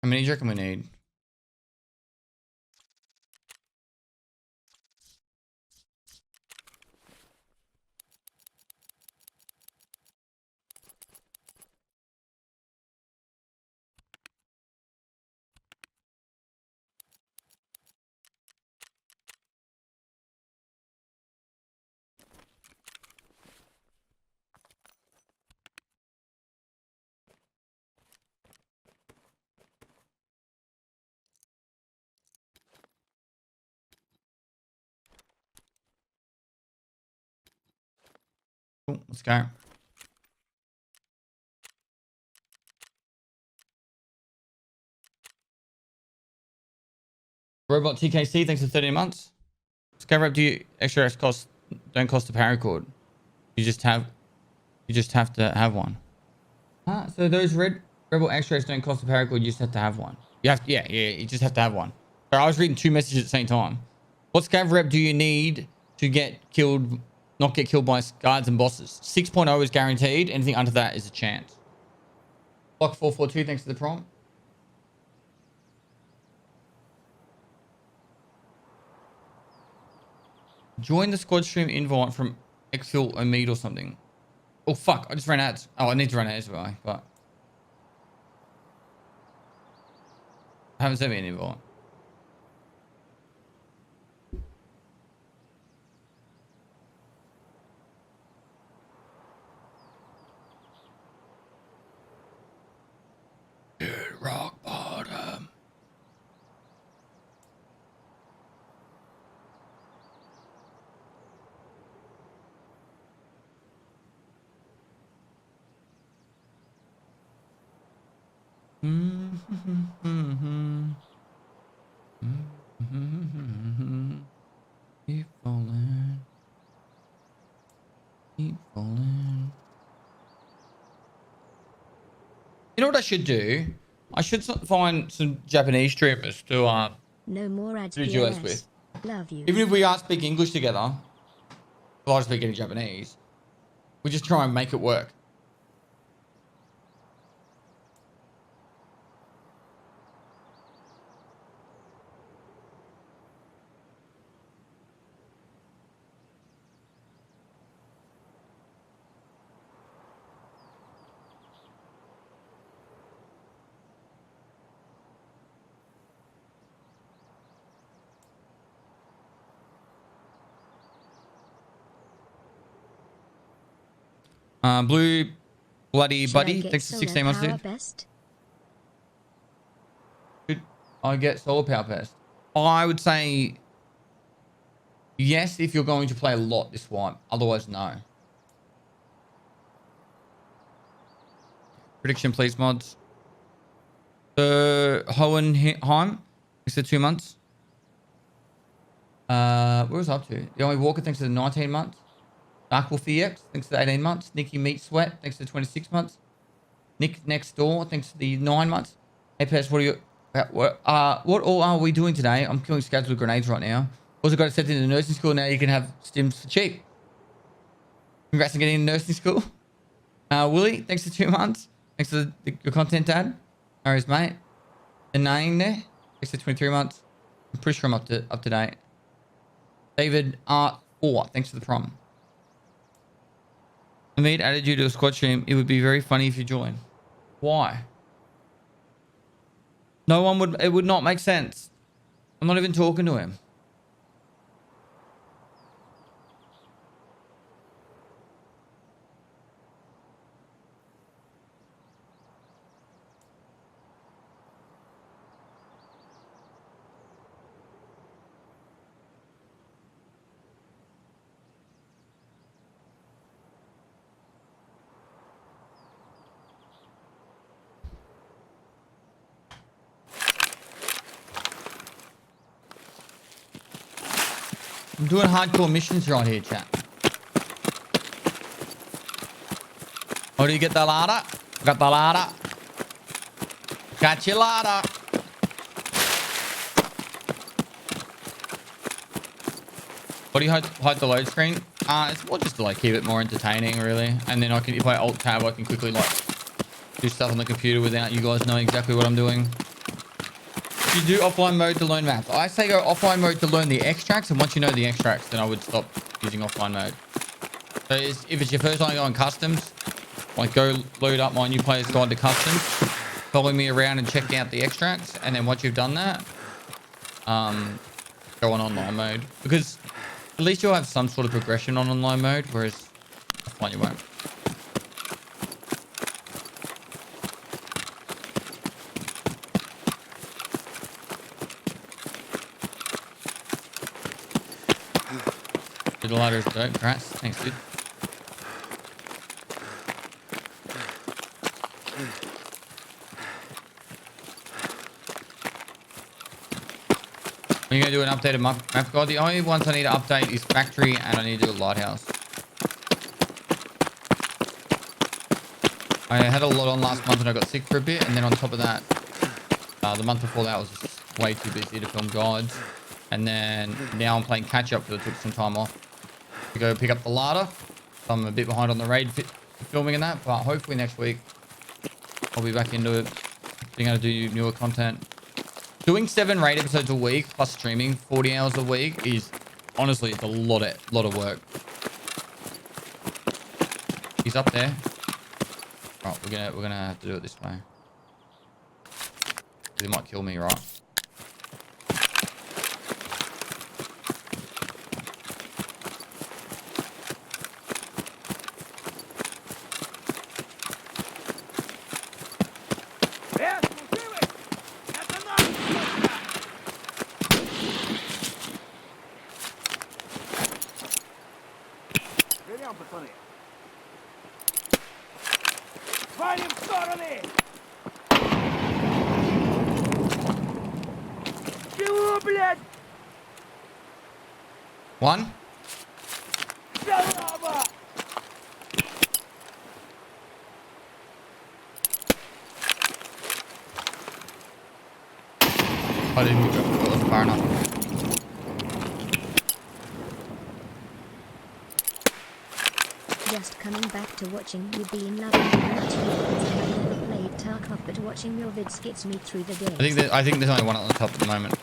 How many do you reckon we need? Cool, let's go. Robot TKC, thanks for 13 months. Scavrap, do you extra cost don't cost the paracord? You just have You just have to have one. So those red rebel extracts don't cost a paracord. You just have to have one. You have to, yeah. You just have to have one. So I was reading two messages at the same time. What scav rep do you need to get killed, not get killed by guards and bosses? 6.0 is guaranteed. Anything under that is a chance. Block 442, thanks for the prompt. Join the squad stream invite from Exfil Omid or something. Oh, fuck. I just ran ads. Oh, I need to run ads, but I haven't sent me an invite. Dude, rock bottom. Keep falling. Keep falling. You know what I should do? I should find some Japanese streamers to No more ads. do duets with. Love you. Even if we aren't speaking English together, well, I speak any Japanese. We just try and make it work. Blue Bloody Should Buddy, I get thanks for solar 16 months, power dude. best? Should I get solar power best? I would say yes if you're going to play a lot this wipe. Otherwise, no. Prediction, please, mods. Hohenheim, thanks for 2 months. Where was I up to? The only Walker, thanks for 19 months. Dark Wolf EX, thanks for 18 months. Nicky Meat Sweat, thanks for 26 months. Nick Next Door, thanks for the 9 months. Hey, Pez, what are you... what all are we doing today? I'm killing scouts with grenades right now. Also got accepted into nursing school. Now you can have stims for cheap. Congrats on getting into nursing school. Willie, thanks for 2 months. Thanks for your content, Dad. No worries, mate. The name there, thanks for 23 months. I'm pretty sure I'm up to date. David R4, thanks for the prom. I made added you to a squad stream. It would be very funny if you join. Why? No one would. It would not make sense. I'm not even talking to him. I'm doing hardcore missions right here, chat. Oh, do you get the ladder? Got the ladder. Got your ladder. What do you hide the load screen? It's more just to like keep it more entertaining, really. And then I can, if I alt tab, I can quickly like do stuff on the computer without you guys knowing exactly what I'm doing. You do offline mode to learn maps. I say go offline mode to learn the extracts, and once you know the extracts, then I would stop using offline mode. So if it's your first time going customs, like go load up my new player's guide to customs, follow me around and check out the extracts, and then once you've done that, go on online mode, because at least you'll have some sort of progression on online mode, whereas offline you won't. The ladder is dope. Congrats. Thanks, dude. When are you going to do an updated map guide? The only ones I need to update is factory, and I need to do a lighthouse. I had a lot on last month and I got sick for a bit. And then on top of that, the month before that I was just way too busy to film Gods. And then now I'm playing catch up because I took some time off to go pick up the larder. So I'm a bit behind on the raid filming and that, but hopefully next week I'll be back into it, being able to do newer content. Doing 7 raid episodes a week plus streaming 40 hours a week is honestly, it's a lot of work. He's up there. Right, we're gonna have to do it this way. He might kill me, right? One. I didn't go far enough. Just coming back to watching you being loving the YouTubers. I've never played Tarkov, but watching your vids gets me through the day. I think there's only one on the top at the moment.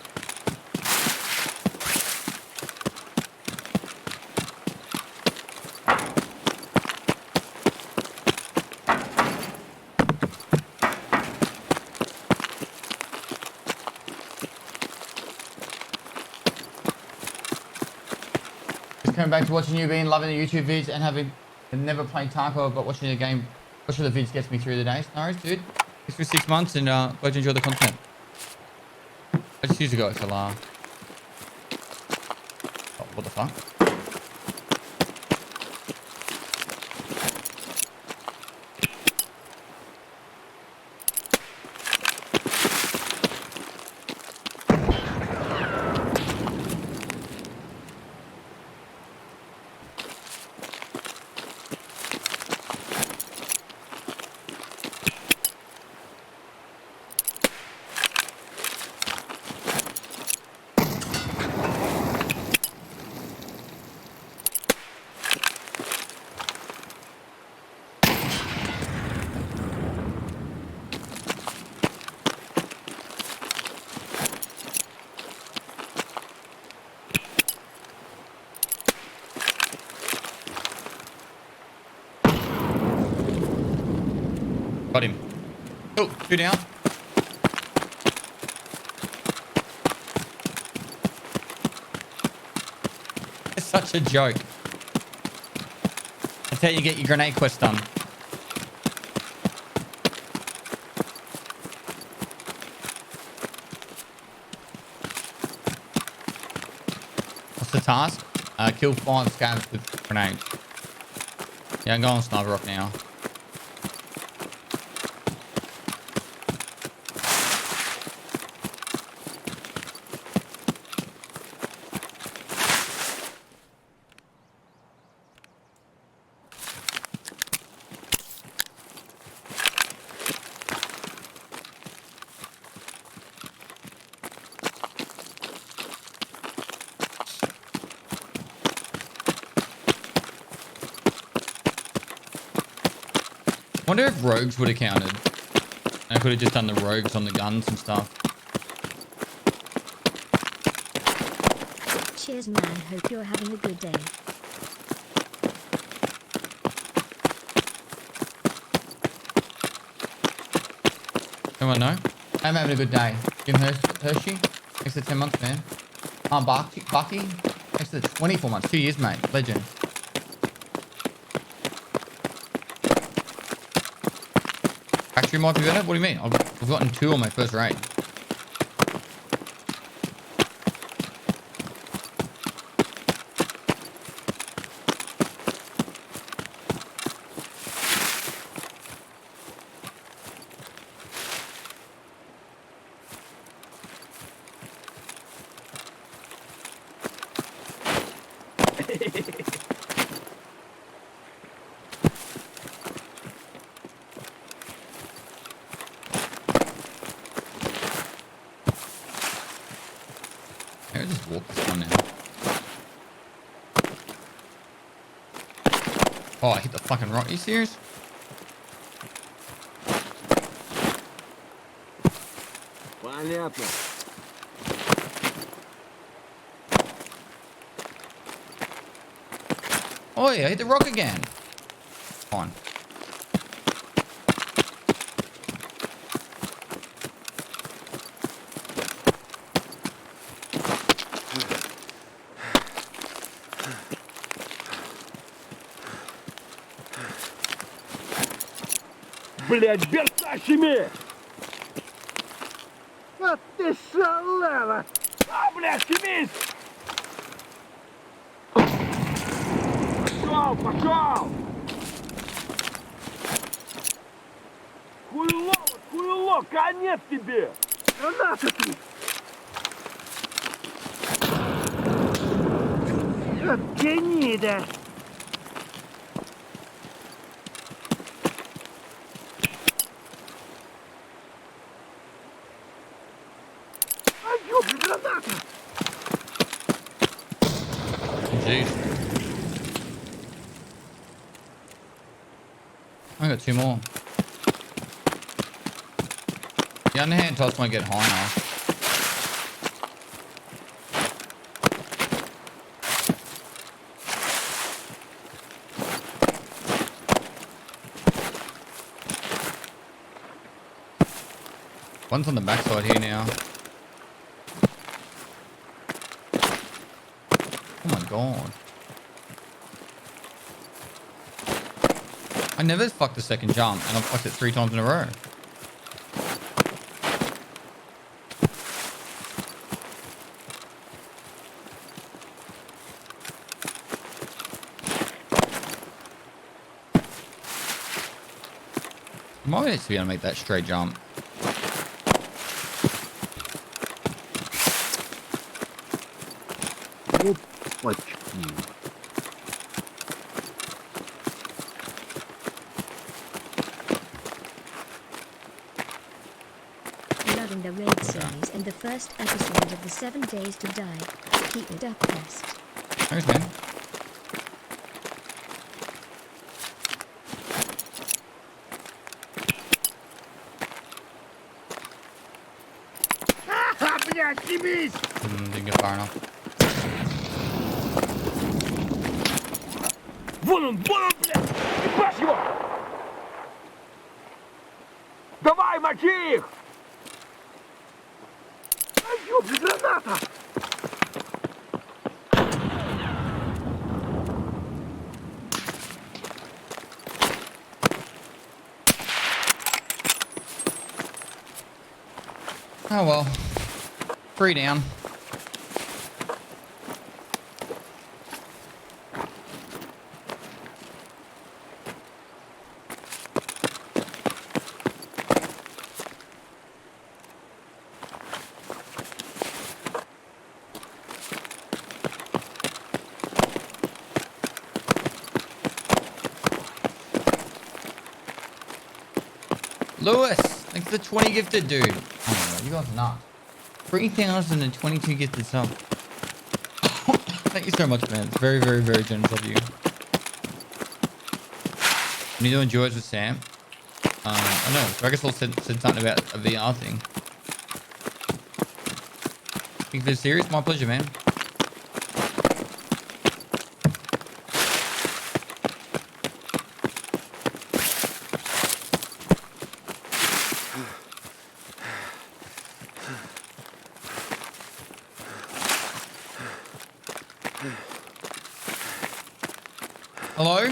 Coming back to watching you being loving the YouTube vids and having never played Tarkov, but watching the game, watching the vids gets me through the days. No worries, dude. Thanks for 6 months and glad you enjoy the content. I just used to go XLR. Oh, what the fuck? Got him. Oh, 2 down. It's such a joke. That's how you get your grenade quest done. What's the task? Kill 5 scavs with grenades. Yeah, I'm going on Sniper Rock now. Wonder if rogues would have counted. I could have just done the rogues on the guns and stuff. Cheers, man. Hope you're having a good day. Anyone know? I'm having a good day. Jim Hershey, thanks for 10 months, man. Bucky, thanks for 24 months. 2 years, mate. Legend. Factory might be better? What do you mean? I've gotten 2 on my first raid. Maybe just walk this one now. Oh, I hit the fucking rock. Are you serious? Понятно. Oh yeah, I hit the rock again. Fine. Блять, берсащими! А ты шалава! А, блядь, семись! Пошел, пошел! Хуйло, хуйло, конец тебе! Граната ты! Гнида! Граната! Jeez. I got 2 more. The underhand toss might get high now. One's on the backside here now. Oh my god. I never fucked the second jump and I've fucked it 3 times in a row. I might actually be able to make that straight jump. Loving the raid series and the first episode of the 7 Days to Die. Keep it up, best. Thanks, man. А, блядь, семись! Didn't get far enough. Вон он, блядь! Ебашь его! Давай, мочи их! А, ёб, граната! Oh well. 3 down. Lewis, thanks for the 20 gifted, dude. Oh my god, you guys are nuts. 3,022 gifted subs. Thank you so much, man. It's very, very, very generous of you. When you doing George with Sam? I know. So I guess I'll said something about a VR thing. Think this serious? My pleasure, man. Hello?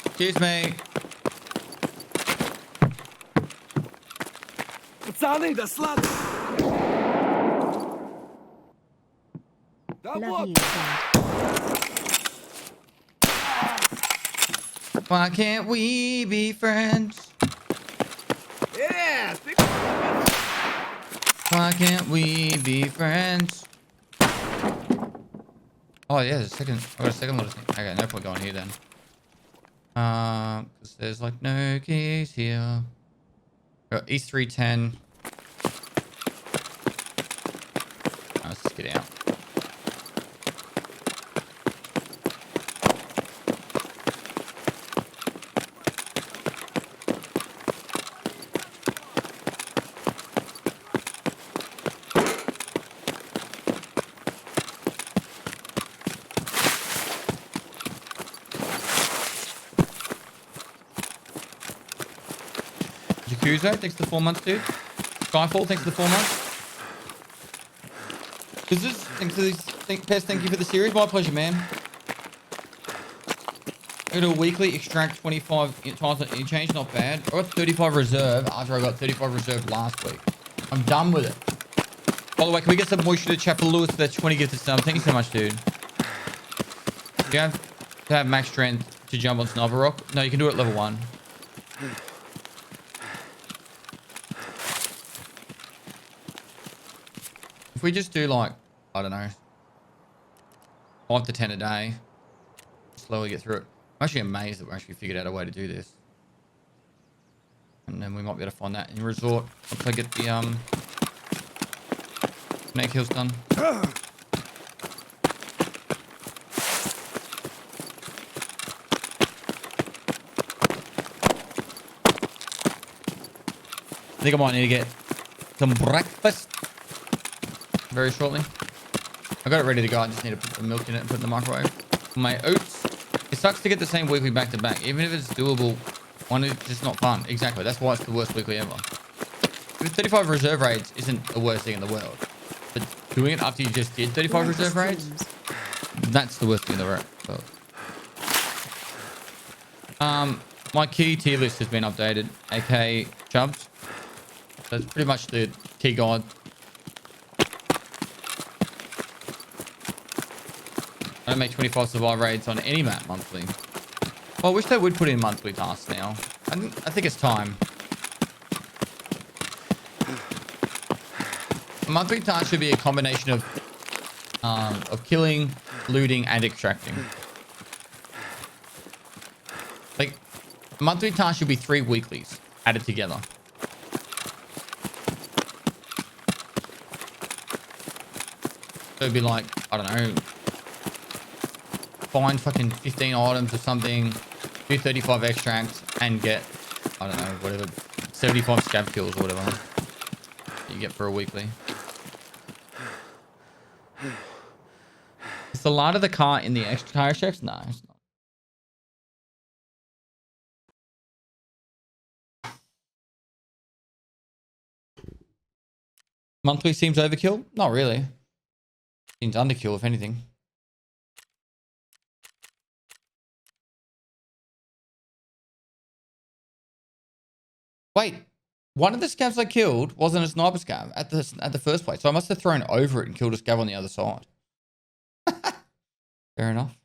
Excuse me. Пацаны, да сладко! Да Love вот! you, Dad. Why can't we be friends? Ты... Why can't we be friends? Oh yeah, there's a second. I got a second little thing. Okay, no point going here then. Because there's like no keys here. Got East 310. it out. Yakuza, thanks for the 4 months, dude. Skyfall, thanks for the 4 months. Scissors, thanks for these. Pest, thank you for the series. My pleasure, man. I got a weekly extract 25 times on interchange, not bad. I got 35 reserve after I got 35 reserve last week. I'm done with it. By the way, can we get some moisture to chat for Lewis for that 20 gifted sub? Thank you so much, dude. You have to have max strength to jump on Sniper Rock? No, you can do it at level 1. If we just do like, I don't know, 5 to 10 a day, slowly get through it. I'm actually amazed that we actually figured out a way to do this. And then we might be able to find that in resort once I get the snake hills done. I think I might need to get some breakfast very shortly. I got it ready to go. I just need to put the milk in it and put it in the microwave. My oats. It sucks to get the same weekly back to back. Even if it's doable, one is just not fun. Exactly. That's why it's the worst weekly ever. 35 reserve raids isn't the worst thing in the world. But doing it after you just did 35 reserve raids, that's the worst thing in the world. My key tier list has been updated. AK Chubbs. That's pretty much the key guide. I don't make 25 survive raids on any map monthly. Well, I wish they would put in monthly tasks now. I think it's time. A monthly task should be a combination of killing, looting, and extracting. Like, a monthly task should be 3 weeklies added together. So it'd be like, I don't know, find fucking 15 items or something, do 35 extracts, and get, I don't know, whatever, 75 scav kills or whatever you get for a weekly. Is the light of the car in the extra tire checks? No, it's not. Monthly seems overkill? Not really. Seems underkill, if anything. Wait, one of the scavs I killed wasn't a sniper scav at the first place, so I must have thrown over it and killed a scav on the other side. Fair enough.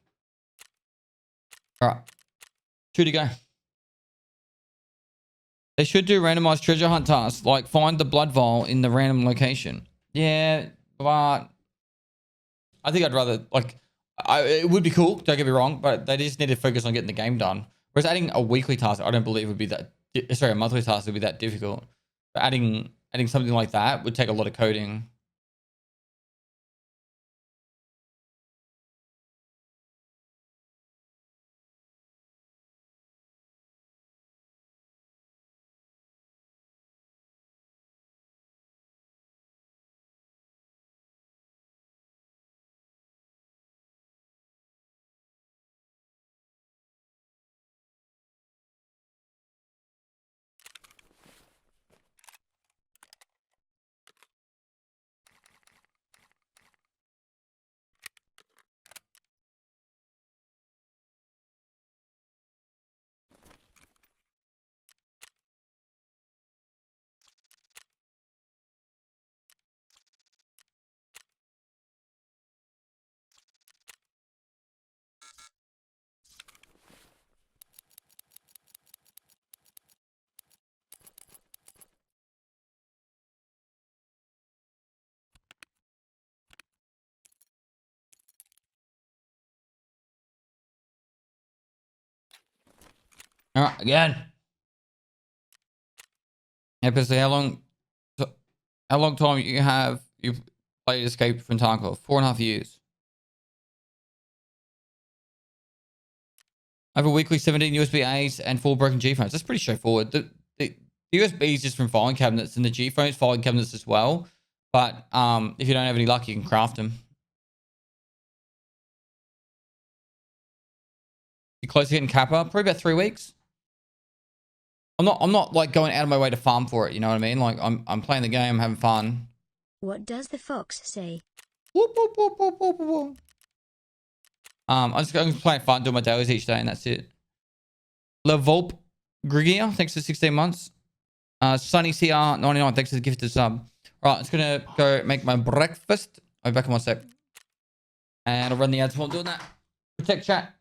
All right, 2 to go. They should do randomized treasure hunt tasks, like find the blood vial in the random location. Yeah, but I think I'd rather, like, it would be cool, don't get me wrong, but they just need to focus on getting the game done. Whereas adding a weekly task, I don't believe would be that, sorry, a monthly task would be that difficult. But adding something like that would take a lot of coding. All right, again. Episode, how long time you Played escaped from Tarkov. 4.5 years. I have a weekly 17 USB A's and 4 broken G phones. That's pretty straightforward. The USB is just from filing cabinets, and the G phones filing cabinets as well. But if you don't have any luck, you can craft them. You're close to getting Kappa? Probably about 3 weeks. I'm not like going out of my way to farm for it. You know what I mean? Like I'm playing the game, I'm having fun. What does the fox say? Whoop, whoop, whoop, whoop, whoop, whoop. I'm just playing fun, doing my dailies each day, and that's it. Le Volp Grigia, thanks for 16 months. Sunny CR 99, thanks for the gifted sub. Right, I'm just gonna go make my breakfast. I'll be back in 1 sec. And I'll run the ads while I'm doing that. Protect chat.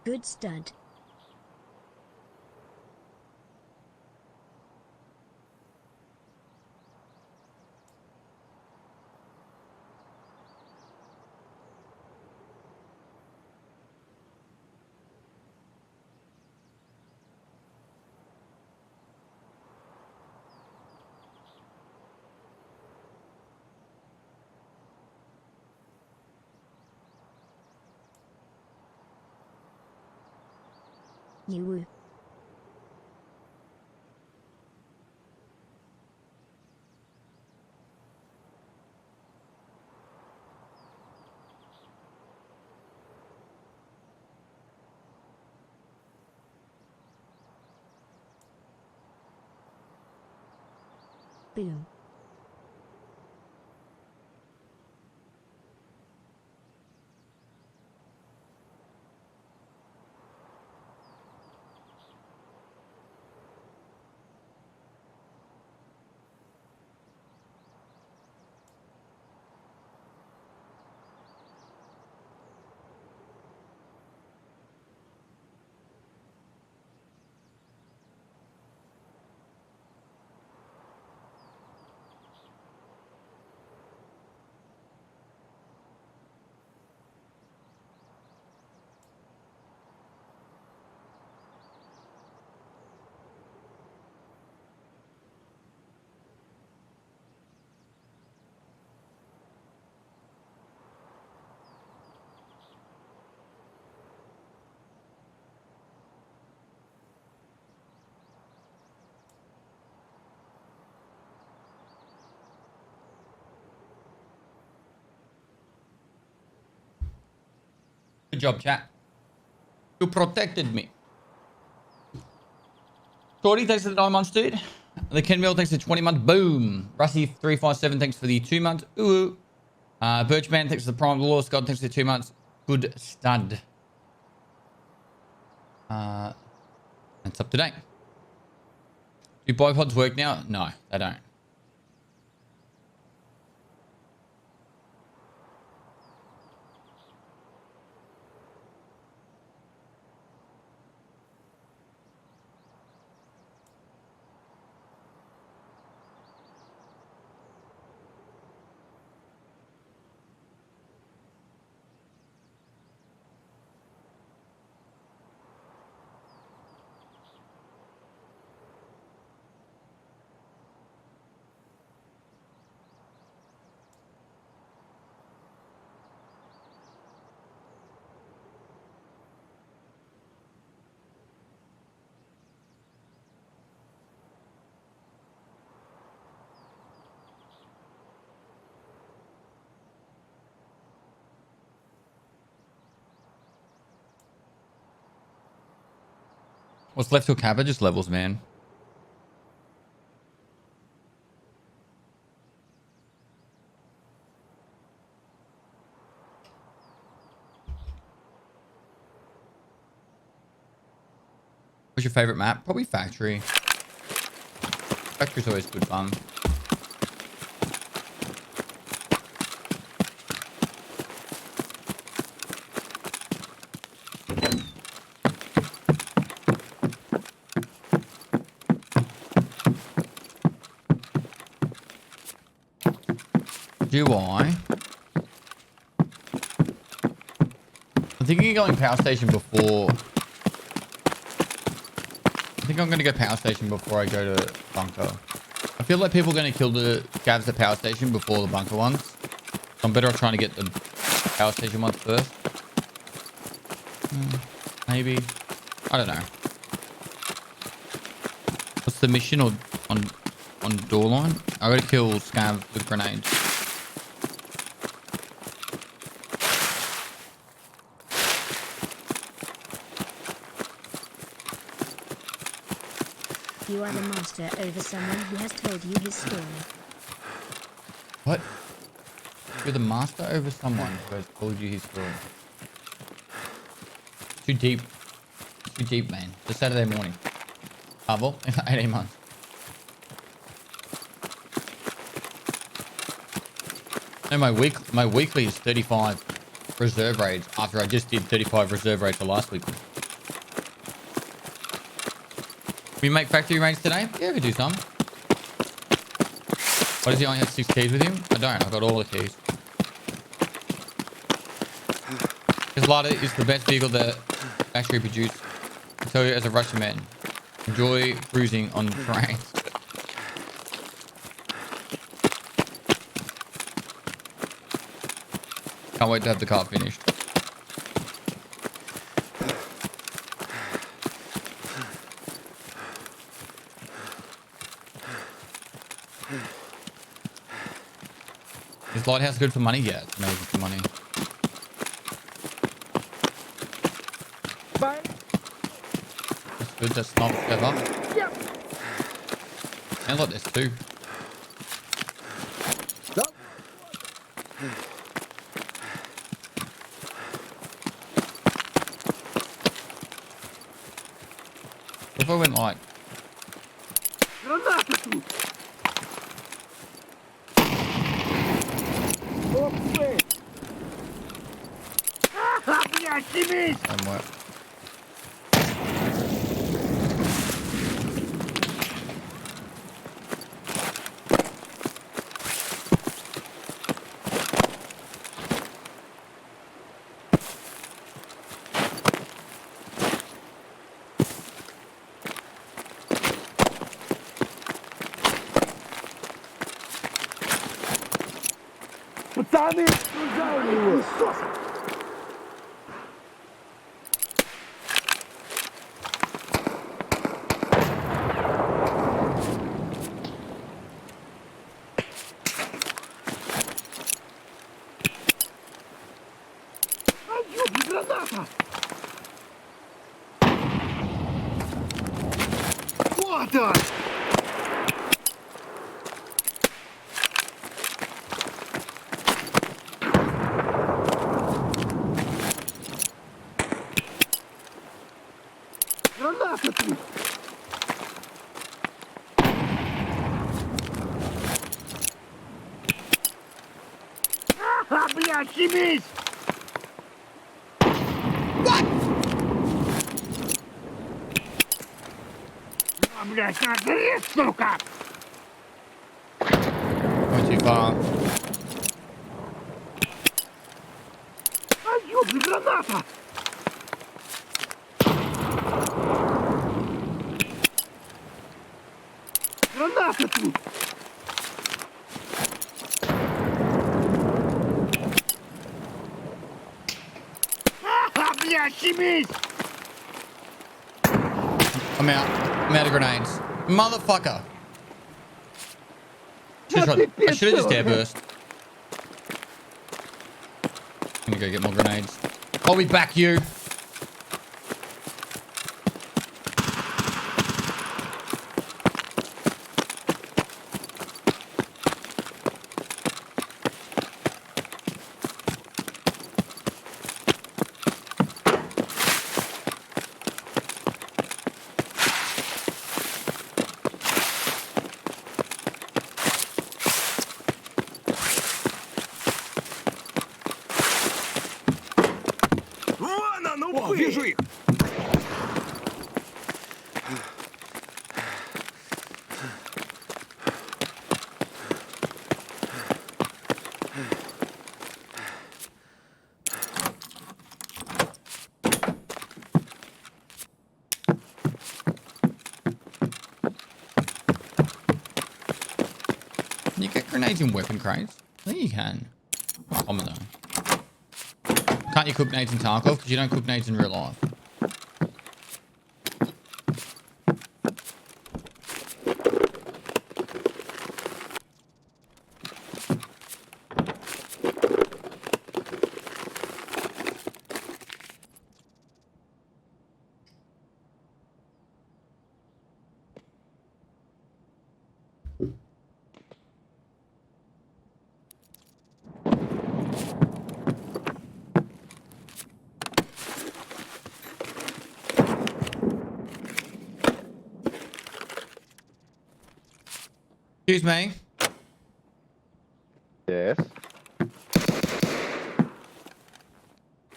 Good stud. You woo. Boom. Good job, chat. You protected me. Shorty, thanks for the 9 months, dude. The Ken Mill, thanks for 20 months. Boom. Rusty357, thanks for the 2 months. Ooh. Birchman, thanks for the Prime. Law Scott, thanks for the 2 months. Good stud. That's up to date. Do bipods work now? No, they don't. What's left to a cabbage is levels, man. What's your favorite map? Probably Factory. Factory's always good fun. UI. I'm thinking of going power station before. I think I'm going to go power station before I go to bunker. I feel like people are going to kill the scavs at power station before the bunker ones. So I'm better off trying to get the power station ones first. Maybe. I don't know. What's the mission on door line? I got to kill scavs with grenades. You are the master over someone who has told you his story. What? You're the master over someone who has told you his story. Too deep. Too deep, man. It's Saturday morning. Well, 18 months. No, my weekly is 35 reserve raids after I just did 35 reserve raids for last week. We make factory raids today? Yeah, we do some. Why does he only have 6 keys with him? I don't. I've got all the keys. His ladder is the best vehicle that factory produced. I tell you as a Russian man. Enjoy cruising on trains. Can't wait to have the car finished. Is Lighthouse good for money? Yeah, it's amazing for money. Bye. That's good, that's not clever. Yep. Sounds like there's 2. What if I went like... Граната тут. Оп, вы. Блядь, семейство. Don't work. Пацаны, сужали его. Ёбаный, граната! Вот он! Граната тут! Блядь, семись! Блядь, надо, сука! Going too far. Ёбаный, граната! Граната тут! Блядь, семись! I'm out. I'm out of grenades. Motherfucker. I should have just air burst. I'm gonna go get more grenades. I'll be back, you. О, вижу их! Can you get grenades in weapon crates? I think you can. Not common though. Can't you cook nades in Tarkov? Because you don't cook nades in real life. Excuse me. Yes.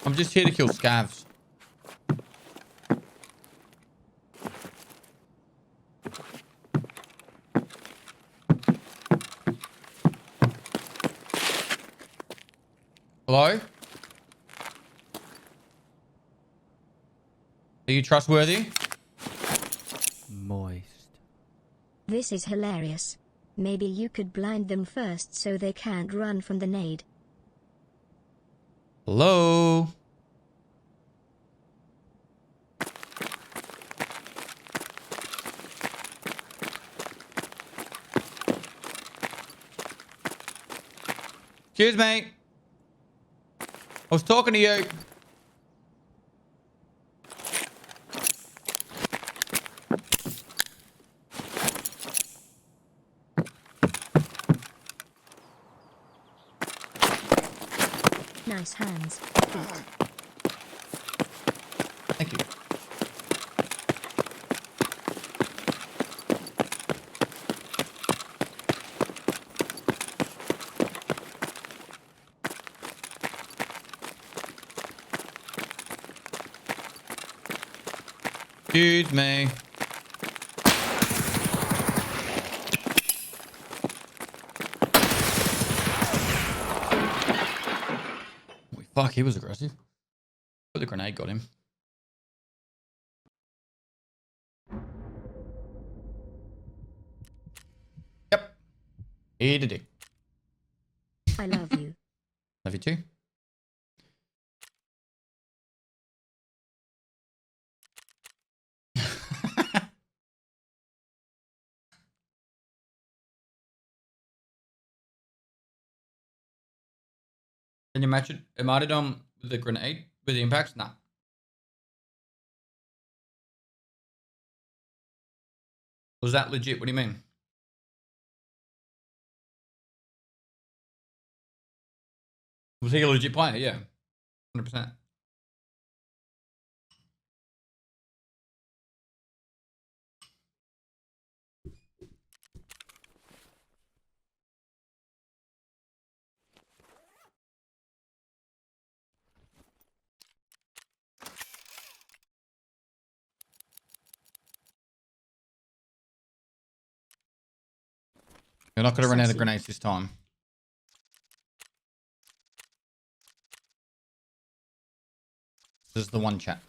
I'm just here to kill scavs. Hello? Are you trustworthy? Moist. This is hilarious. Maybe you could blind them first so they can't run from the nade. Hello? Excuse me. I was talking to you. Nice hands, feet. Thank you. Excuse me. Oh, fuck, he was aggressive. But the grenade got him. Yep. He did it. I love you. Love you too. Can you match it? Am it on with the grenade? With the impacts? Nah. Was that legit? What do you mean? Was he a legit player? Yeah. 100%. You're not going to run out of Sassy. grenades this time. This is the one chat.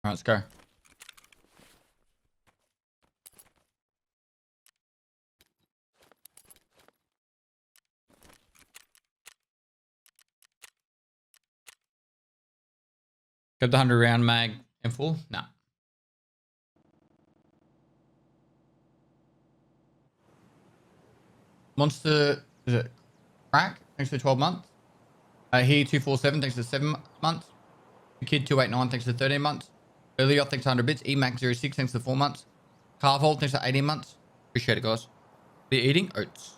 All right, let's go. Got the 100 round mag and full? Nah. Monster Is it Crack? Thanks for 12 months. Here 247, thanks for 7 months. Kid 289, thanks for 13 months. Earlier, thanks for 100 bits. Emac06, thanks for 4 months. Carvold, thanks for 18 months. Appreciate it, guys. They're eating oats.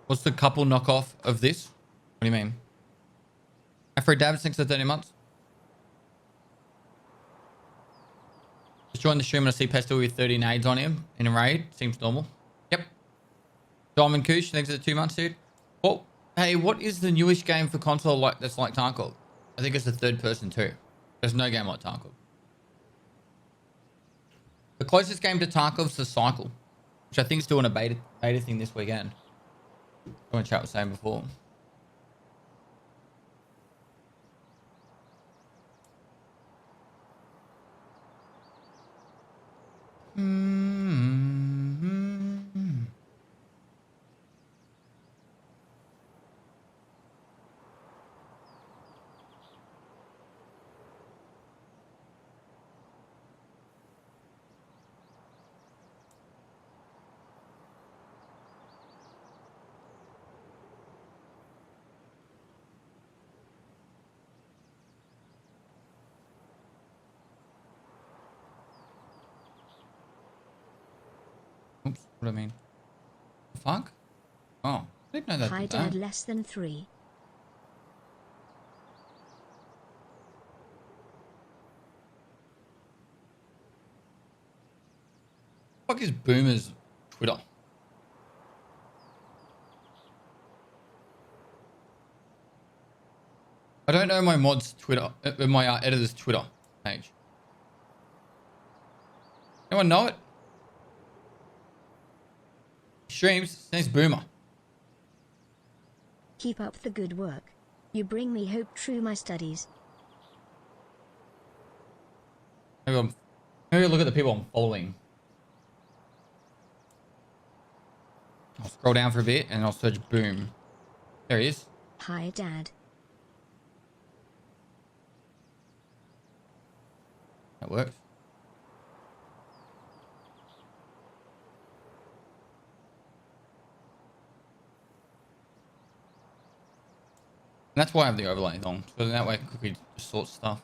What's the couple knockoff of this? What do you mean? Afro Dab, thanks for 30 months. Just joined the stream and I see Pestle with 30 nades on him in a raid. Seems normal. Yep. Diamond Koosh, thanks for 2 months, dude. Well, hey, what is the newest game for console that's like Tarkov? I think it's the third person too. There's no game like Tarkov. The closest game to Tarkov is the Cycle, which I think is doing a beta thing this weekend. What chat was saying before. Oops, what do I mean? The fuck? Oh, I didn't know that. Hi, Dad, less than 3. What the fuck is Boomer's Twitter? I don't know my mod's Twitter, my editor's Twitter page. Anyone know it? Streams, his name's Boomer. Keep up the good work. You bring me hope through my studies. Maybe I'll look at the people I'm following. I'll scroll down for a bit and I'll search Boom. There he is. Hi, Dad. That works. And that's why I have the overlay on. So that way I can quickly just sort stuff.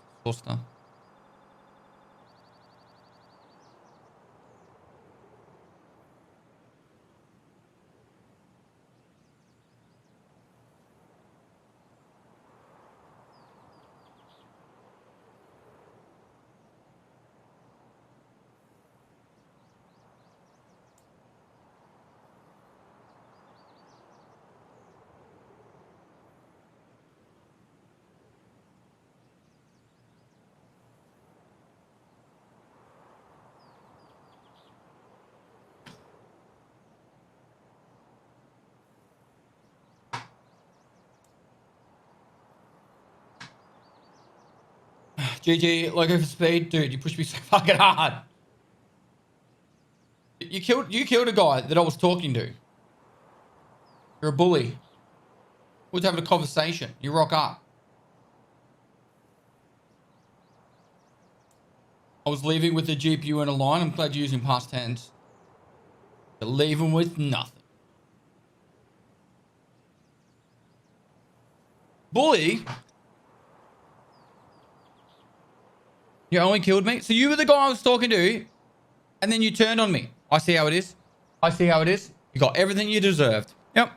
GG, logo for speed. Dude, you pushed me so fucking hard. You killed a guy that I was talking to. You're a bully. We're having a conversation. You rock up. I was leaving with the GPU in a line. I'm glad you're using past tense. You're leaving with nothing. Bully? You only killed me? So you were the guy I was talking to, and then you turned on me. I see how it is. You got everything you deserved. Yep.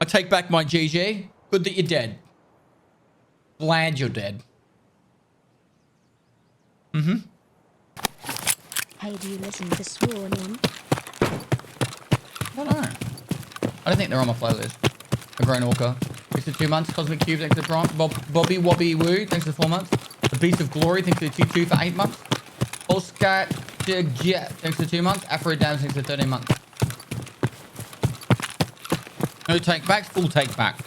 I take back my GG. Good that you're dead. Glad you're dead. Mm-hmm. Hey, do you listen to Sworn In? I don't know. I don't think they're on my playlist. A Grown Orca. thanks for 2 months. Cosmic Cube, thanks for the prompt. Bobby Wobby Woo, thanks for 4 months. The Beast of Glory, thanks for the 2 for 8 months. Oscar Jet, thanks for 2 months. Afro Dams, thanks for 13 months. No take backs, full take back.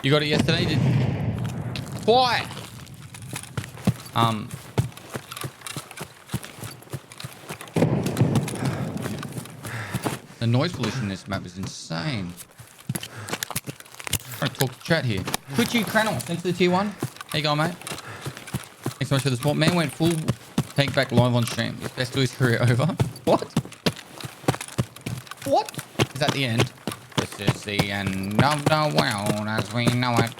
You got it yesterday, did Quiet. The noise pollution in this map is insane. I'm trying to talk to chat here. Twitchy Cranel, thanks for the tier 1. How you going, mate? Thanks so much for the support. Man went full take back live on stream. His best to his career over. What? What? Is that the end? This is the end of the world as we know it.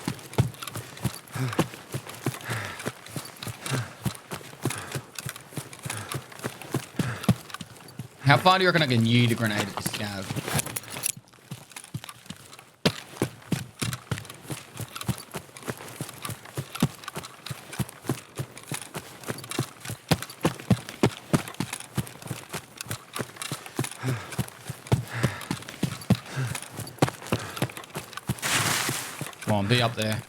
How far do you reckon I can use a grenade at this scav? Come on, be up there.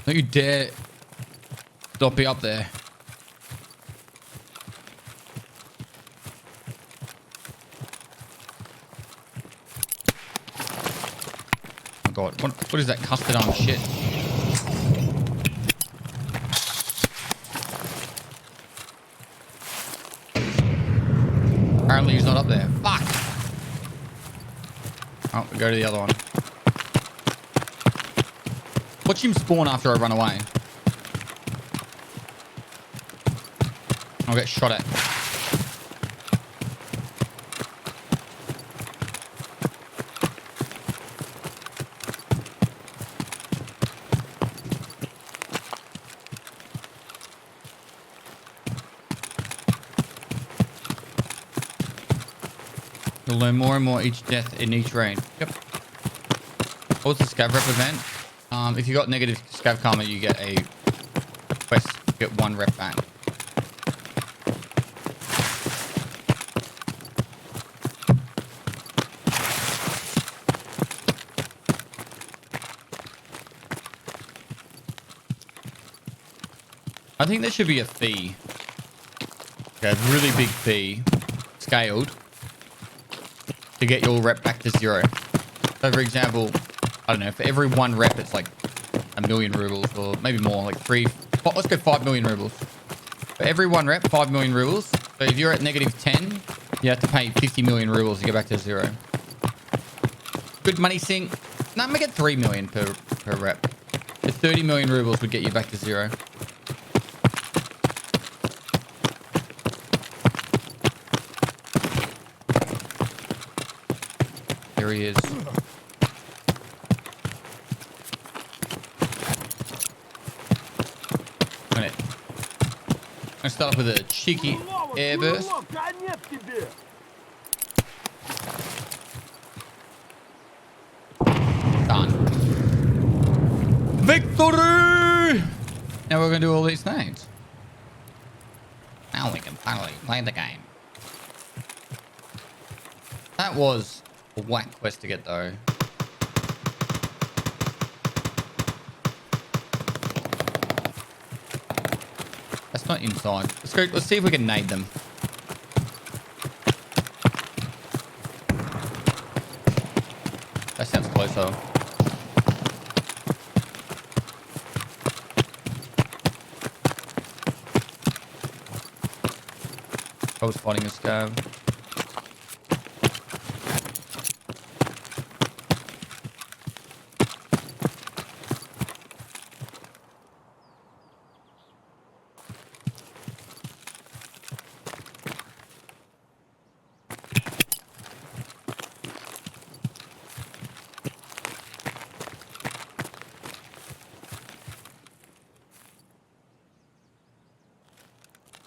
Don't you dare not be up there. Oh god, what is that custard arm shit? Apparently he's not up there. Fuck! Oh, we go to the other one. Watch him spawn after I run away. I'll get shot at. You'll learn more and more each death in each raid. Yep. What's the scav represent? If you got negative scav karma, you get a quest, you get 1 rep back. I think there should be a fee. Okay, a really big fee, scaled, to get your rep back to 0. So for example, I don't know, for every 1 rep, it's like 1,000,000 rubles, or maybe more, like let's go 5 million rubles. For every 1 rep, 5 million rubles. So if you're at -10, you have to pay 50 million rubles to get back to 0. Good money sink. No, make it 3 million per rep. So 30 million rubles would get you back to 0. There he is. I'm gonna start off with a cheeky airburst. Done. Victory! Now we're gonna do all these things. Now we can finally play the game. That was a whack quest to get though. That's not inside. Let's go. Let's see if we can nade them. That sounds closer. I was fighting a scav.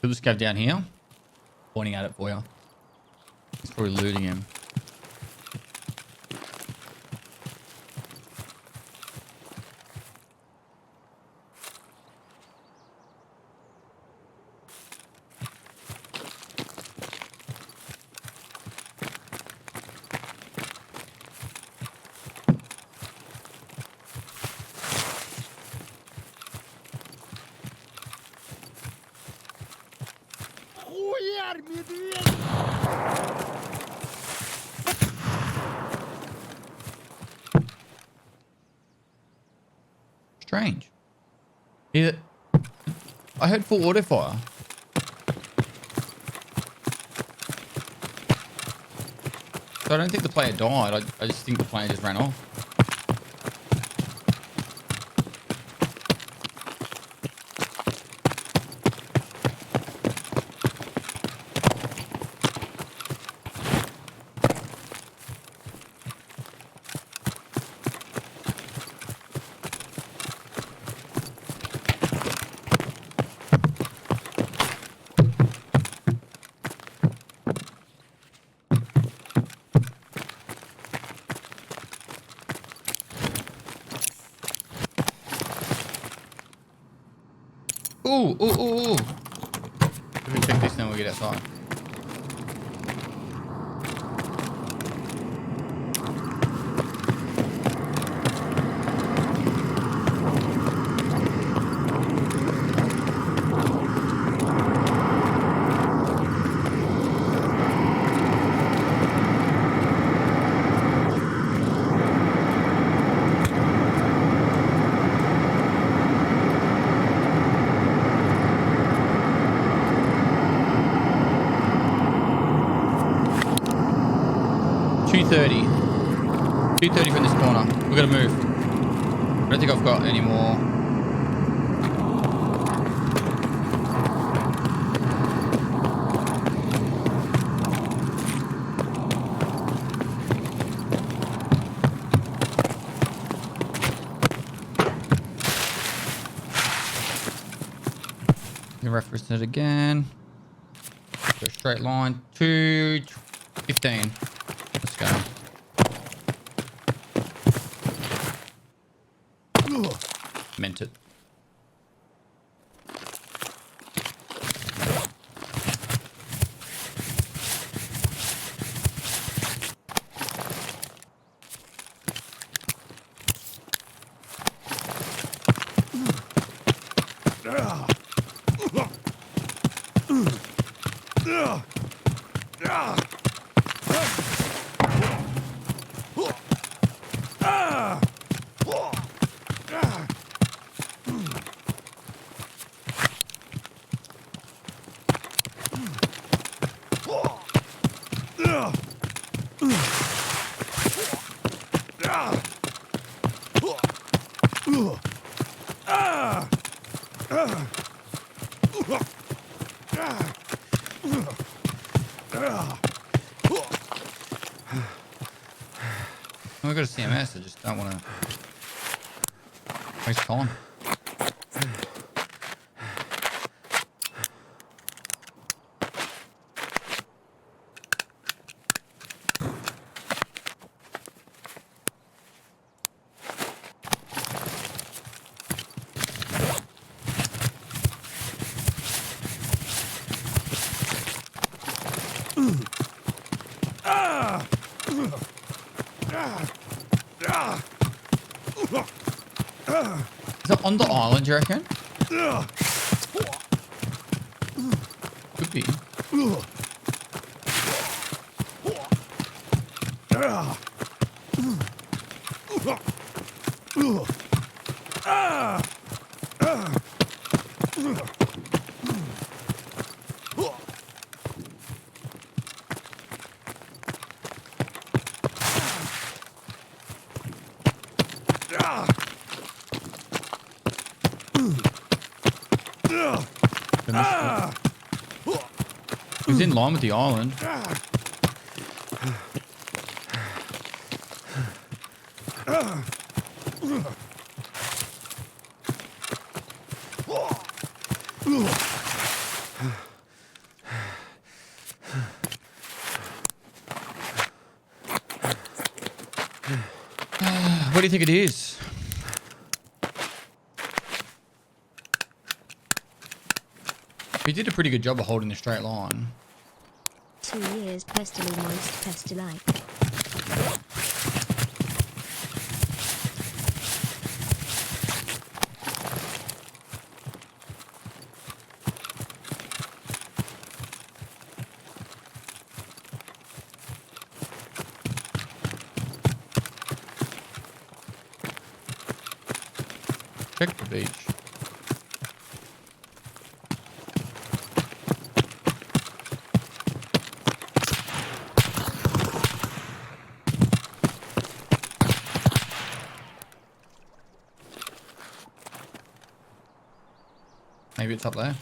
Kill this guy down here. Pointing at it for you. He's probably looting him. Strange. Either I heard full auto fire. So I don't think the player died. I just think the player just ran off. Ooh, ooh, ooh, ooh. Let me check this, then we'll get outside. $2.30 from this corner. We're gonna move. I don't think I've got any more. You can reference it again. Go straight line. 2:15. Let's go. Meant it. I got a CMS, I just don't want to waste time. Is it on the island, do you reckon? Could be. It's in line with the island. What do you think it is? We did a pretty good job of holding the straight line. 2 years pestily moist pestilike. Check the beach. Maybe it's up there.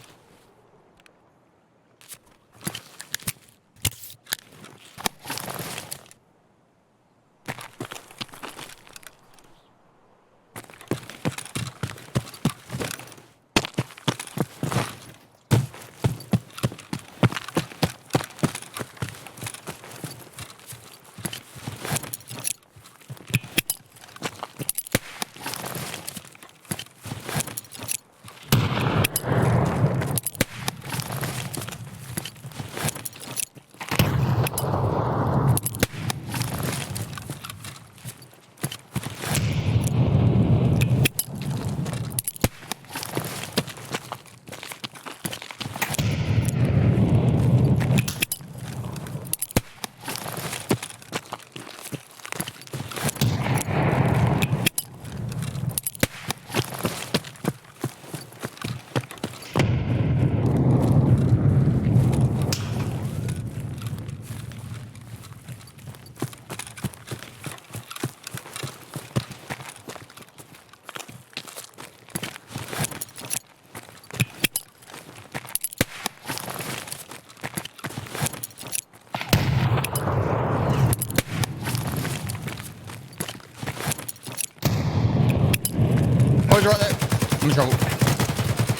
Oh, he's right there. I'm in trouble.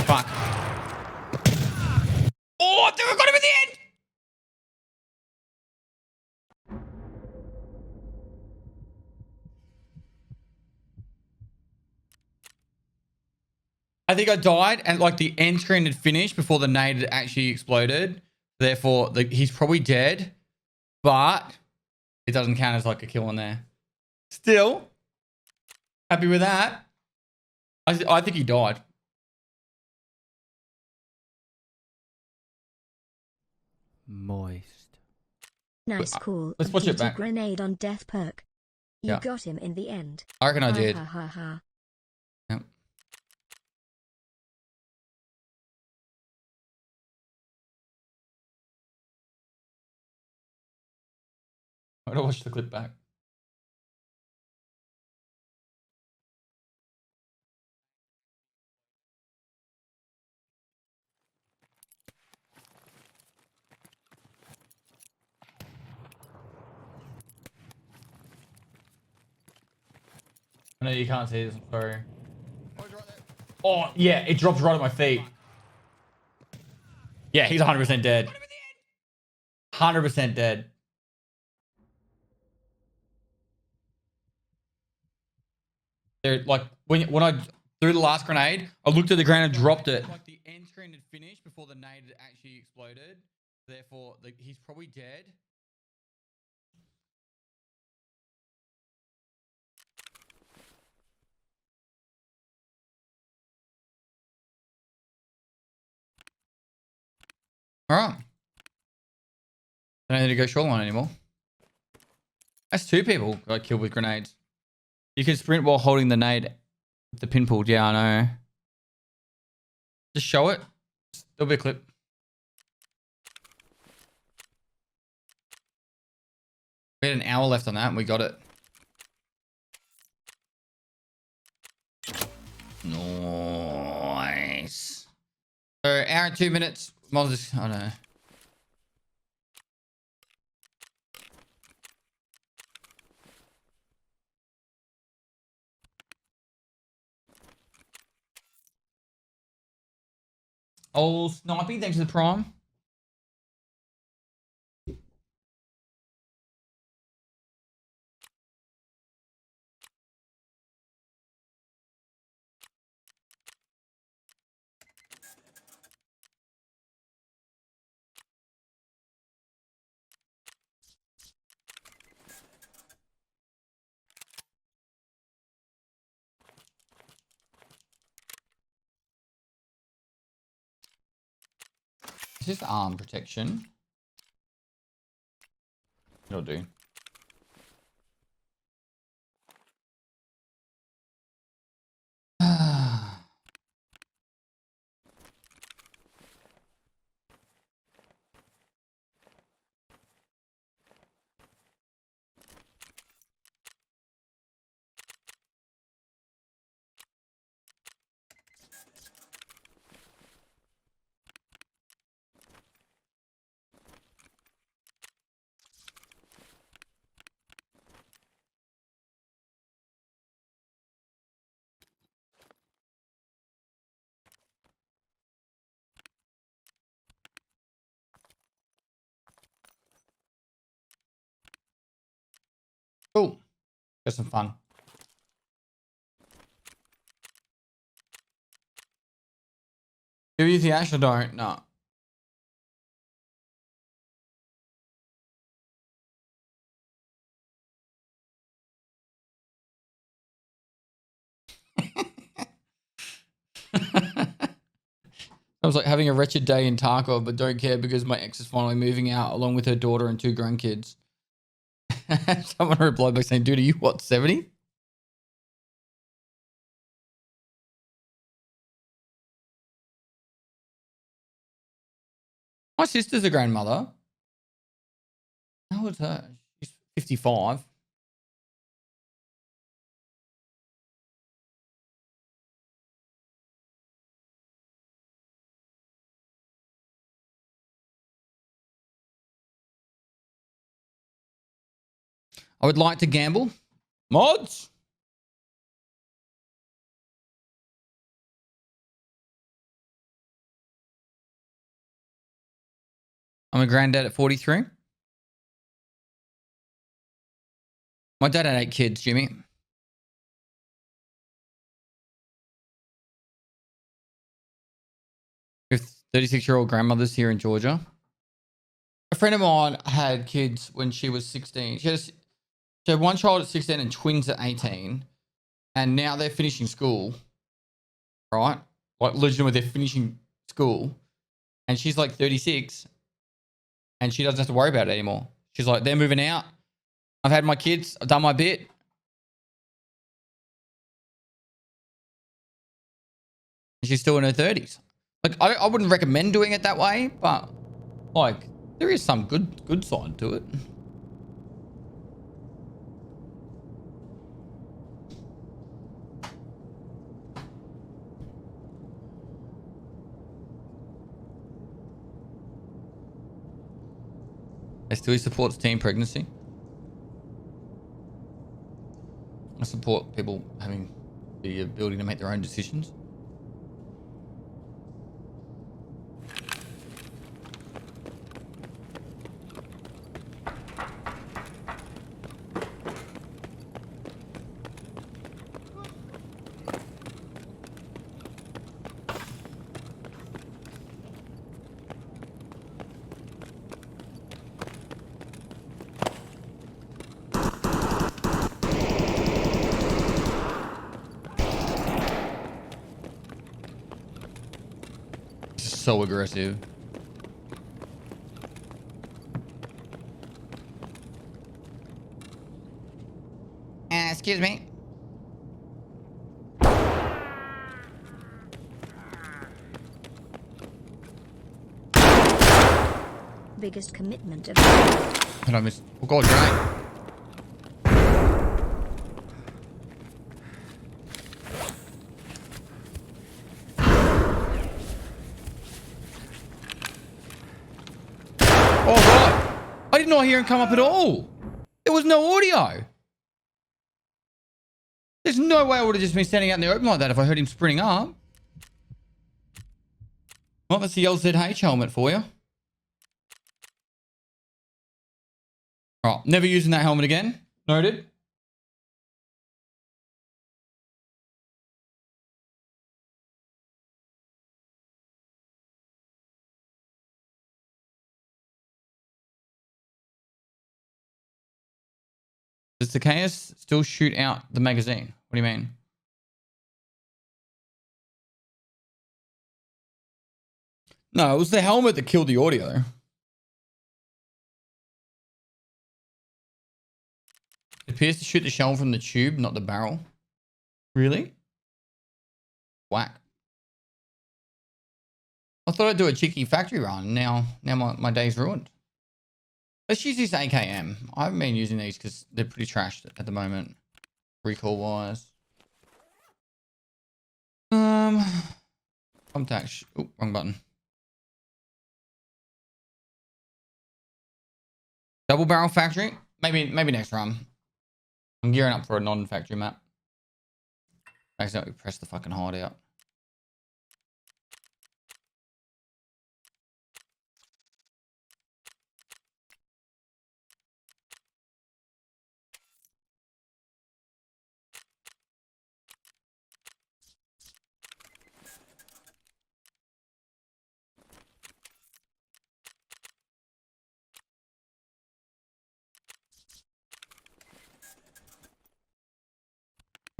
Fuck. Oh, I think I got him at the end. I think I died and like the end screen had finished before the nade had actually exploded. Therefore, he's probably dead, but it doesn't count as like a kill on there. Still, happy with that. I think he died. Moist. Nice call. Let's watch it BT back. Grenade on death perk. You Yeah. got him in the end. I reckon I did. Ha ha ha. Yep. I'm gonna watch the clip back. I know you can't see this. I'm sorry. Oh, yeah. It drops right at my feet. Yeah, he's 100% dead. 100% dead. There, like, when I threw the last grenade, I looked at the ground and dropped it. Like, the end screen had finished before the nade had actually exploded. Therefore, he's probably dead. All right. I don't need to go shoreline anymore. That's 2 people got killed with grenades. You can sprint while holding the nade. The pin pulled. Yeah, I know. Just show it. There'll be a clip. We had an hour left on that and we got it. Nice. So, hour and 2 minutes. I don't know. Oh, Snipey, thanks for the prime. It's just arm protection. It'll do. Cool. Got some fun. Do you the Ash or don't? No. I was like having a wretched day in Tarkov, but don't care because my ex is finally moving out along with her daughter and 2 grandkids. Someone replied by saying, dude, are you what, 70? My sister's a grandmother. How old's her? She's 55. I would like to gamble. Mods? I'm a granddad at 43. My dad had 8 kids, Jimmy. With 36-year-old grandmothers here in Georgia. A friend of mine had kids when she was 16. She had one child at 16 and twins at 18. And now they're finishing school. Right? Like, legitimately, they're finishing school. And she's like 36. And she doesn't have to worry about it anymore. She's like, they're moving out. I've had my kids. I've done my bit. And she's still in her 30s. Like, I wouldn't recommend doing it that way, but like, there is some good side to it. I still supports teen pregnancy. I support people having the ability to make their own decisions. So aggressive. Excuse me. Biggest commitment of And I missed. Oh god, grenade. Oh god. I did not hear him come up at all. There was no audio. There's no way I would have just been standing out in the open like that if I heard him sprinting up. Well, that's the LZH helmet for you. Alright, never using that helmet again. Noted. Does the KS still shoot out the magazine? What do you mean? No, it was the helmet that killed the audio. It appears to shoot the shell from the tube, not the barrel. Really? Whack. I thought I'd do a cheeky factory run. Now my day's ruined. Let's use this AKM. I haven't been using these because they're pretty trashed at the moment. Recoil wise. Contact. Oh, wrong button. Double barrel factory? Maybe next run. I'm gearing up for a non-factory map. Accidentally press the fucking hideout.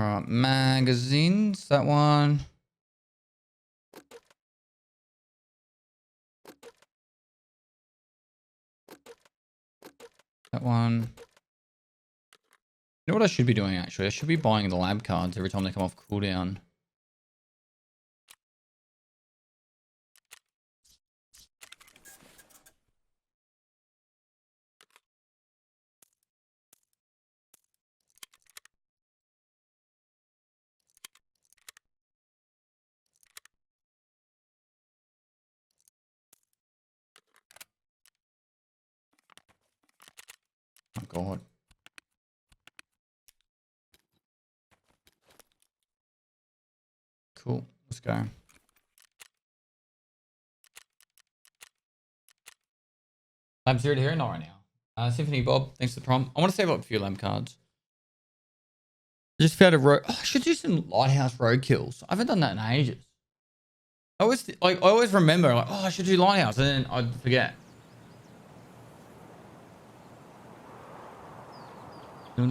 All right, magazines. That one. That one. You know what I should be doing actually? I should be buying the lab cards every time they come off cooldown. Oh god. Cool. Let's go. Lab 0 to here? Not right now. Symphony Bob, thanks for the prom. I want to save up a few lab cards. I just found a road. Oh, I should do some lighthouse road kills. I haven't done that in ages. I always remember like, oh, I should do lighthouse, and then I'd forget. No.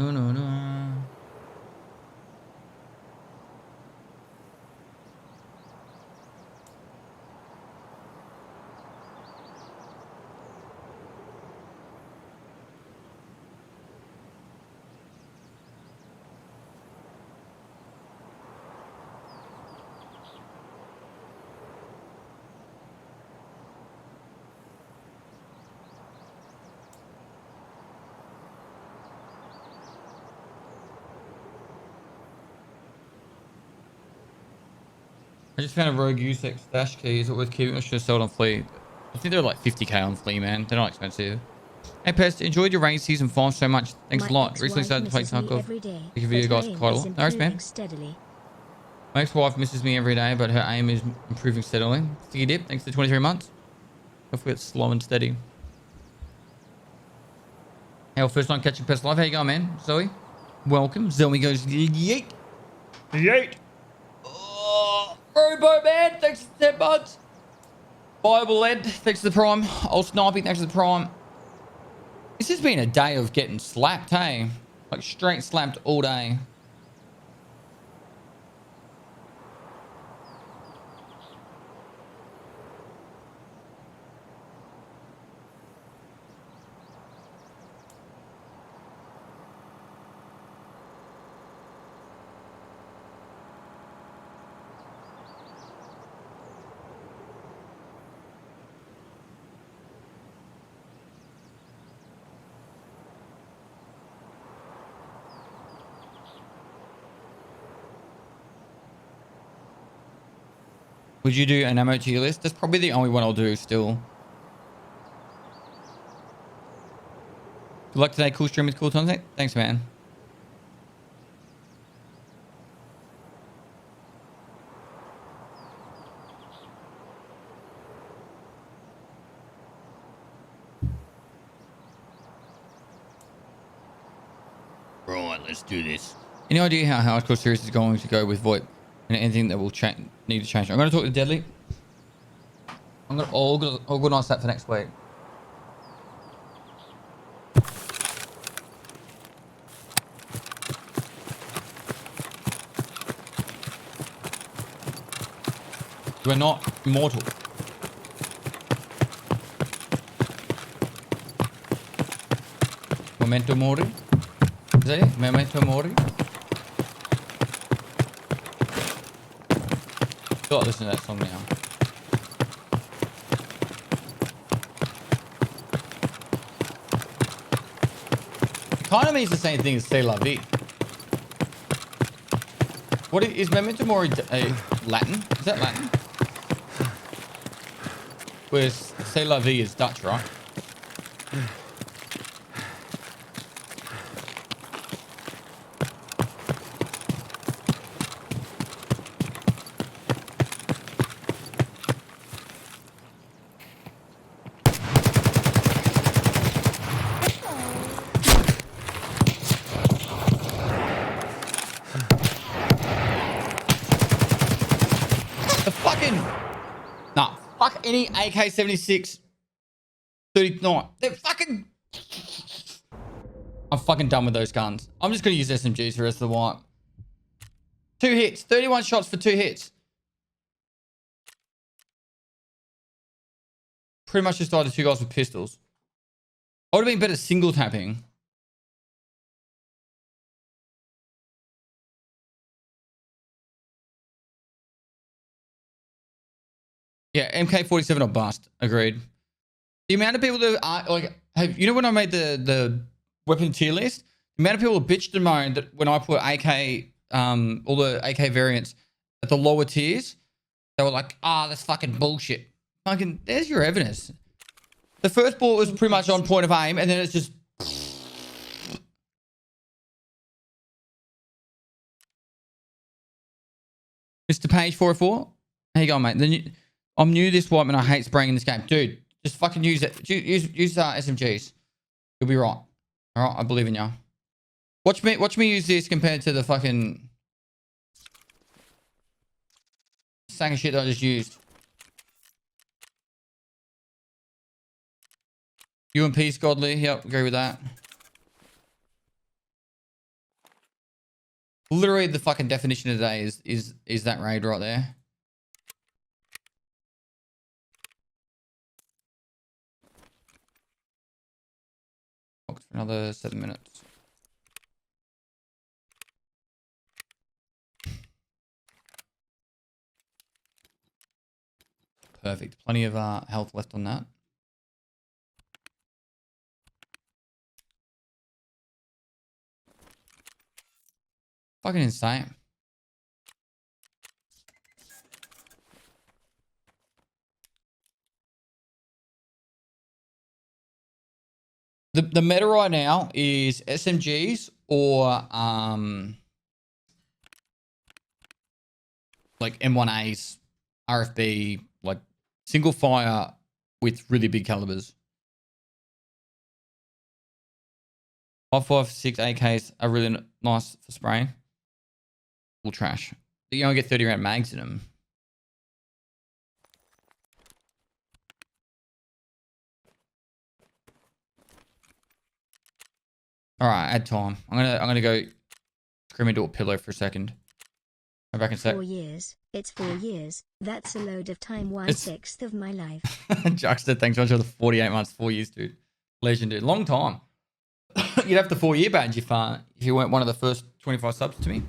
I just found a rogue USEC stash key. Is it worth keeping? I should have sold on Flea. I think they're like 50k on Flea, man. They're not expensive. Hey, Pest, enjoyed your rain season 5 so much. Thanks a lot. Recently started to play Tarkov. Thank you for you guys quite a lot. No worries, man. Steadily. My ex-wife misses me every day, but her aim is improving steadily. Sticky Dip, thanks for 23 months. Hopefully it's slow and steady. Hey, first time catching Pest Live. How you going, man? Zoe? Welcome. Zoe goes, yeet. Yeet. Oh, Robo, man. Thanks for the 10 months. Bible Ed, thanks to the prime. Old Snipey, thanks to the prime. This has been a day of getting slapped, hey? Like straight slapped all day. Would you do an ammo tier list? That's probably the only one I'll do still. Good luck today. Cool stream with cool content. Thanks, man. Right, let's do this. Any idea how hardcore series is going to go with VoIP? And anything that will need to change? I'm going to talk to Deadly. I'm going to organise that for next week. We're not immortal. Memento Mori? Is that it? Memento Mori? Gotta listen to that song now. It kind of means the same thing as C'est la vie. What is Memento Mori Latin? Is that Latin? Whereas C'est la vie is Dutch, right? Any AK-76 39. They're fucking... I'm fucking done with those guns. I'm just going to use SMGs for the rest of the wipe. 2 hits. 31 shots for 2 hits. Pretty much just died to 2 guys with pistols. I would have been better single tapping. Yeah, MK47 or bust. Agreed. The amount of people that are like, have you know when I made the weapon tier list, the amount of people bitched and moaned that when I put AK, all the AK variants at the lower tiers, they were like, that's fucking bullshit. Fucking, there's your evidence. The first bullet was pretty much on point of aim, and then it's just. Mr. Page 404, how you going, mate? I'm new to this wipe and I hate spraying in this game, dude. Just fucking use it. Use SMGs. You'll be right. All right, I believe in you. Watch me use this compared to the fucking sack of shit that I just used. You and peace, Godly. Yep, agree with that. Literally, the fucking definition of today is that raid right there. For another 7 minutes. Perfect. Plenty of health left on that. Fucking insane. The meta right now is SMGs or like M1As, RFB, like single fire with really big calibers. 5.56 AKs are really nice for spraying. All trash. But you only get 30 round mags in them. All right, add time. I'm gonna go scream into a pillow for a second. I'm back in a sec. 4 years. It's 4 years. That's a load of time. 1/6 of my life. Juxta, thanks so much for the 48 months, 4 years, dude. Legend, dude. Long time. You'd have the 4-year badge if you weren't one of the first 25 subs to me.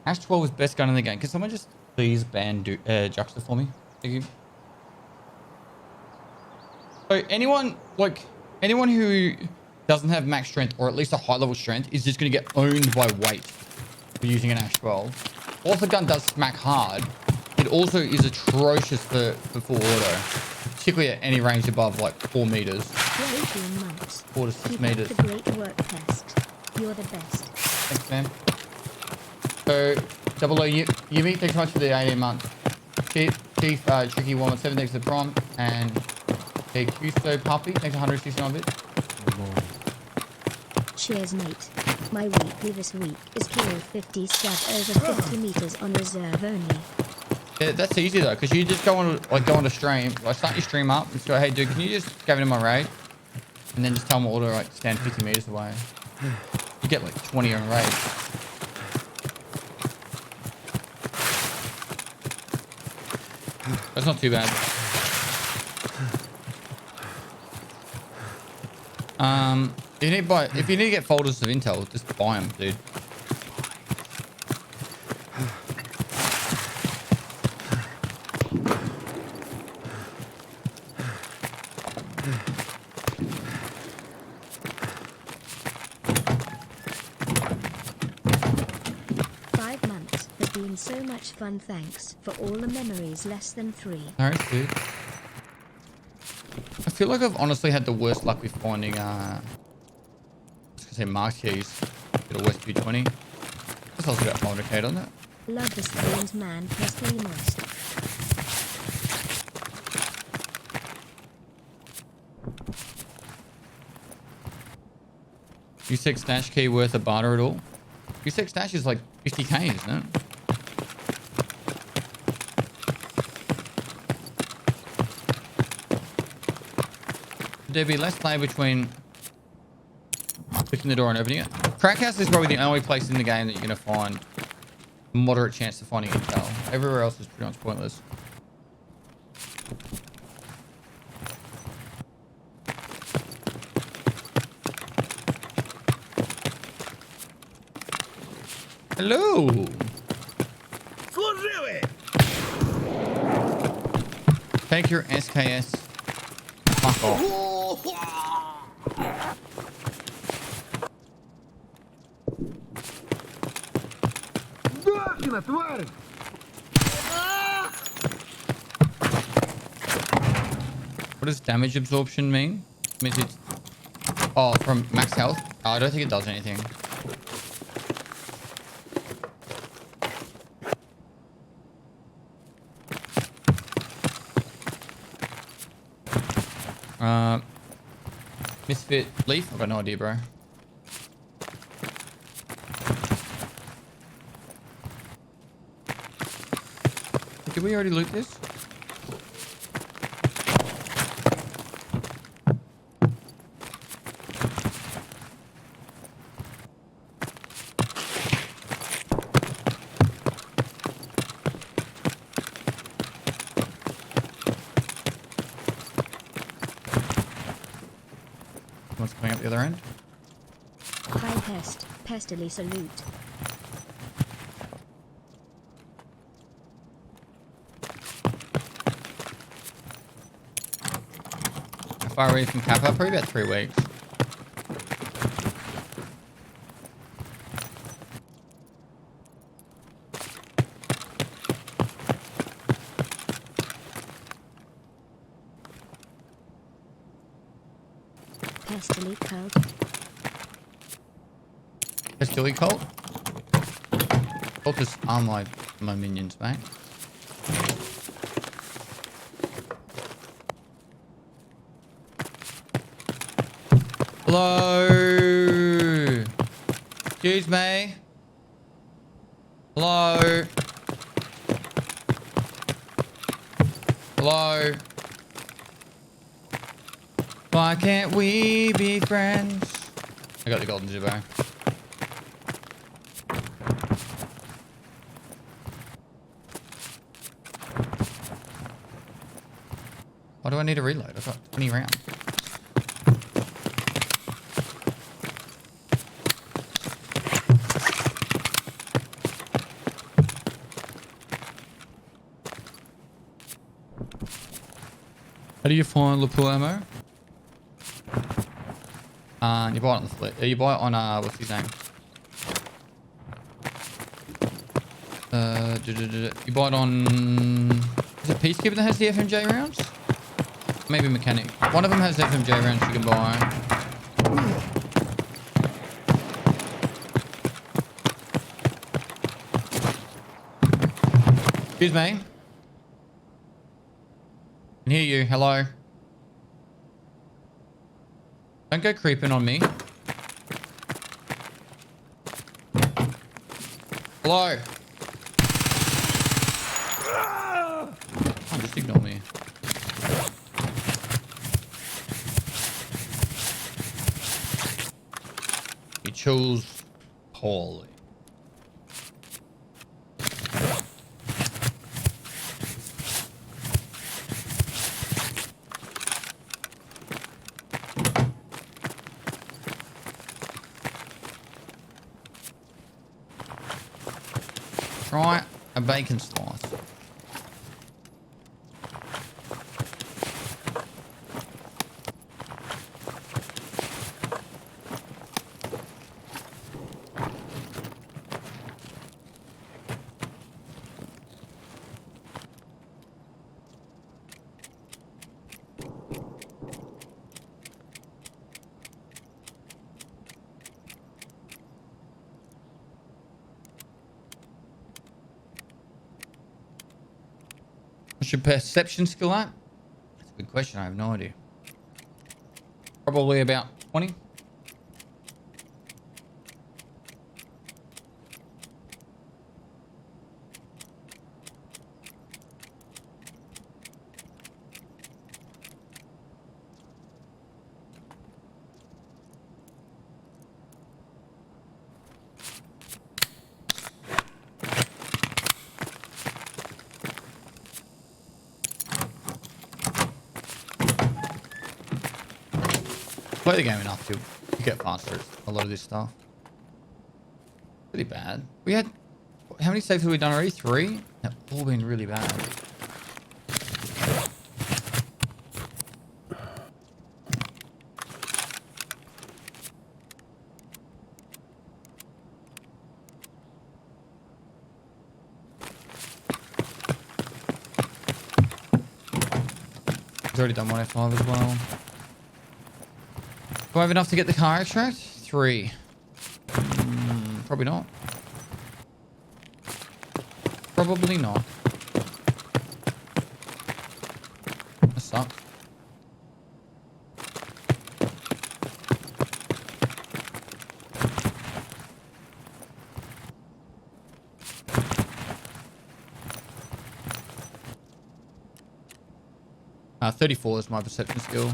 Ash 12 is best gun in the game. Can someone just please ban Juxta for me? Thank you. So anyone who doesn't have max strength or at least a high level strength is just going to get owned by weight for using an Ash 12. Whilst the gun does smack hard, it also is atrocious for full auto, particularly at any range above like 4 meters. 18 months. 4 to 6 Keep meters. up the great work, Pest. You're the best. Thanks, man. So, Double O, Yumi, thanks so much for the 18 months. Chief, Tricky 117, thanks for the prompt. And Custo Puppy, thanks for 169 bits. Cheers, mate. My weekly this week is kill 50 stab over 50 meters on reserve only. Yeah, that's easy though, because you just go on a stream, like start your stream up and just go, hey dude, can you just go into my raid? And then just tell them all to like stand 50 meters away. You get like 20 on raid. That's not too bad. If you need to get folders of intel, just buy them, dude. So much fun, thanks for all the memories. Less than 3. Alright, dude. I feel like I've honestly had the worst luck with finding I was gonna say marked keys. Get a West 220. That's also got 500k on that. Love the strange man, personally must. U6 stash key worth a barter at all? U6 stash is like 50k, isn't it? There'd be less play between clicking the door and opening it. Crack house is probably the only place in the game that you're going to find a moderate chance of finding intel. Everywhere else is pretty much pointless. Hello. Take your SKS. Fuck off. What does damage absorption mean? Means it's from max health? Oh, I don't think it does anything. Misfit leaf? I've got no idea, bro. Did we already loot this? What's coming up the other end? Hi Pest, Pestily salute. How far away from Kappa? Probably about 3 weeks. Pestily cult. Pestily cult? Cultists are my minions, mate. Hello. Excuse me. Hello. Hello. Why can't we be friends? I got the golden jibbo. Why do I need a reload? I've got 20 rounds. do you find lapel ammo? You buy it on the flip. You buy it on what's his name? You buy it on. Is it Peacekeeper that has the FMJ rounds? Maybe Mechanic. One of them has FMJ rounds you can buy. Excuse me. Can hear you. Hello. Don't go creeping on me. Hello. Oh, just ignore me. He chose poorly. Try a bacon slice. What's your perception skill at? That's a good question. I have no idea. Probably about 20. Play the game enough to get faster. A lot of this stuff. Pretty bad. We had... How many saves have we done already? 3? They've all been really bad. He's already done 1 F5 as well. Do I have enough to get the car extract? 3. Probably not. Probably not. That sucks. Uh, 34 is my perception skill.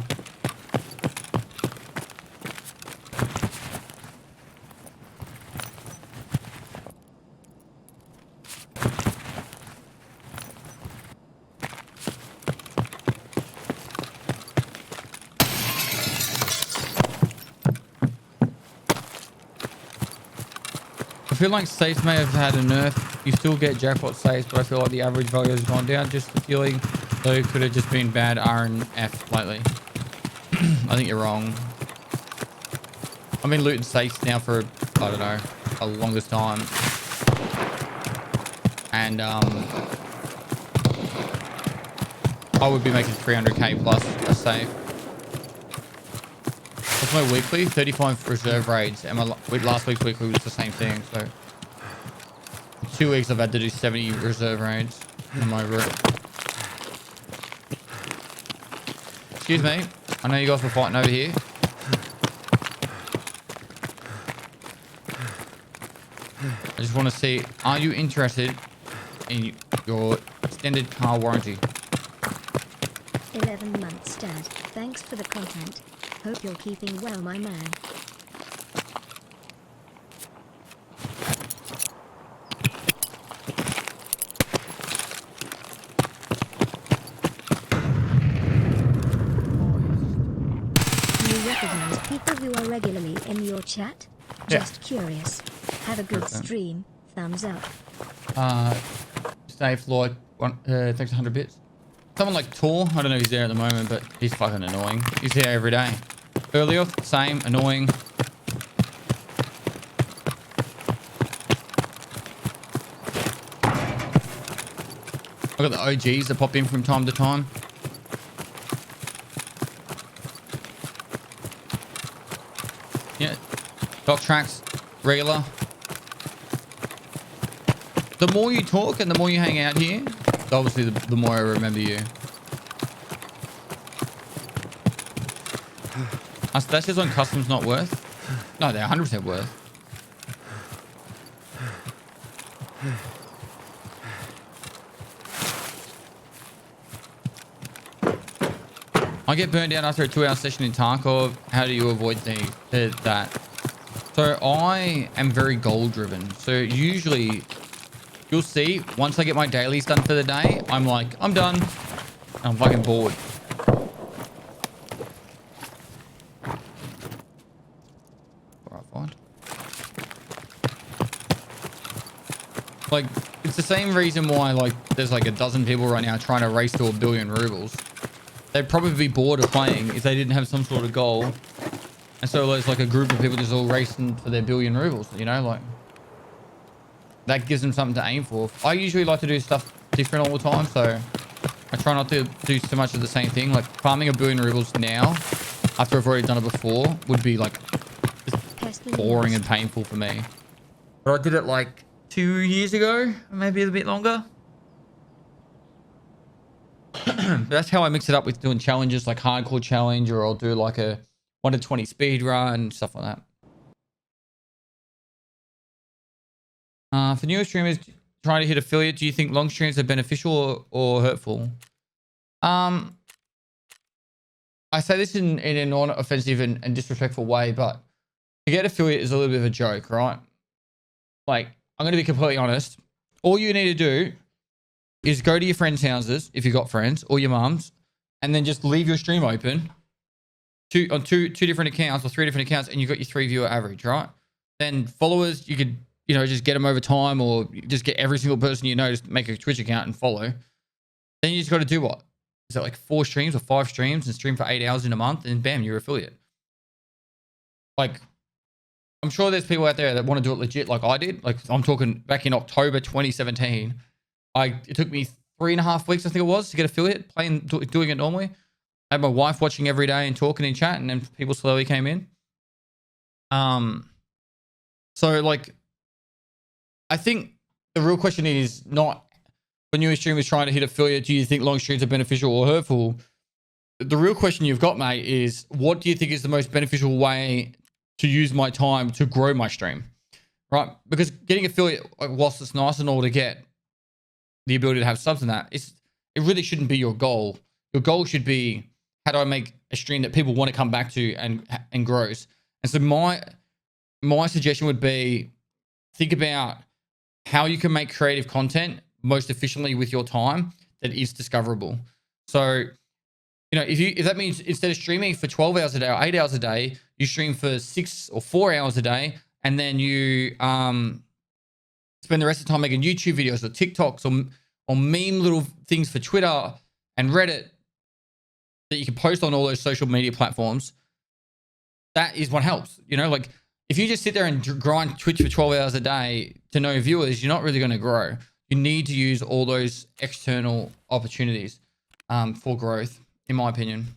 I feel like safes may have had a nerf. You still get jackpot safes, but I feel like the average value has gone down. Just the feeling, though, it could have just been bad R and F lately. I think you're wrong. I've been looting safes now for, I don't know, the longest time. And I would be making 300k plus a safe. What's my weekly? 35 reserve raids, and my last week's weekly was the same thing. So, in 2 weeks I've had to do 70 reserve raids on my route. Excuse me, I know you guys were fighting over here. I just want to see, are you interested in your extended car warranty? 11 months, Dad. Thanks for the content. Hope you're keeping well, my man. Do you recognize people who are regularly in your chat? Just curious. Have a good stream. Thumbs up. Stay Floyd. Thanks 100 bits. Someone like Tor, I don't know if he's there at the moment, but he's fucking annoying. He's here every day. Earlier, same, annoying. I've got the OGs that pop in from time to time. Yeah, Doc Tracks, regular. The more you talk and the more you hang out here, obviously the more I remember you. That's just on customs not worth. No, they're 100% worth. I get burned out after a 2-hour session in Tarkov. How do you avoid that? So I am very goal driven. So usually you'll see once I get my dailies done for the day, I'm like, I'm done. I'm fucking bored. Alright, fine. Like, it's the same reason why like there's like a dozen people right now trying to race to 1 billion rubles. They'd probably be bored of playing if they didn't have some sort of goal. And so there's like a group of people just all racing for their 1 billion rubles, you know, like that gives them something to aim for. I usually like to do stuff different all the time, so I try not to do too much of the same thing. Like farming 1 billion rubles now, after I've already done it before, would be like just boring and painful for me. But I did it like 2 years ago, maybe a bit longer. That's how I mix it up with doing challenges like hardcore challenge, or I'll do like a 1 to 20 speed run, stuff like that. For newer streamers trying to hit affiliate, do you think long streams are beneficial or hurtful? I say this in a non-offensive and disrespectful way, but to get affiliate is a little bit of a joke, right? Like, I'm going to be completely honest. All you need to do is go to your friends' houses, if you've got friends, or your mum's, and then just leave your stream open on two different accounts or 3 different accounts, and you've got your 3 viewer average, right? Then followers, you could, you know, just get them over time, or just get every single person you know, just make a Twitch account and follow. Then you just got to do what? Is it like 4 streams or 5 streams and stream for 8 hours in a month, and bam, you're affiliate. Like, I'm sure there's people out there that want to do it legit like I did. Like, I'm talking back in October 2017. It took me 3.5 weeks, I think it was, to get affiliate, doing it normally. I had my wife watching every day and talking in chat, and then people slowly came in. So like, I think the real question is not when you're a streamer trying to hit affiliate, do you think long streams are beneficial or hurtful? The real question you've got, mate, is what do you think is the most beneficial way to use my time to grow my stream, right? Because getting affiliate, whilst it's nice and all to get the ability to have subs in that, it really shouldn't be your goal. Your goal should be, how do I make a stream that people want to come back to and grows? And so my suggestion would be, think about how you can make creative content most efficiently with your time that is discoverable. So, you know, if that means instead of streaming for 12 hours a day or 8 hours a day, you stream for 6 or 4 hours a day, and then you spend the rest of the time making YouTube videos or TikToks or meme little things for Twitter and Reddit that you can post on all those social media platforms. That is what helps. You know, like if you just sit there and grind Twitch for 12 hours a day to no viewers, you're not really going to grow. You need to use all those external opportunities for growth, in my opinion.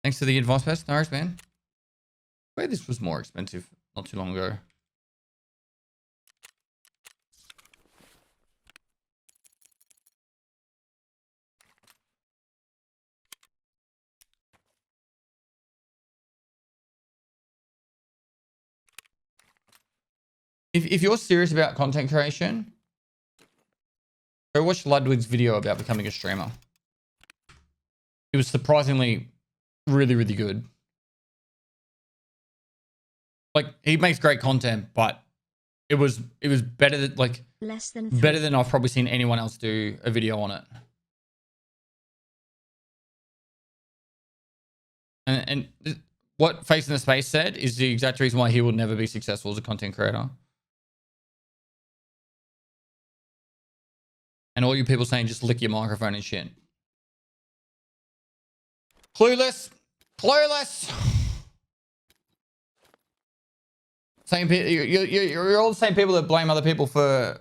Thanks for the advice, Best. No worries, man. Wait, this was more expensive not too long ago. If you're serious about content creation, go watch Ludwig's video about becoming a streamer. It was surprisingly really, really good. Like, he makes great content, but it was better than, like, Less than 3. Better than I've probably seen anyone else do a video on it. And what Face in the Space said is the exact reason why he will never be successful as a content creator. And all you people saying just lick your microphone and shit. Clueless. Clueless. Same people. You're all the same people that blame other people for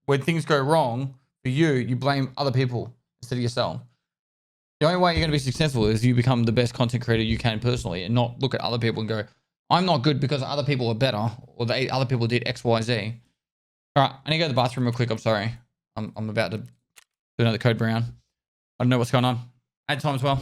when things go wrong. For you blame other people instead of yourself. The only way you're going to be successful is you become the best content creator you can personally, and not look at other people and go, I'm not good because other people are better, or other people did X, Y, Z. All right, I need to go to the bathroom real quick. I'm sorry. I'm about to do another code brown. I don't know what's going on. I had time as well.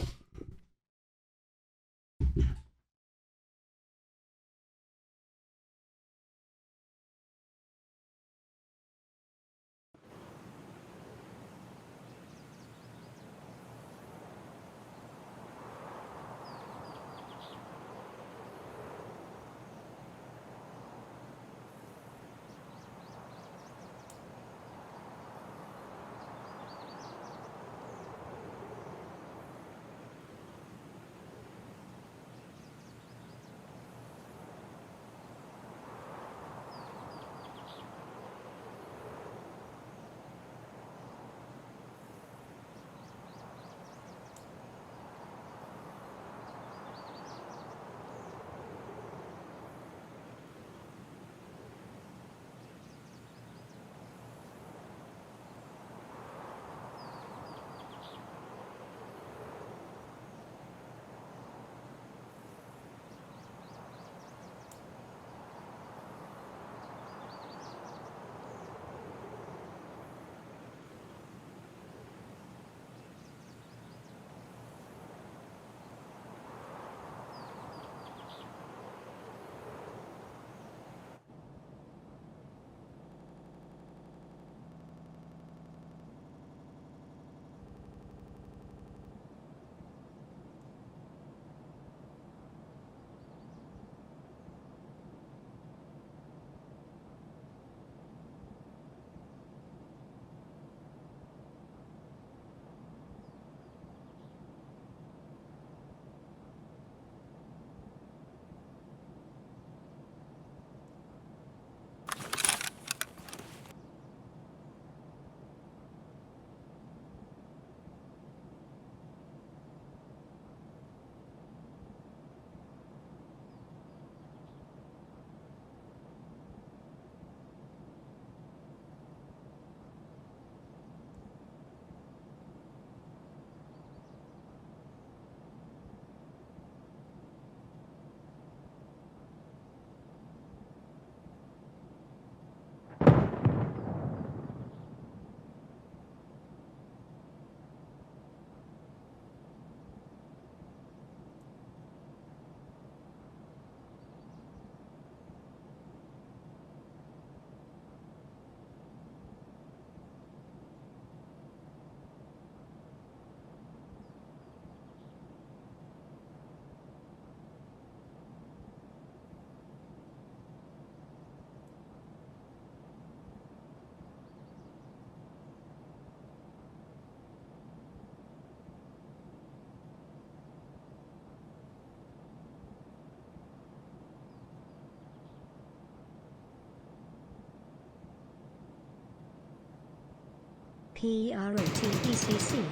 PROTECC.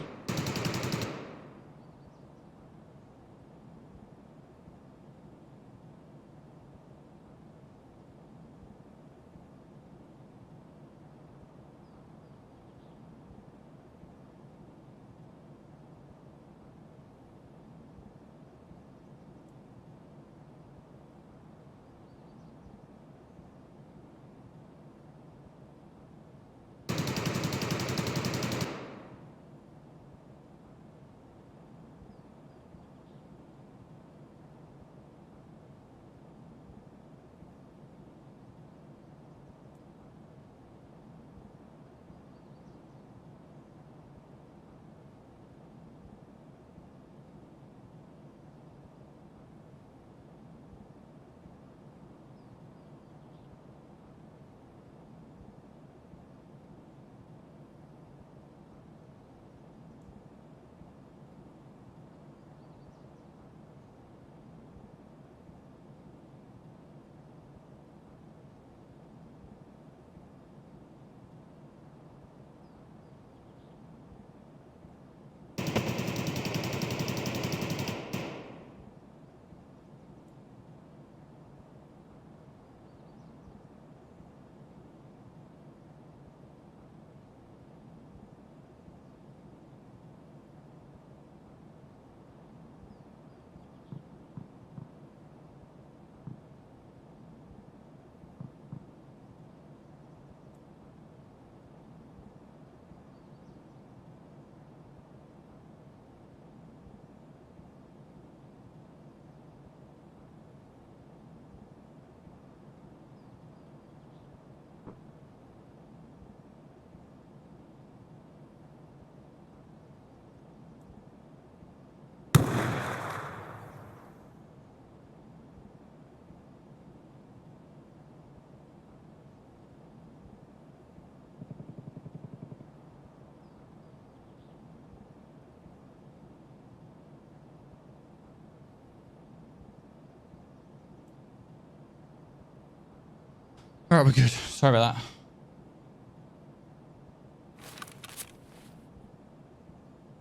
All right, we're good. Sorry about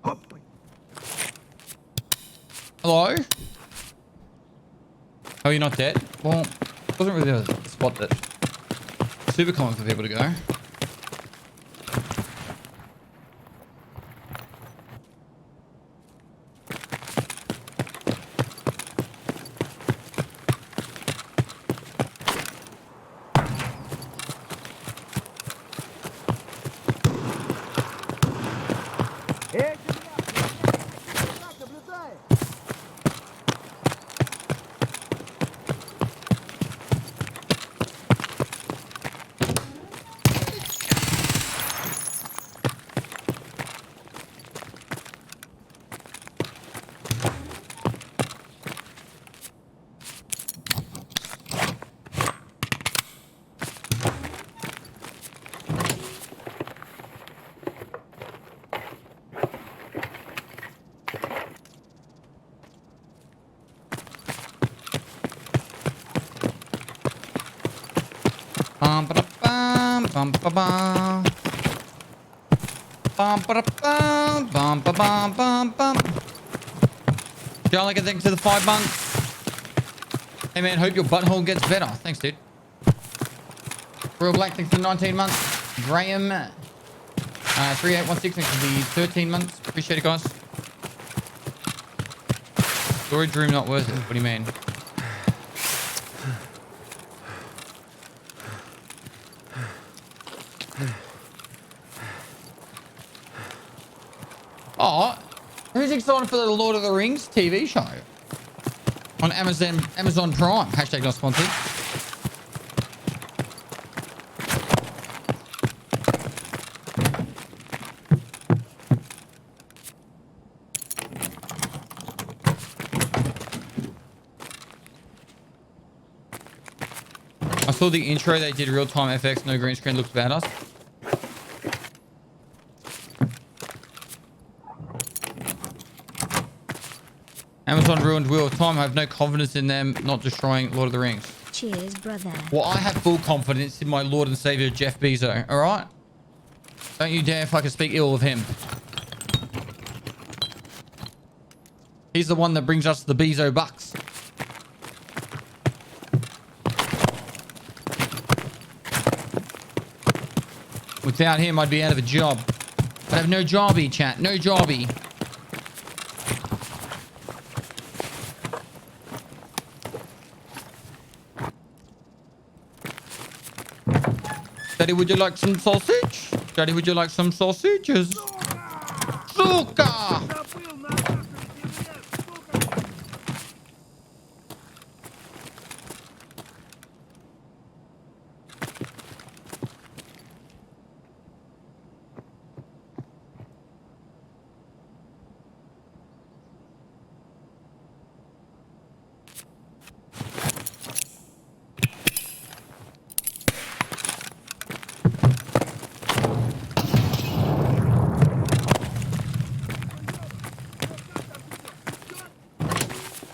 that. Hello? Oh, you're not dead? Well, it wasn't really a spot that super common for people to go. Bum ba bum bum ba bum. Bum ba bum bum ba bum bum bum. John, like a thanks to the 5 months. Hey man, hope your butthole gets better. Thanks, dude. Real Black, thanks for 19 months. Graham, 3816, thanks for the 13 months. Appreciate it, guys. Storage room not worth it. What do you mean? Oh, who's excited for the Lord of the Rings TV show on Amazon Prime? Hashtag not sponsored. I saw the intro. They did real-time FX. No green screen. Looks badass. Amazon ruined Wheel of Time. I have no confidence in them not destroying Lord of the Rings. Cheers, brother. Well, I have full confidence in my Lord and Savior, Jeff Bezos. All right? Don't you dare fucking speak ill of him. He's the one that brings us the Bezo bucks. Without him, I'd be out of a job. I'd have no jobby, chat. No jobby. Daddy, would you like some sausage? Daddy, would you like some sausages? Suka!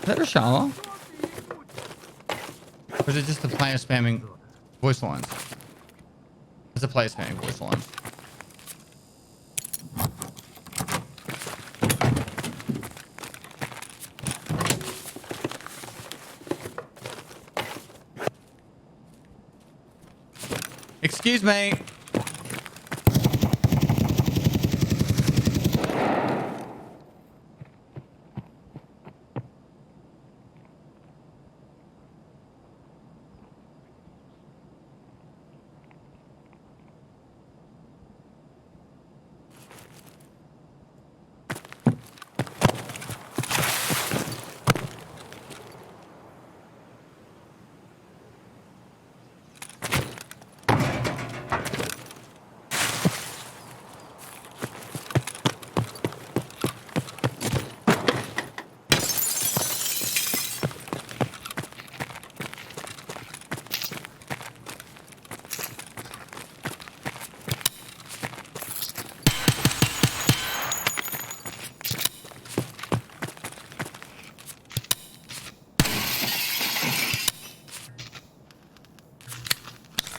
Is that a shower? Or is it just the player spamming voice lines? It's a player spamming voice lines. Excuse me.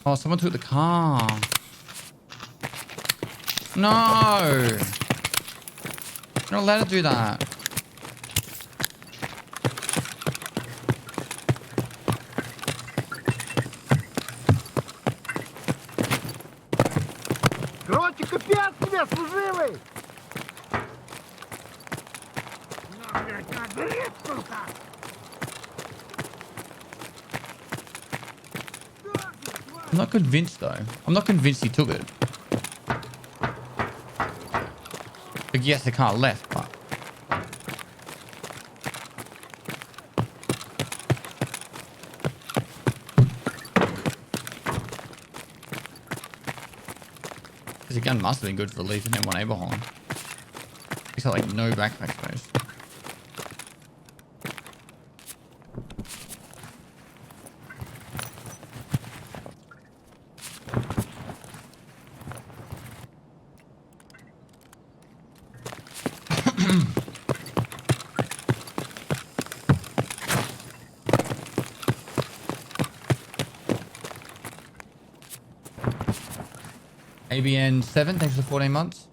Oh, someone took the car. No. You're not allowed to do that. Короче, капец тебе, служивый! На, блядь, на, горит, сука! I'm not convinced though. I'm not convinced he took it. Like, yes, the car left, but... His gun must have been good for leaving M1A behind. He's got like no backpack space. ABN 7, thanks for 14 months.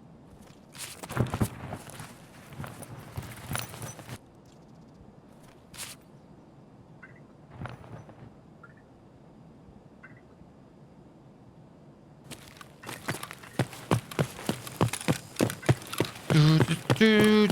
Do.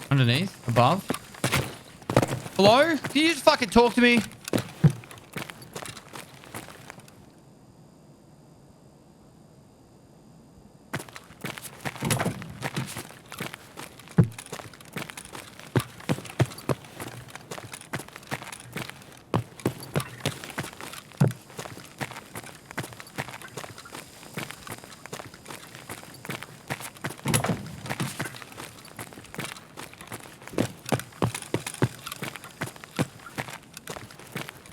Underneath, above. Hello? Can you just fucking talk to me?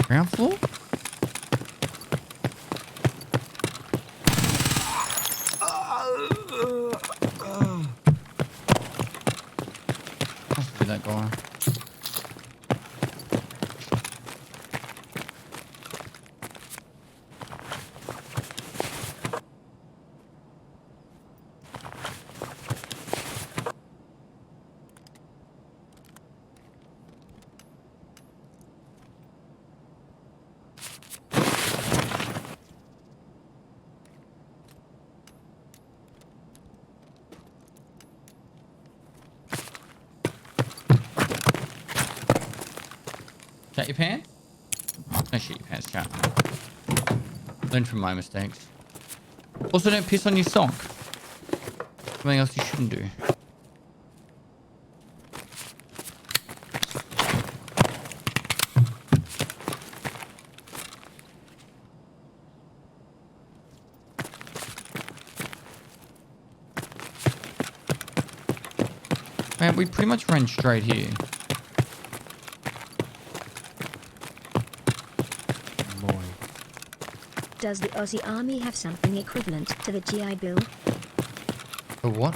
Ground floor? Must be that guy. Chat your pants? No shit your pants, chat. Learn from my mistakes. Also, don't piss on your sock. Something else you shouldn't do. Man, we pretty much ran straight here. Does the Aussie Army have something equivalent to the GI Bill? A what?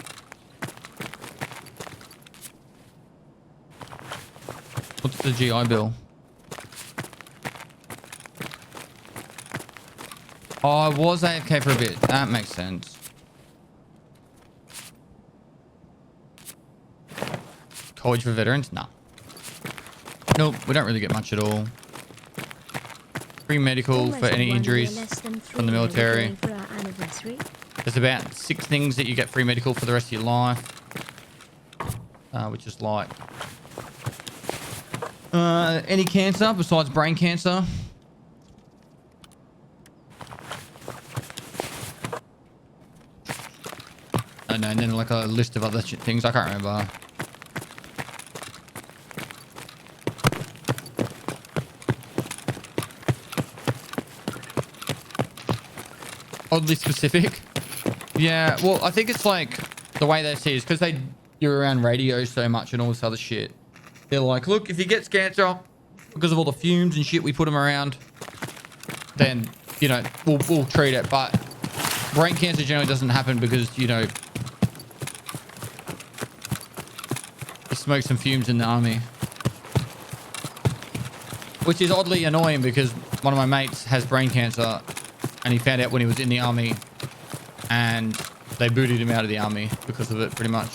What's the GI Bill? Oh, I was AFK for a bit. That makes sense. College for veterans? Nah. Nope, we don't really get much at all. Free medical Almost for any 1 year injuries less than from the 3 military. going for our anniversary. There's about 6 things that you get free medical for the rest of your life. Which is like... any cancer besides brain cancer. I don't know, and then like a list of other things. I can't remember. Oddly specific. Yeah, well, I think it's like the way they see it is because they you're around radio so much and all this other shit. They're like, look, if he gets cancer because of all the fumes and shit we put him around, then, you know, we'll treat it. But brain cancer generally doesn't happen because, you know, you smoke some fumes in the army. Which is oddly annoying because one of my mates has brain cancer and he found out when he was in the army and they booted him out of the army because of it, pretty much.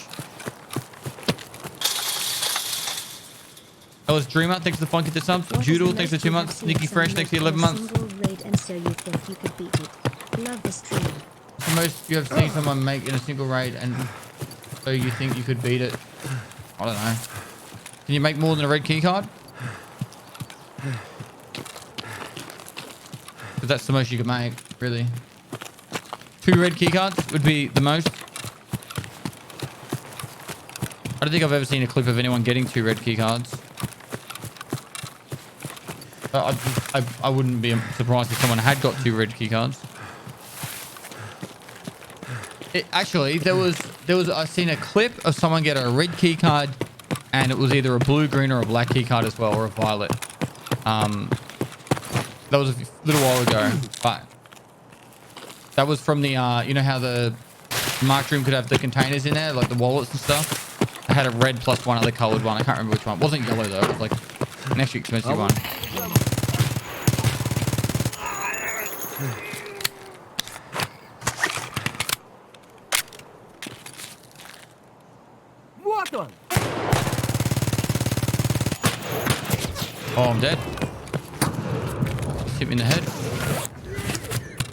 That was Dreamer, thanks for the funky to subs. Joodle, thanks for 2 months. Nikki Fresh, thanks for 11 months. And so you think you could beat it. Love the stream. What's the most you have seen someone make in a single raid and so you think you could beat it? I don't know. Can you make more than a red key card? Because that's the most you could make, really. 2 red key cards would be the most. I don't think I've ever seen a clip of anyone getting 2 red key cards. But I wouldn't be surprised if someone had got 2 red key cards. Actually, there was I seen a clip of someone get a red key card, and it was either a blue, green, or a black key card as well, or a violet. That was a little while ago, but that was from the you know how the marked room could have the containers in there, like the wallets and stuff. I had a red plus one other colored one. I can't remember which one. It wasn't yellow though. It was like an extra expensive one. Вот он! Oh, I'm dead. Just hit me in the head.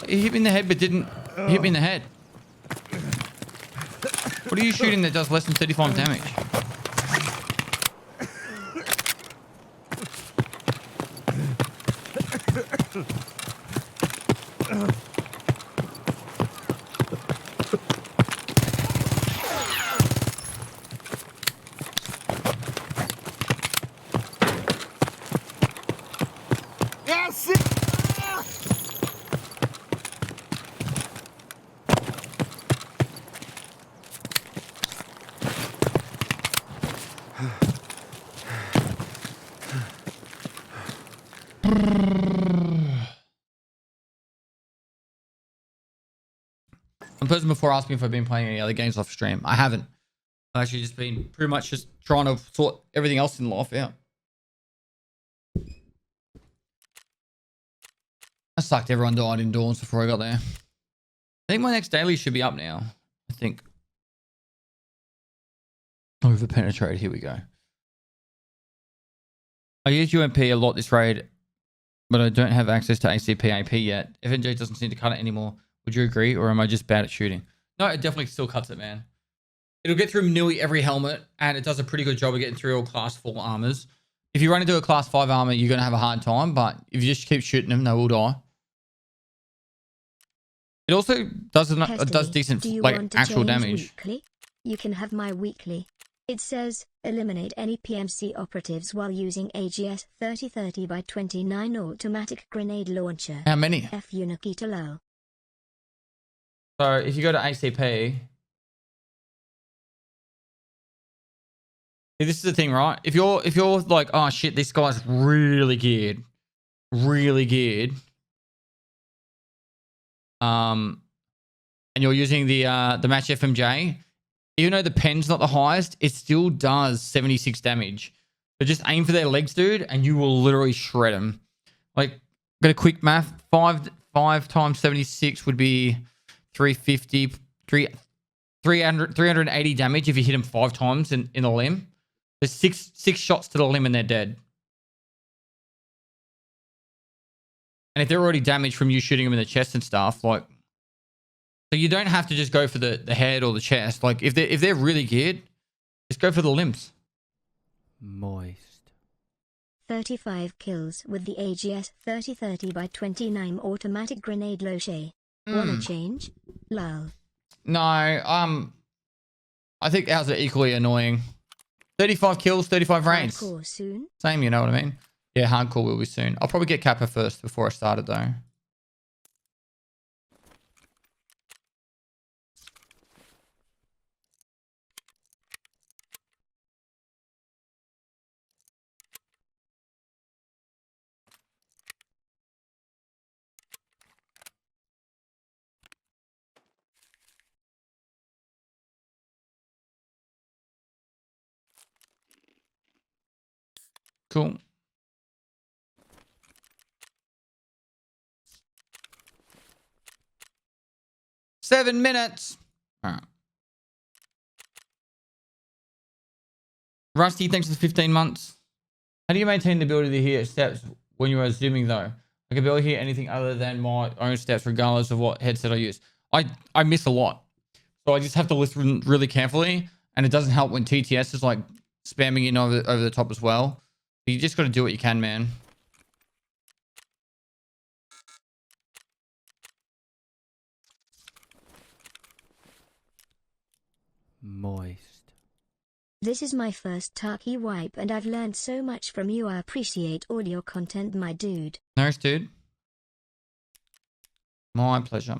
He hit me in the head, but didn't hit me in the head. What are you shooting that does less than 35 damage? One person before asked me if I've been playing any other games off stream. I haven't. I've actually just been pretty much just trying to sort everything else in life out. That sucked. Everyone died indoors before I got there. I think my next daily should be up now. I think. Over penetrate. Here we go. I use UMP a lot this raid, but I don't have access to ACP AP yet. FNJ doesn't seem to cut it anymore. Would you agree, or am I just bad at shooting? No, it definitely still cuts it, man. It'll get through nearly every helmet, and it does a pretty good job of getting through all class 4 armors. If you run into a class 5 armor, you're going to have a hard time, but if you just keep shooting them, they will die. It also does decent like actual damage. Weekly? You can have my weekly. It says, eliminate any PMC operatives while using AGS 3030 by 29 automatic grenade launcher. How many? F Unikita low. So if you go to ACP, this is the thing, right? If you're like, oh shit, this guy's really geared, and you're using the match FMJ, even though the pen's not the highest, it still does 76 damage. So just aim for their legs, dude, and you will literally shred them. Like, got a quick math. 5 times 76 would be 350, 380 damage if you hit them 5 times in the limb. There's six shots to the limb and they're dead. And if they're already damaged from you shooting them in the chest and stuff, like, so you don't have to just go for the head or the chest. Like, if they're really geared, just go for the limbs. Moist. 35 kills with the AGS 3030 by 29 automatic grenade launcher. Wanna change? Lol. No, I think ours are equally annoying. 35 kills, 35 ranks. Hardcore soon? Same, you know what I mean? Yeah, hardcore will be soon. I'll probably get Kappa first before I start it though. Cool. Seven minutes. All right. Rusty, thanks for the 15 months. How do you maintain the ability to hear steps when you are zooming though? I can barely hear anything other than my own steps regardless of what headset I use. I miss a lot. So I just have to listen really carefully. And it doesn't help when TTS is like spamming in over the top as well. You just got to do what you can, man. Moist. This is my first Tarky wipe and I've learned so much from you. I appreciate all your content, my dude. Nice, dude. My pleasure.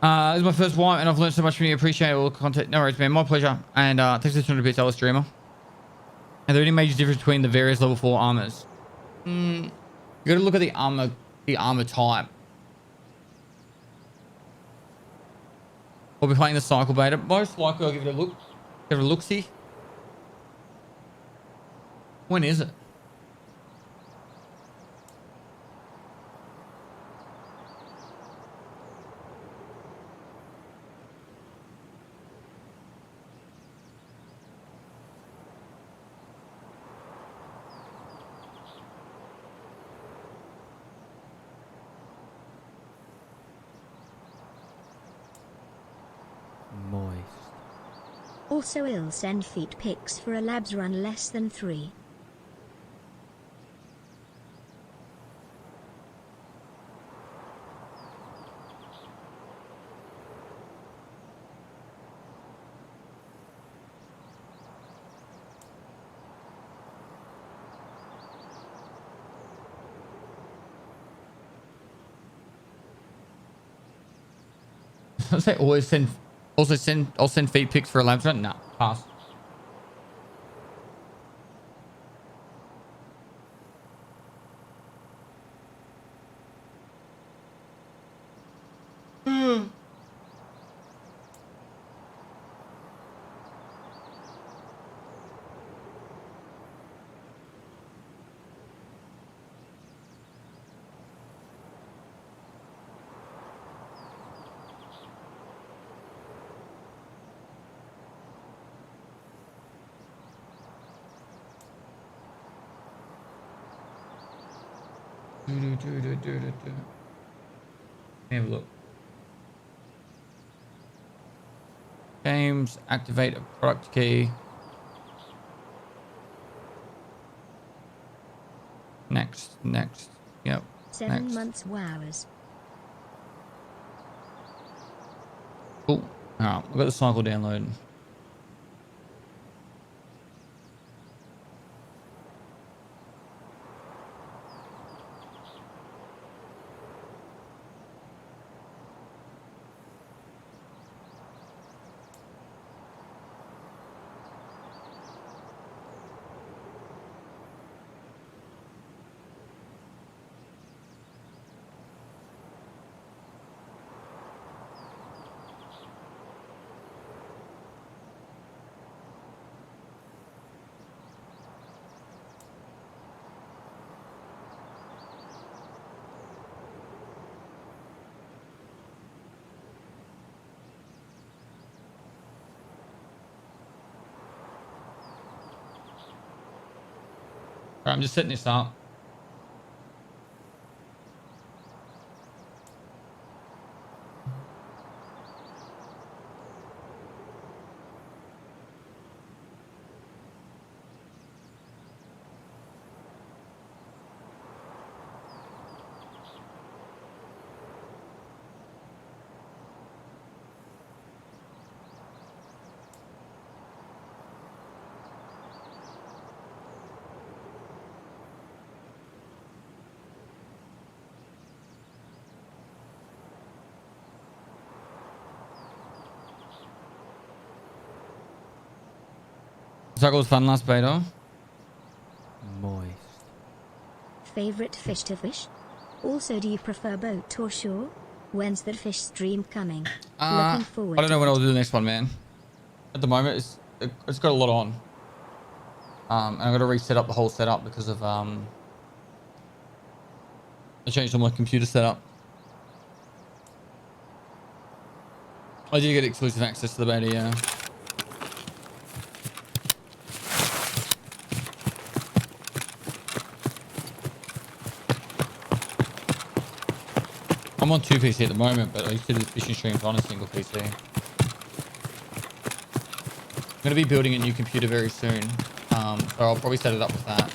This is my first wipe, and I've learned so much from you. Appreciate all the content. No worries, man. My pleasure. And thanks for the 200 bits, Alice Streamer. Are there any major difference between the various level 4 armors? You got to look at the armor type. We'll be playing the cycle beta. Most likely, I'll give it a look. Give it a look-see. When is it? Moist. Also, I'll send feet pics for a labs run less than 3. I'll say I'll send feed pics for a labs run. Nah, pass. Have a look. Games, activate a product key. Next. Yep. 7 next. months wowers. Cool. Alright, we've got the cycle downloaded. Alright, I'm just setting this up. Circle was fun last beta. Moist. Favorite fish to fish? Also, do you prefer boat or shore? When's the fish stream coming? Looking forward. I don't know when I'll do the next one, man. At the moment, it's got a lot on. And I've got to reset up the whole setup because of I changed all my computer setup. I do get exclusive access to the beta, yeah. I'm on 2 PC at the moment, but I used to do the fishing streams on a single PC. I'm going to be building a new computer very soon, so I'll probably set it up with that.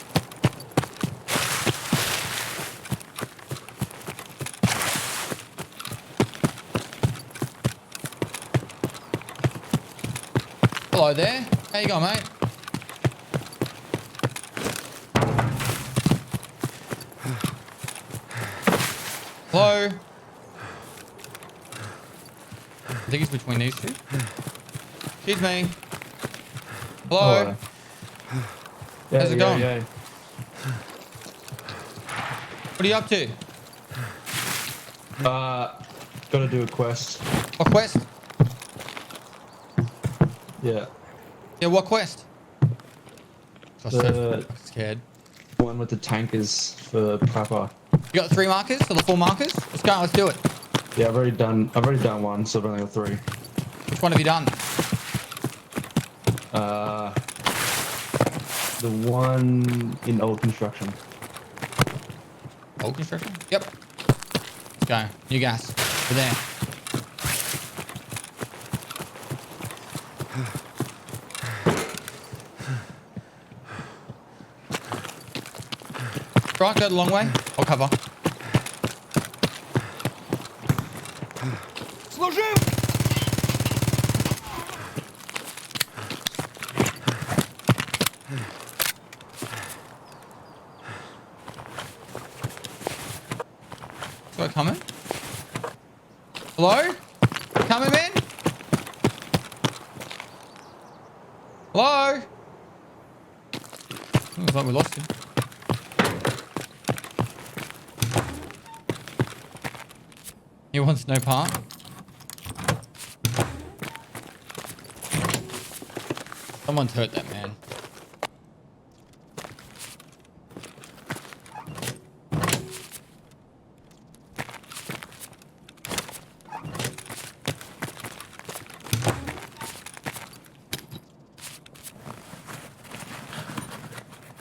Hello there. How you going, mate? Hello. I think it's between these two. Excuse me. Hello. Yeah, How's it going? Yeah. What are you up to? Gotta do a quest. What quest? Yeah. Yeah, what quest? I'm so The scared. one with the tankers for Papa. You got 3 markers? Or the 4 markers? Let's go. Let's do it. Yeah, I've already done one, so I've only got 3. Which one have you done? The one in old construction. Old construction? Yep. Let's go. New gas. We're there. Right, go the long way. I'll cover. Is it coming? Hello? Coming in? Hello? Looks like we lost him. He wants no part. Someone's hurt that man.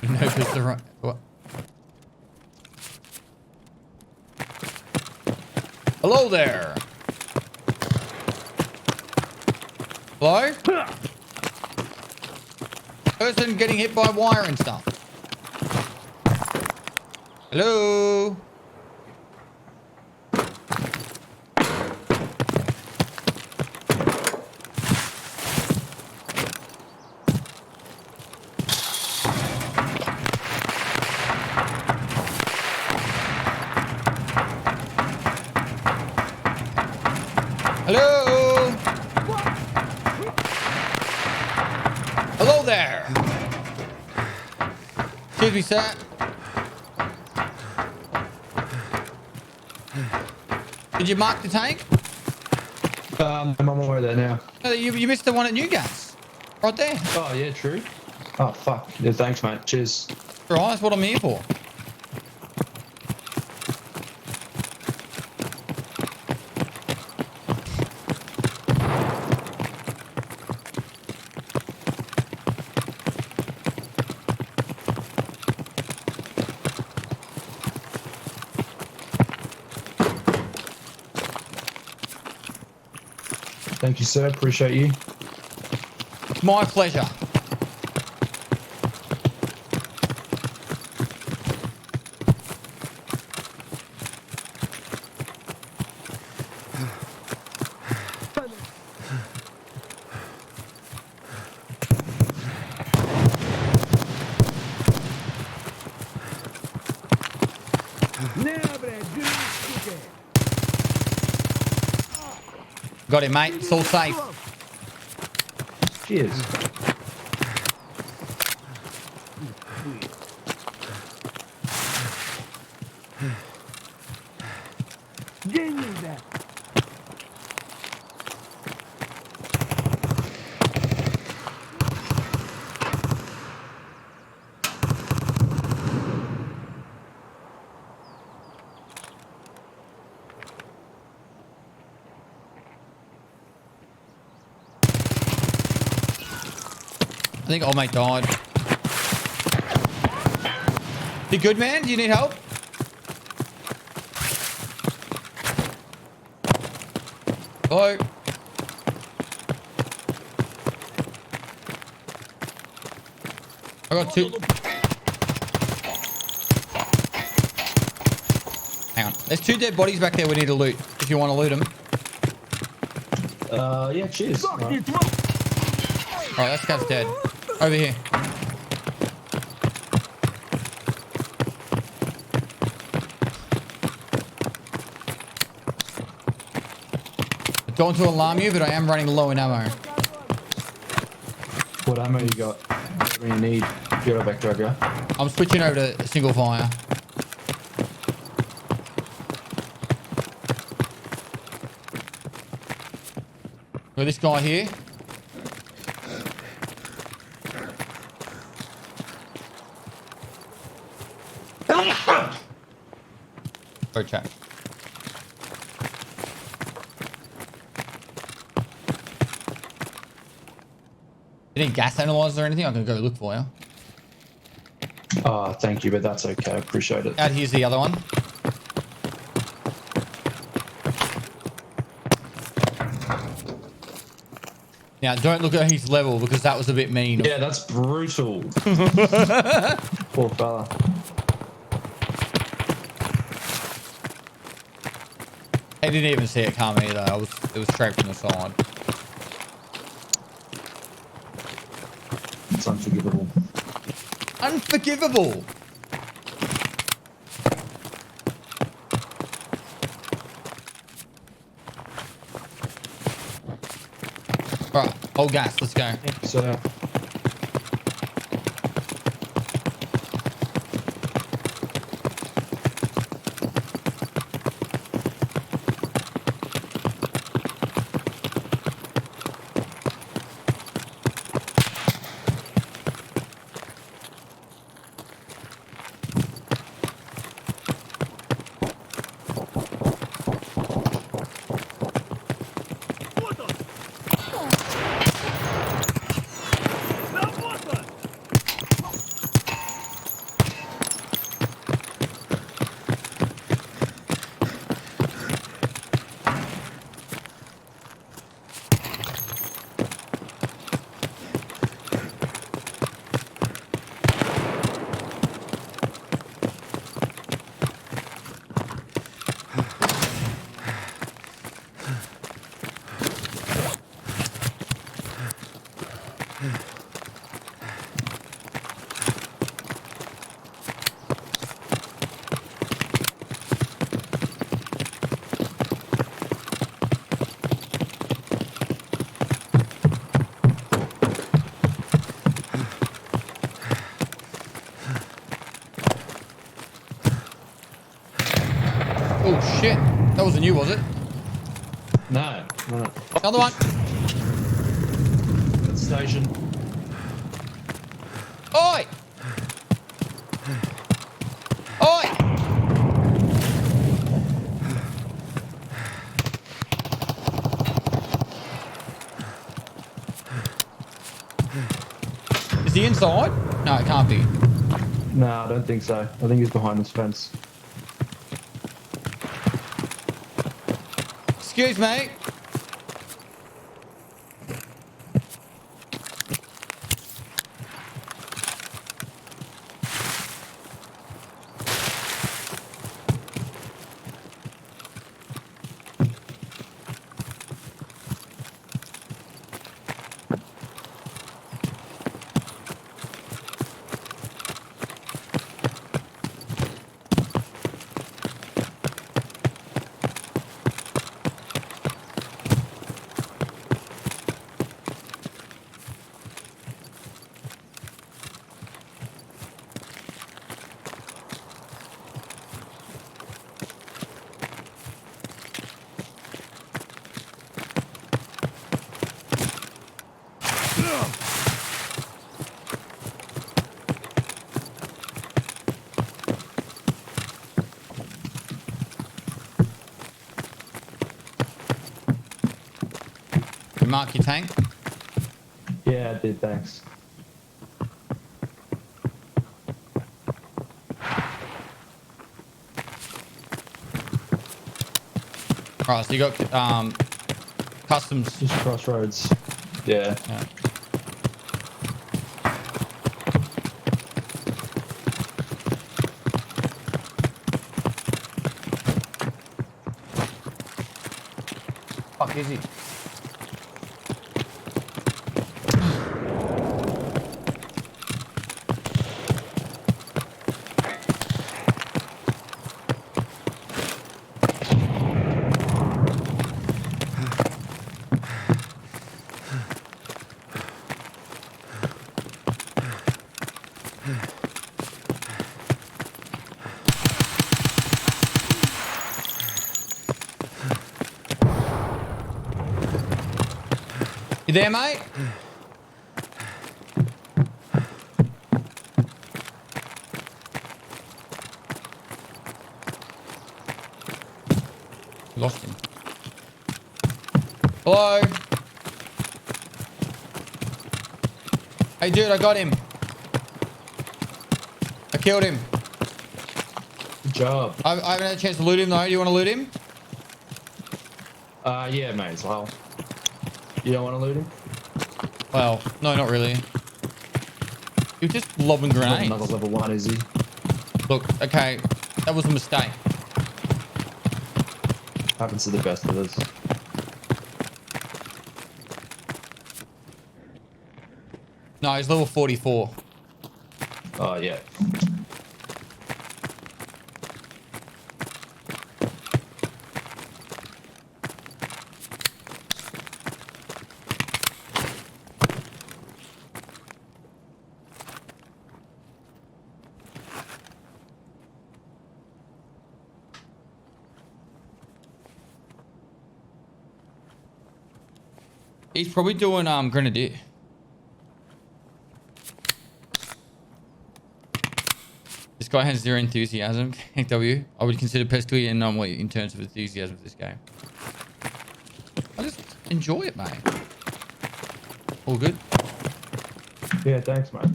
You know who's the right... What? Hello there. Hello? Person getting hit by wire and stuff. Hello? Hello? Hello there. Excuse me, sir. Did you mark the tank? I'm on my way there now. No, you missed the one at New Gas. Right there. Oh, yeah, true. Oh, fuck. Yeah, thanks, mate. Cheers. Right, that's what I'm here for. Thank you, sir. Appreciate you. My pleasure. Got it, mate. It's all safe. Cheers. I think old mate died. You good, man? Do you need help? Hello? I got two. Hang on. There's 2 dead bodies back there we need to loot. If you want to loot them. Yeah, cheers. Alright, that guy's dead. Over here. I don't want to alarm you, but I am running low in ammo. What ammo you got? What do you need? Get back to go. I'm switching over to single fire. Got this guy here. Go chat. Any gas analyzers or anything? I can go look for you. Oh, thank you, but that's okay. I appreciate it. Out here's the other one. Now, don't look at his level because that was a bit mean. Yeah, that's brutal. Poor fella. I didn't even see it come either. It was straight from the side. It's unforgivable. Unforgivable. Alright, hold gas, let's go. So, Oh shit, that wasn't you, was it? no. Another one. Station. Oi! Oi! Is he inside? No, it can't be. No, I don't think so. I think he's behind this fence. Excuse me. Mark your tank. Yeah, I did, thanks. Right, so you got customs. Just crossroads. Yeah. Yeah. Fuck is he? You there, mate? Lost him. Hello? Hey, dude, I got him. I killed him. Good job. I haven't had a chance to loot him, though. Do you want to loot him? Yeah, mate, as well. You don't want to loot him? Well, no, not really. You're just lobbing grenades. Another level 1, is he? Look, okay, that was a mistake. Happens to the best of us. No, he's level 44. Oh, yeah. He's probably doing grenadier. This guy has zero enthusiasm. W. I would consider Pesky an anomaly in terms of enthusiasm for this game. I just enjoy it, mate. All good. Yeah, thanks, mate.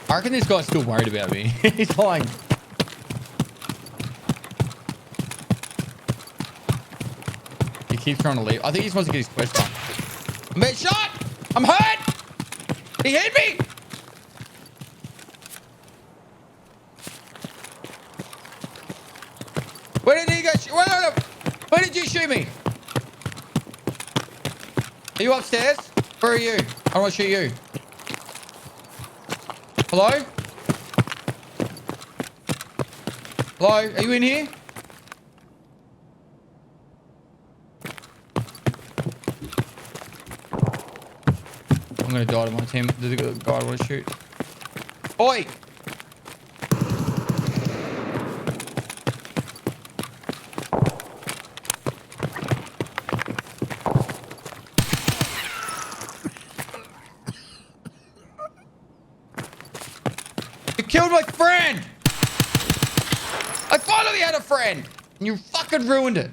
I reckon this guy's still worried about me. He's like... He keeps trying to leave. I think he just wants to get his quest done. I'm being shot! I'm hurt! He hit me! Where did he go? Where did you shoot me? Are you upstairs? Where are you? I want to shoot you. Hello? Hello? Are you in here? I'm gonna die to my team. There's a guy I want to shoot. Oi! You killed my friend! I finally had a friend! And you fucking ruined it.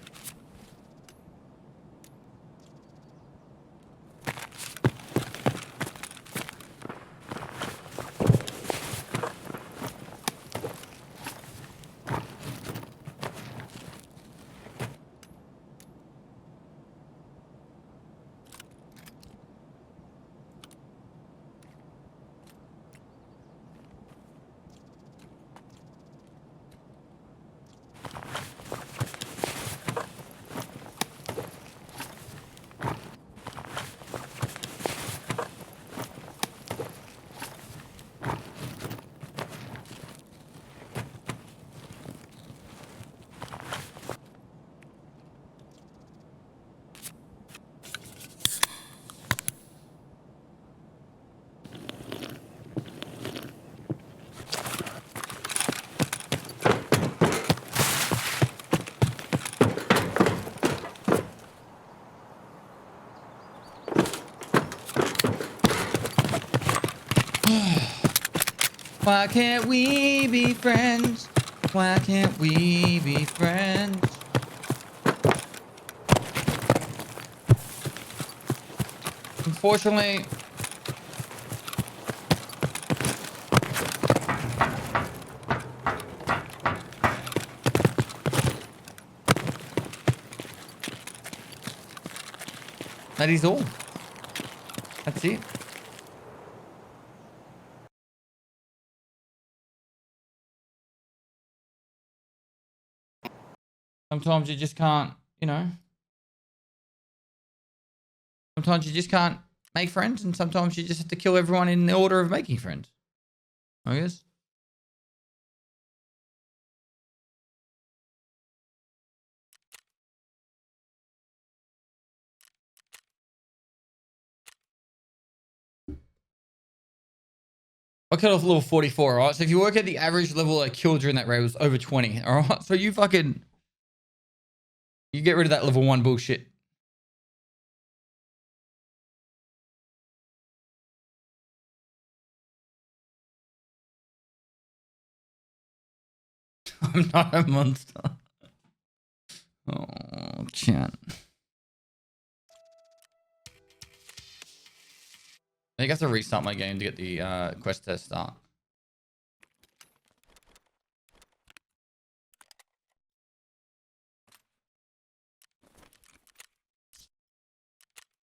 Why can't we be friends? Why can't we be friends? Unfortunately, That is all. That's it. Sometimes you just can't, you know. Sometimes you just can't make friends, and sometimes you just have to kill everyone in the order of making friends. I guess. I killed off level 44, alright? So if you work at the average level I killed during that raid was over 20, alright? So you fucking... You get rid of that level 1 bullshit. I'm not a monster. Oh, chat. I think I have to restart my game to get the quest test start.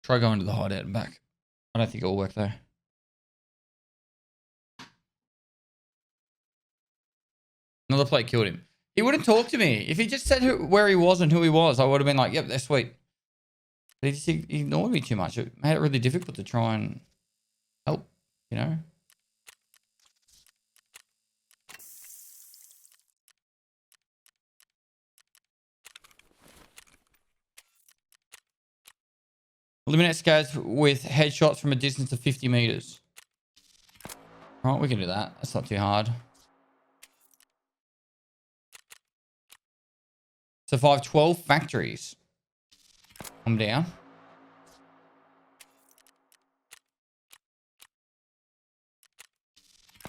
Try going to the hideout and back. I don't think it'll work though. Another plate killed him. He wouldn't talk to me. If he just said where he was and who he was, I would have been like, yep, they're sweet. But he just ignored me too much. It made it really difficult to try and help, you know? Eliminate scars with headshots from a distance of 50 meters. Right, we can do that. That's not too hard. Survive 12 factories. I'm down.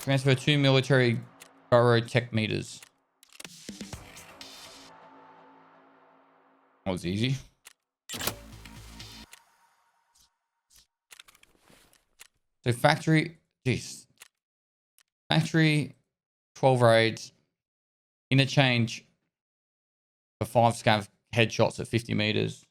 Transfer 2 military gyro tech meters. That was easy. So factory, jeez. Factory, 12 raids. Interchange for 5 scav headshots at 50 meters.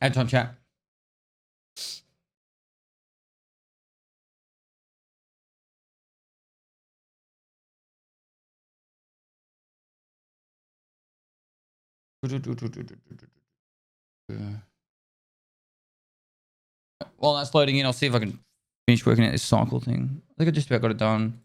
Add time chat. While that's loading in, I'll see if I can finish working out this cycle thing. I think I just about got it done.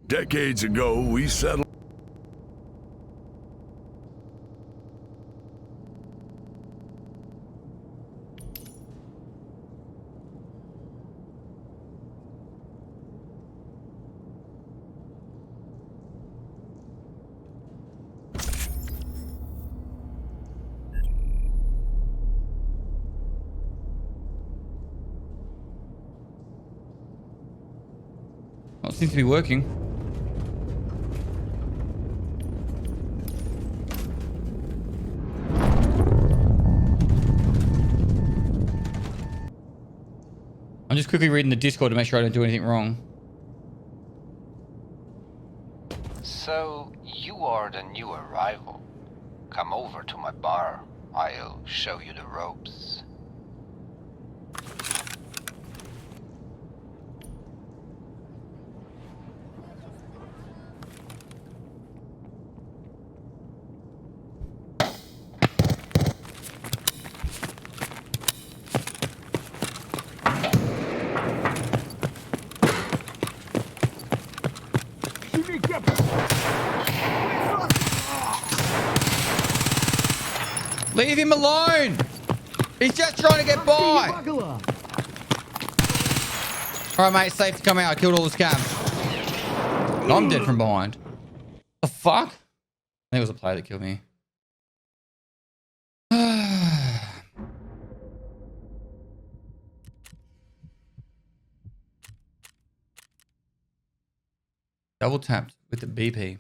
Decades ago, we settled. Well, it seems to be working. I'm just quickly reading the Discord to make sure I don't do anything wrong. So, you are the new arrival. Come over to my bar. I'll show you the ropes. Leave him alone! He's just trying to get by! Alright, mate, safe to come out. I killed all the scabs. I'm dead from behind. The fuck? I think it was a player that killed me. Double tapped with the BP.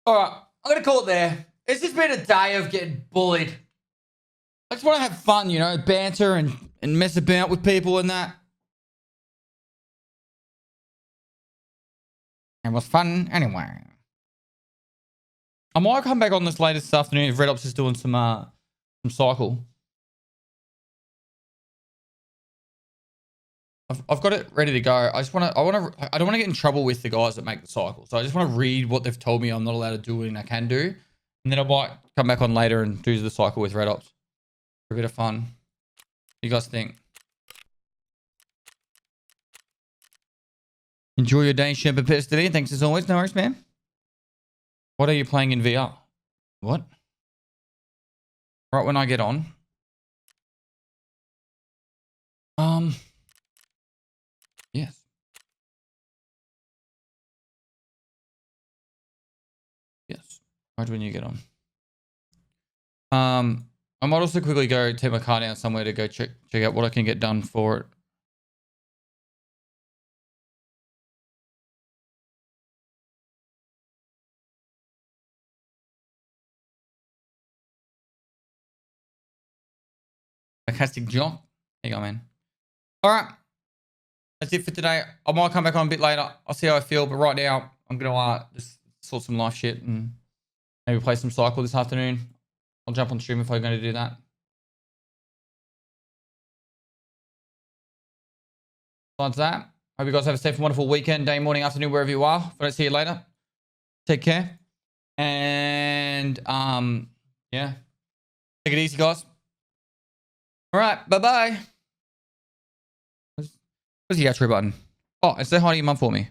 Alright, I'm gonna call it there. It's just been a day of getting bullied. I just want to have fun, you know, banter and mess about with people and that. It was fun anyway. I might come back on this later this afternoon if Red Ops is doing some cycle. I've got it ready to go. I don't want to get in trouble with the guys that make the cycle. So I just want to read what they've told me I'm not allowed to do and I can do. And then I might come back on later and do the cycle with Red Ops. For a bit of fun. What do you guys think? Enjoy your day, Shepherd Pestity. Thanks as always. No worries, man. What are you playing in VR? What? Right when I get on. Yes. Yes. Right when you get on. I might also quickly go take my car down somewhere to go check out what I can get done for it. Fantastic job. There you go, man. All right. That's it for today. I might come back on a bit later. I'll see how I feel. But right now, I'm going to just sort some life shit and maybe play some cycle this afternoon. I'll jump on stream if I'm going to do that. Besides that, hope you guys have a safe and wonderful weekend, day, morning, afternoon, wherever you are. If I don't see you later, take care. And, yeah. Take it easy, guys. All right. Bye-bye. Where's the outro button? Oh, and say hi to your mum for me.